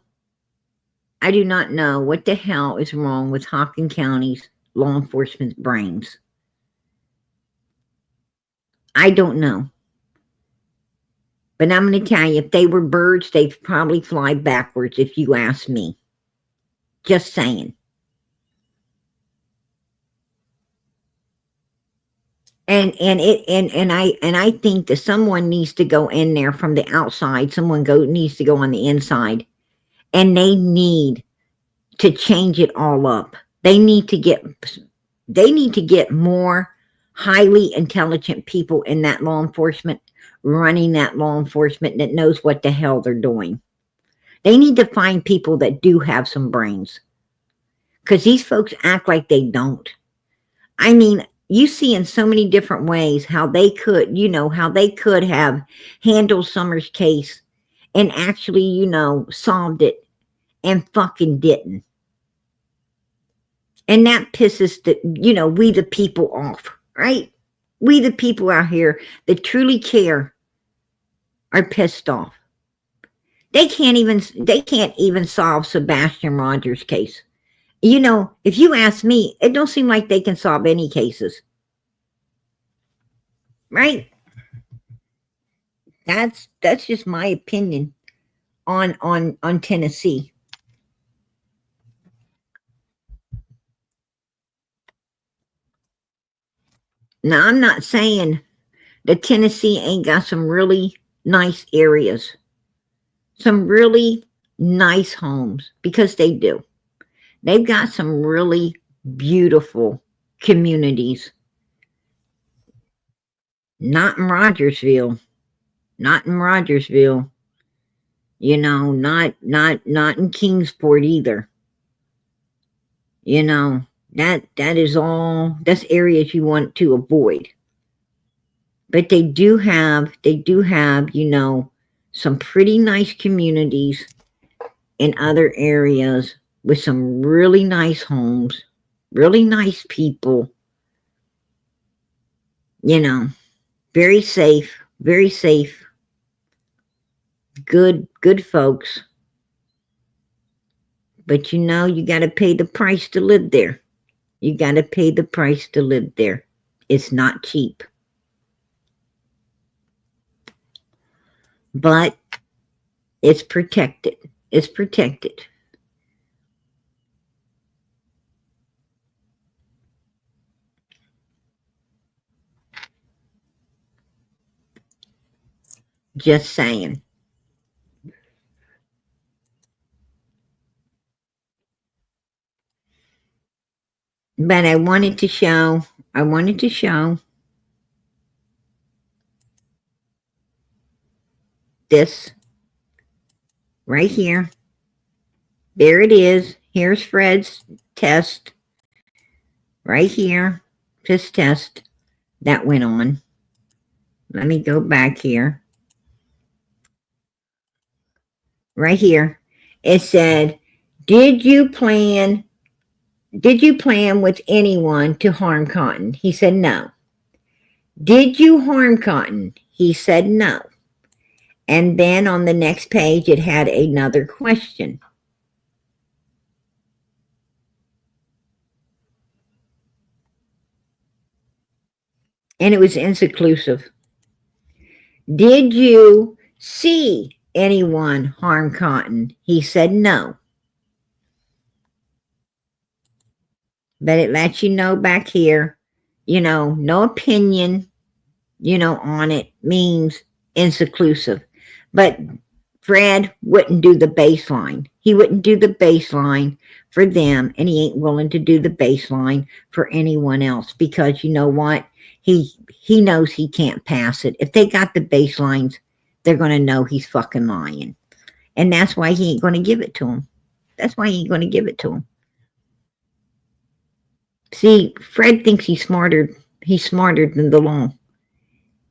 what the hell is wrong with Hockin County's law enforcement brains. I don't know. But I'm going to tell you, if they were birds, they'd probably fly backwards, if you ask me. Just saying. And I think that someone needs to go in there from the outside. Someone needs to go on the inside, and they need to change it all up. They need to get more highly intelligent people in that law enforcement, running that law enforcement, that knows what the hell they're doing. They need to find people that do have some brains, because these folks act like they don't. I mean, you see in so many different ways how they could, how they could have handled Summers' case and actually, solved it, and fucking didn't. And that pisses we the people off, right? We the people out here that truly care are pissed off. They can't even solve Sebastian Rogers' case. If you ask me, it don't seem like they can solve any cases. Right? That's just my opinion on Tennessee. Now, I'm not saying that Tennessee ain't got some really nice areas, some really nice homes, because they do. They've got some really beautiful communities. Not in Rogersville. Not in Rogersville. Not in Kingsport either. That's areas you want to avoid. But they do have, some pretty nice communities in other areas with some really nice homes, really nice people, very safe, good folks. But you got to pay the price to live there. You got to pay the price to live there. It's not cheap. But it's protected. It's protected. Just saying. But I wanted to show this right here. There it is. Here's Fred's test. Right here. His test that went on. Let me go back here. Right here. It said, did you plan with anyone to harm Cotton? He said no. Did you harm Cotton? He said no. And then on the next page, it had another question. And it was inconclusive. Did you see anyone harm Cotton? He said no. But it lets you know back here, no opinion, on it means inconclusive. But Fred wouldn't do the baseline. He wouldn't do the baseline for them, and he ain't willing to do the baseline for anyone else, because you know what? He knows he can't pass it. If they got the baselines, they're going to know he's fucking lying. And that's why he ain't going to give it to him. That's why he ain't going to give it to him. See, Fred thinks he's smarter than the law.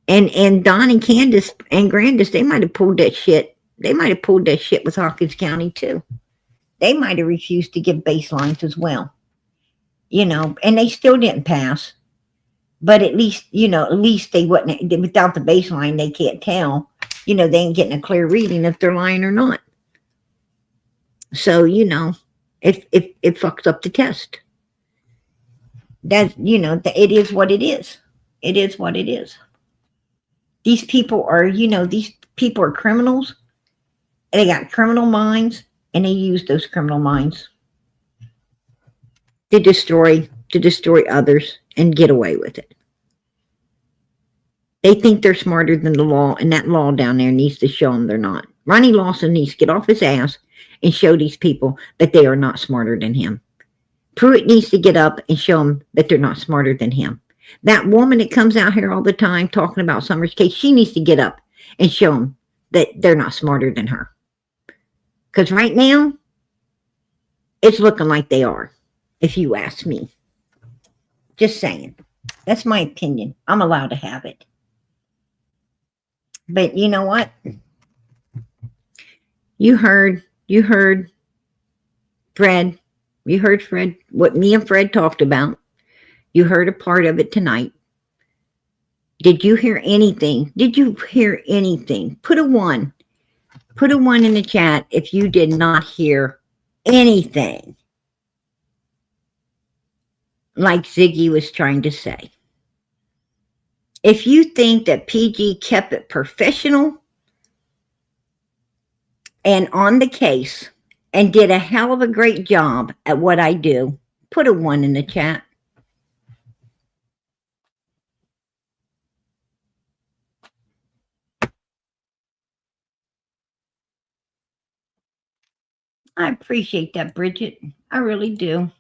And Don and Candace and Grandis, they might have pulled that shit. They might have pulled that shit with Hawkins County too. They might have refused to give baselines as well. And they still didn't pass. But at least, at least they wouldn't, without the baseline, they can't tell. They ain't getting a clear reading if they're lying or not. So, it fucks up the test. That, it is what it is. It is what it is. These people are, criminals. And they got criminal minds, and they use those criminal minds to destroy others and get away with it. They think they're smarter than the law, and that law down there needs to show them they're not. Ronnie Lawson needs to get off his ass and show these people that they are not smarter than him. Pruitt needs to get up and show them that they're not smarter than him. That woman that comes out here all the time talking about Summers' case, she needs to get up and show them that they're not smarter than her. Because right now, it's looking like they are, if you ask me. Just saying. That's my opinion. I'm allowed to have it. But you know what? You heard Fred. You heard Fred, what me and Fred talked about. You heard a part of it tonight. Did you hear anything? Did you hear anything? Put a 1. Put a 1 in the chat if you did not hear anything like Ziggy was trying to say. If you think that PG kept it professional and on the case and did a hell of a great job at what I do, put a 1 in the chat. I appreciate that, Bridget. I really do.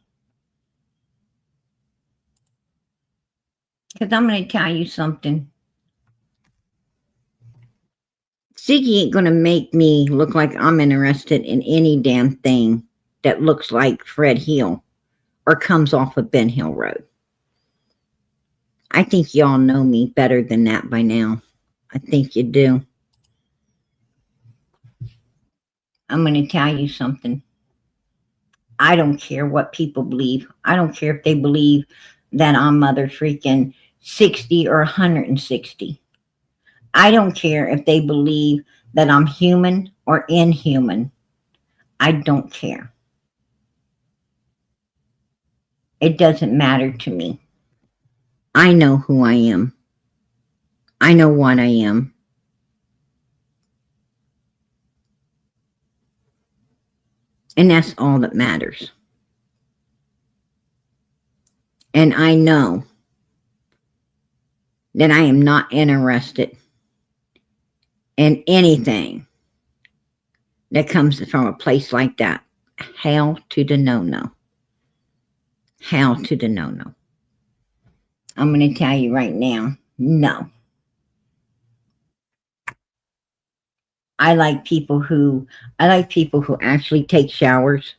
Because I'm going to tell you something. Ziggy ain't going to make me look like I'm interested in any damn thing that looks like Fred Hill or comes off of Ben Hill Road. I think y'all know me better than that by now. I think you do. I'm going to tell you something. I don't care what people believe. I don't care if they believe that I'm mother freaking 60 or 160. I don't care if they believe that I'm human or inhuman. I don't care. It doesn't matter to me. I know who I am. I know what I am. And that's all that matters. And I know that I am not interested in anything that comes from a place like that. Hell to the no-no. Hell to the no-no. I'm going to tell you right now, no. I like people who actually take showers,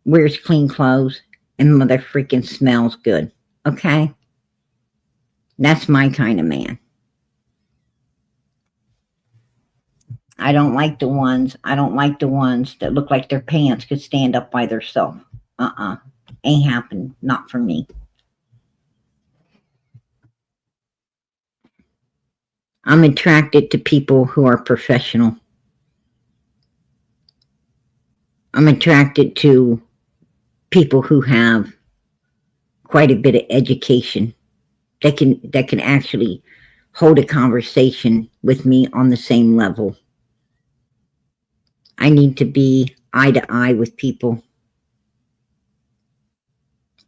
wears clean clothes, and mother freaking smells good. Okay? That's my kind of man. I don't like the ones that look like their pants could stand up by themselves. Ain't happening. Not for me. I'm attracted to people who are professional. I'm attracted to people who have quite a bit of education that can actually hold a conversation with me on the same level. I need to be eye to eye with people.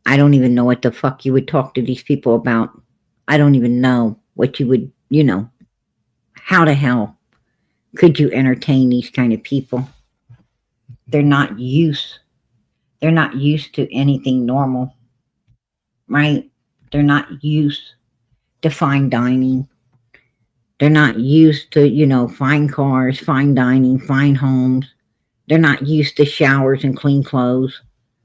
I don't even know what the fuck you would talk to these people about. I don't even know what you would, how the hell could you entertain these kind of people? They're not used to anything normal, right? They're not used to fine dining. They're not used to, fine cars, fine dining, fine homes. They're not used to showers and clean clothes.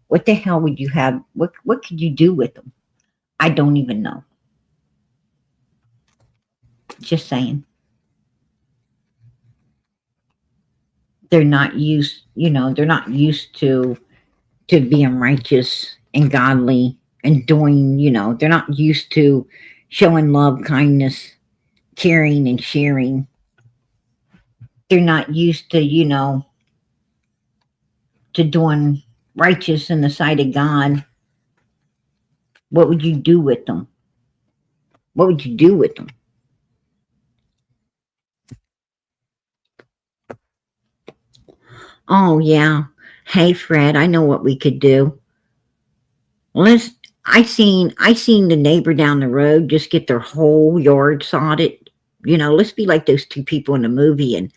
What the hell would you have? What could you do with them? I don't even know. Just saying. They're not used, they're not used to being righteous and godly and doing, they're not used to showing love, kindness, caring, and sharing. They're not used to, to doing righteous in the sight of God. What would you do with them? What would you do with them? Oh, yeah. Hey, Fred, I know what we could do. I seen the neighbor down the road just get their whole yard sodded. Let's be like those two people in the movie and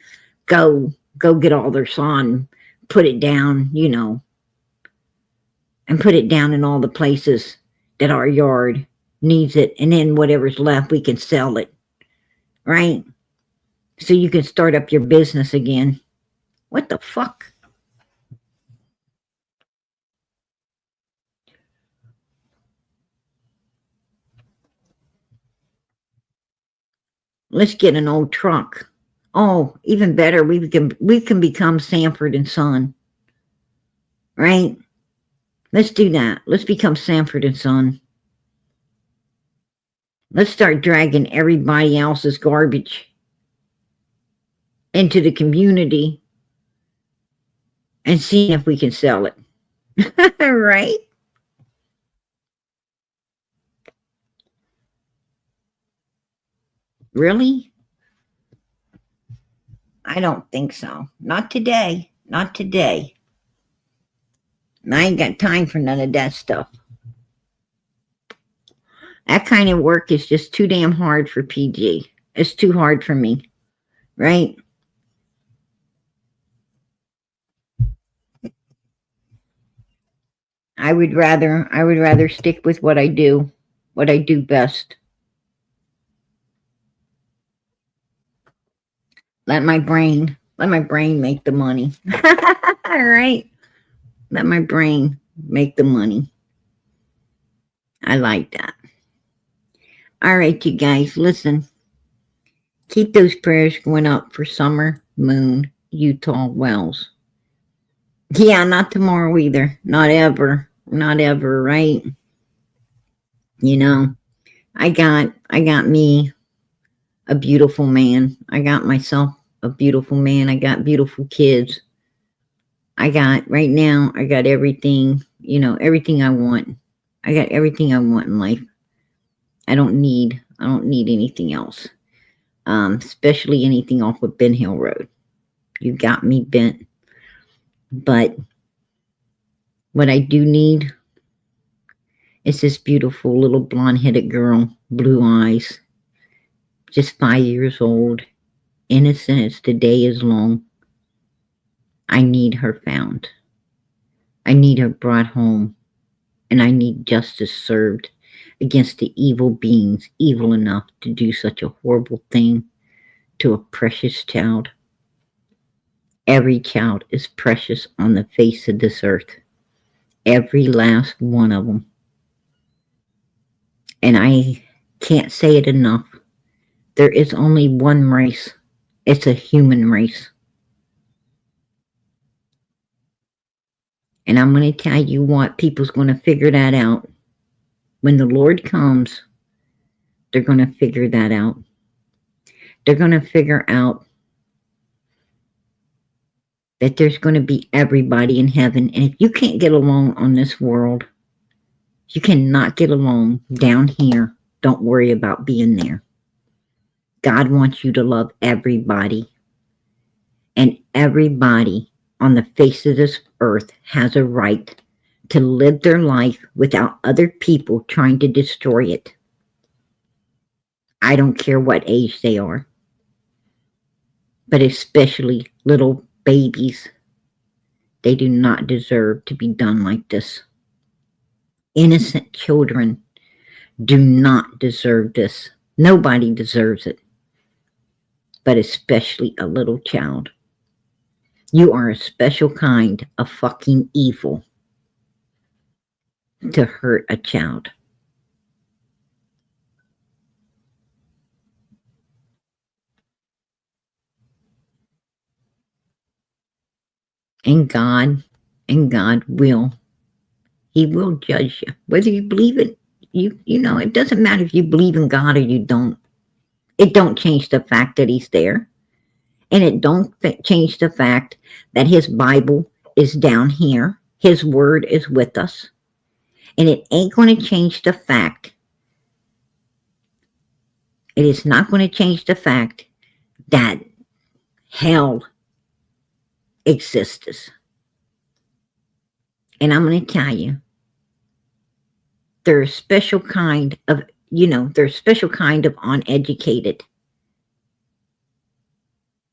go get all their sod and put it down, and put it down in all the places that our yard needs it. And then whatever's left, we can sell it, right? So you can start up your business again. What the fuck? Let's get an old truck. Oh, even better, we can become Sanford and Son. Right? Let's do that. Let's become Sanford and Son. Let's start dragging everybody else's garbage into the community and seeing if we can sell it. Right? Really? I don't think so. Not today. Not today. I ain't got time for none of that stuff. That kind of work is just too damn hard for PG. It's too hard for me. Right? I would rather stick with what I do best. Let my brain make the money. All right. Let my brain make the money. I like that. All right, you guys, listen. Keep those prayers going up for Summer Moon Utah Wells. Yeah, not tomorrow either. Not ever. Not ever, right? I got me a beautiful man. I got myself a beautiful man. I got beautiful kids. Right now, I got everything, everything I want. I got everything I want in life. I don't need anything else. Especially anything off of Ben Hill Road. You got me bent. But what I do need is this beautiful little blonde-headed girl, blue eyes, just 5 years old, innocent as the day is long. I need her found. I need her brought home, and I need justice served against the evil beings evil enough to do such a horrible thing to a precious child. Every child is precious on the face of this earth. Every last one of them. And I can't say it enough. There is only one race. It's a human race. And I'm going to tell you what, people's going to figure that out. When the Lord comes, they're going to figure that out. They're going to figure out that there's going to be everybody in heaven. And if you can't get along on this world, you cannot get along down here. Don't worry about being there. God wants you to love everybody. And everybody on the face of this earth has a right to live their life without other people trying to destroy it. I don't care what age they are. But especially little babies. They do not deserve to be done like this. Innocent children do not deserve this. Nobody deserves it. But especially a little child. You are a special kind of fucking evil to hurt a child. And God will. He will judge you. Whether you believe it, you know, it doesn't matter if you believe in God or you don't. It don't change the fact that he's there. And it don't change the fact that his Bible is down here. His word is with us. And it ain't going to change the fact. It is not going to change the fact that hell exists. And I'm going to tell you, there's a special kind of, there's a special kind of uneducated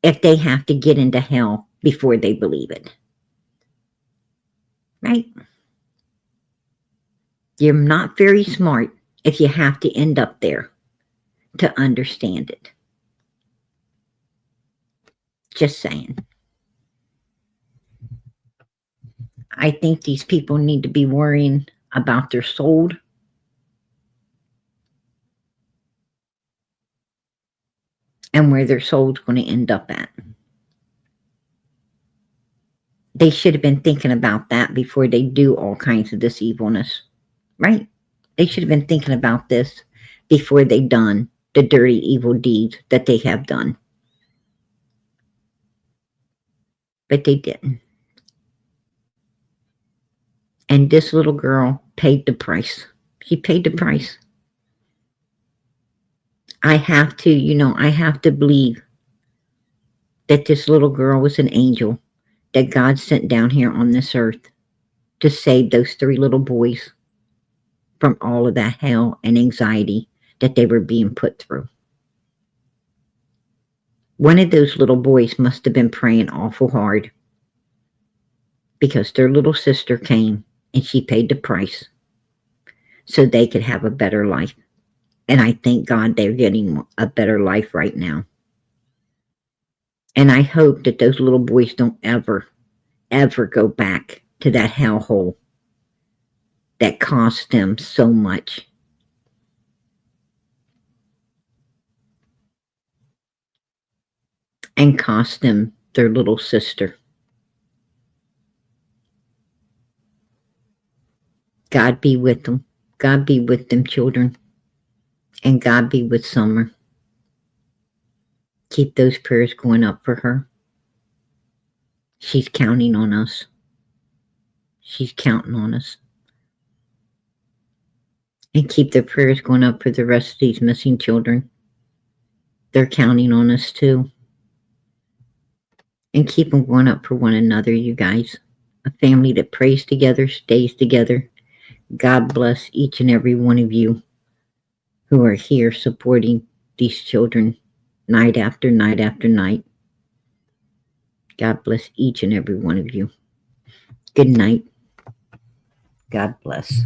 if they have to get into hell before they believe it. Right? You're not very smart if you have to end up there to understand it. Just saying. I think these people need to be worrying about their soul. And where their soul's going to end up at. They should have been thinking about that before they do all kinds of this evilness. Right? They should have been thinking about this before they done the dirty, evil deeds that they have done. But they didn't. And this little girl paid the price. She paid the price. I have to believe that this little girl was an angel that God sent down here on this earth to save those 3 little boys from all of that hell and anxiety that they were being put through. One of those little boys must have been praying awful hard because their little sister came and she paid the price so they could have a better life. And I thank God they're getting a better life right now. And I hope that those little boys don't ever, ever go back to that hellhole that cost them so much. And cost them their little sister. God be with them. God be with them, children. And God be with Summer. Keep those prayers going up for her. She's counting on us. She's counting on us. And keep the prayers going up for the rest of these missing children. They're counting on us too. And keep them going up for one another, you guys. A family that prays together, stays together. God bless each and every one of you who are here supporting these children night after night after night. God bless each and every one of you. Good night. God bless.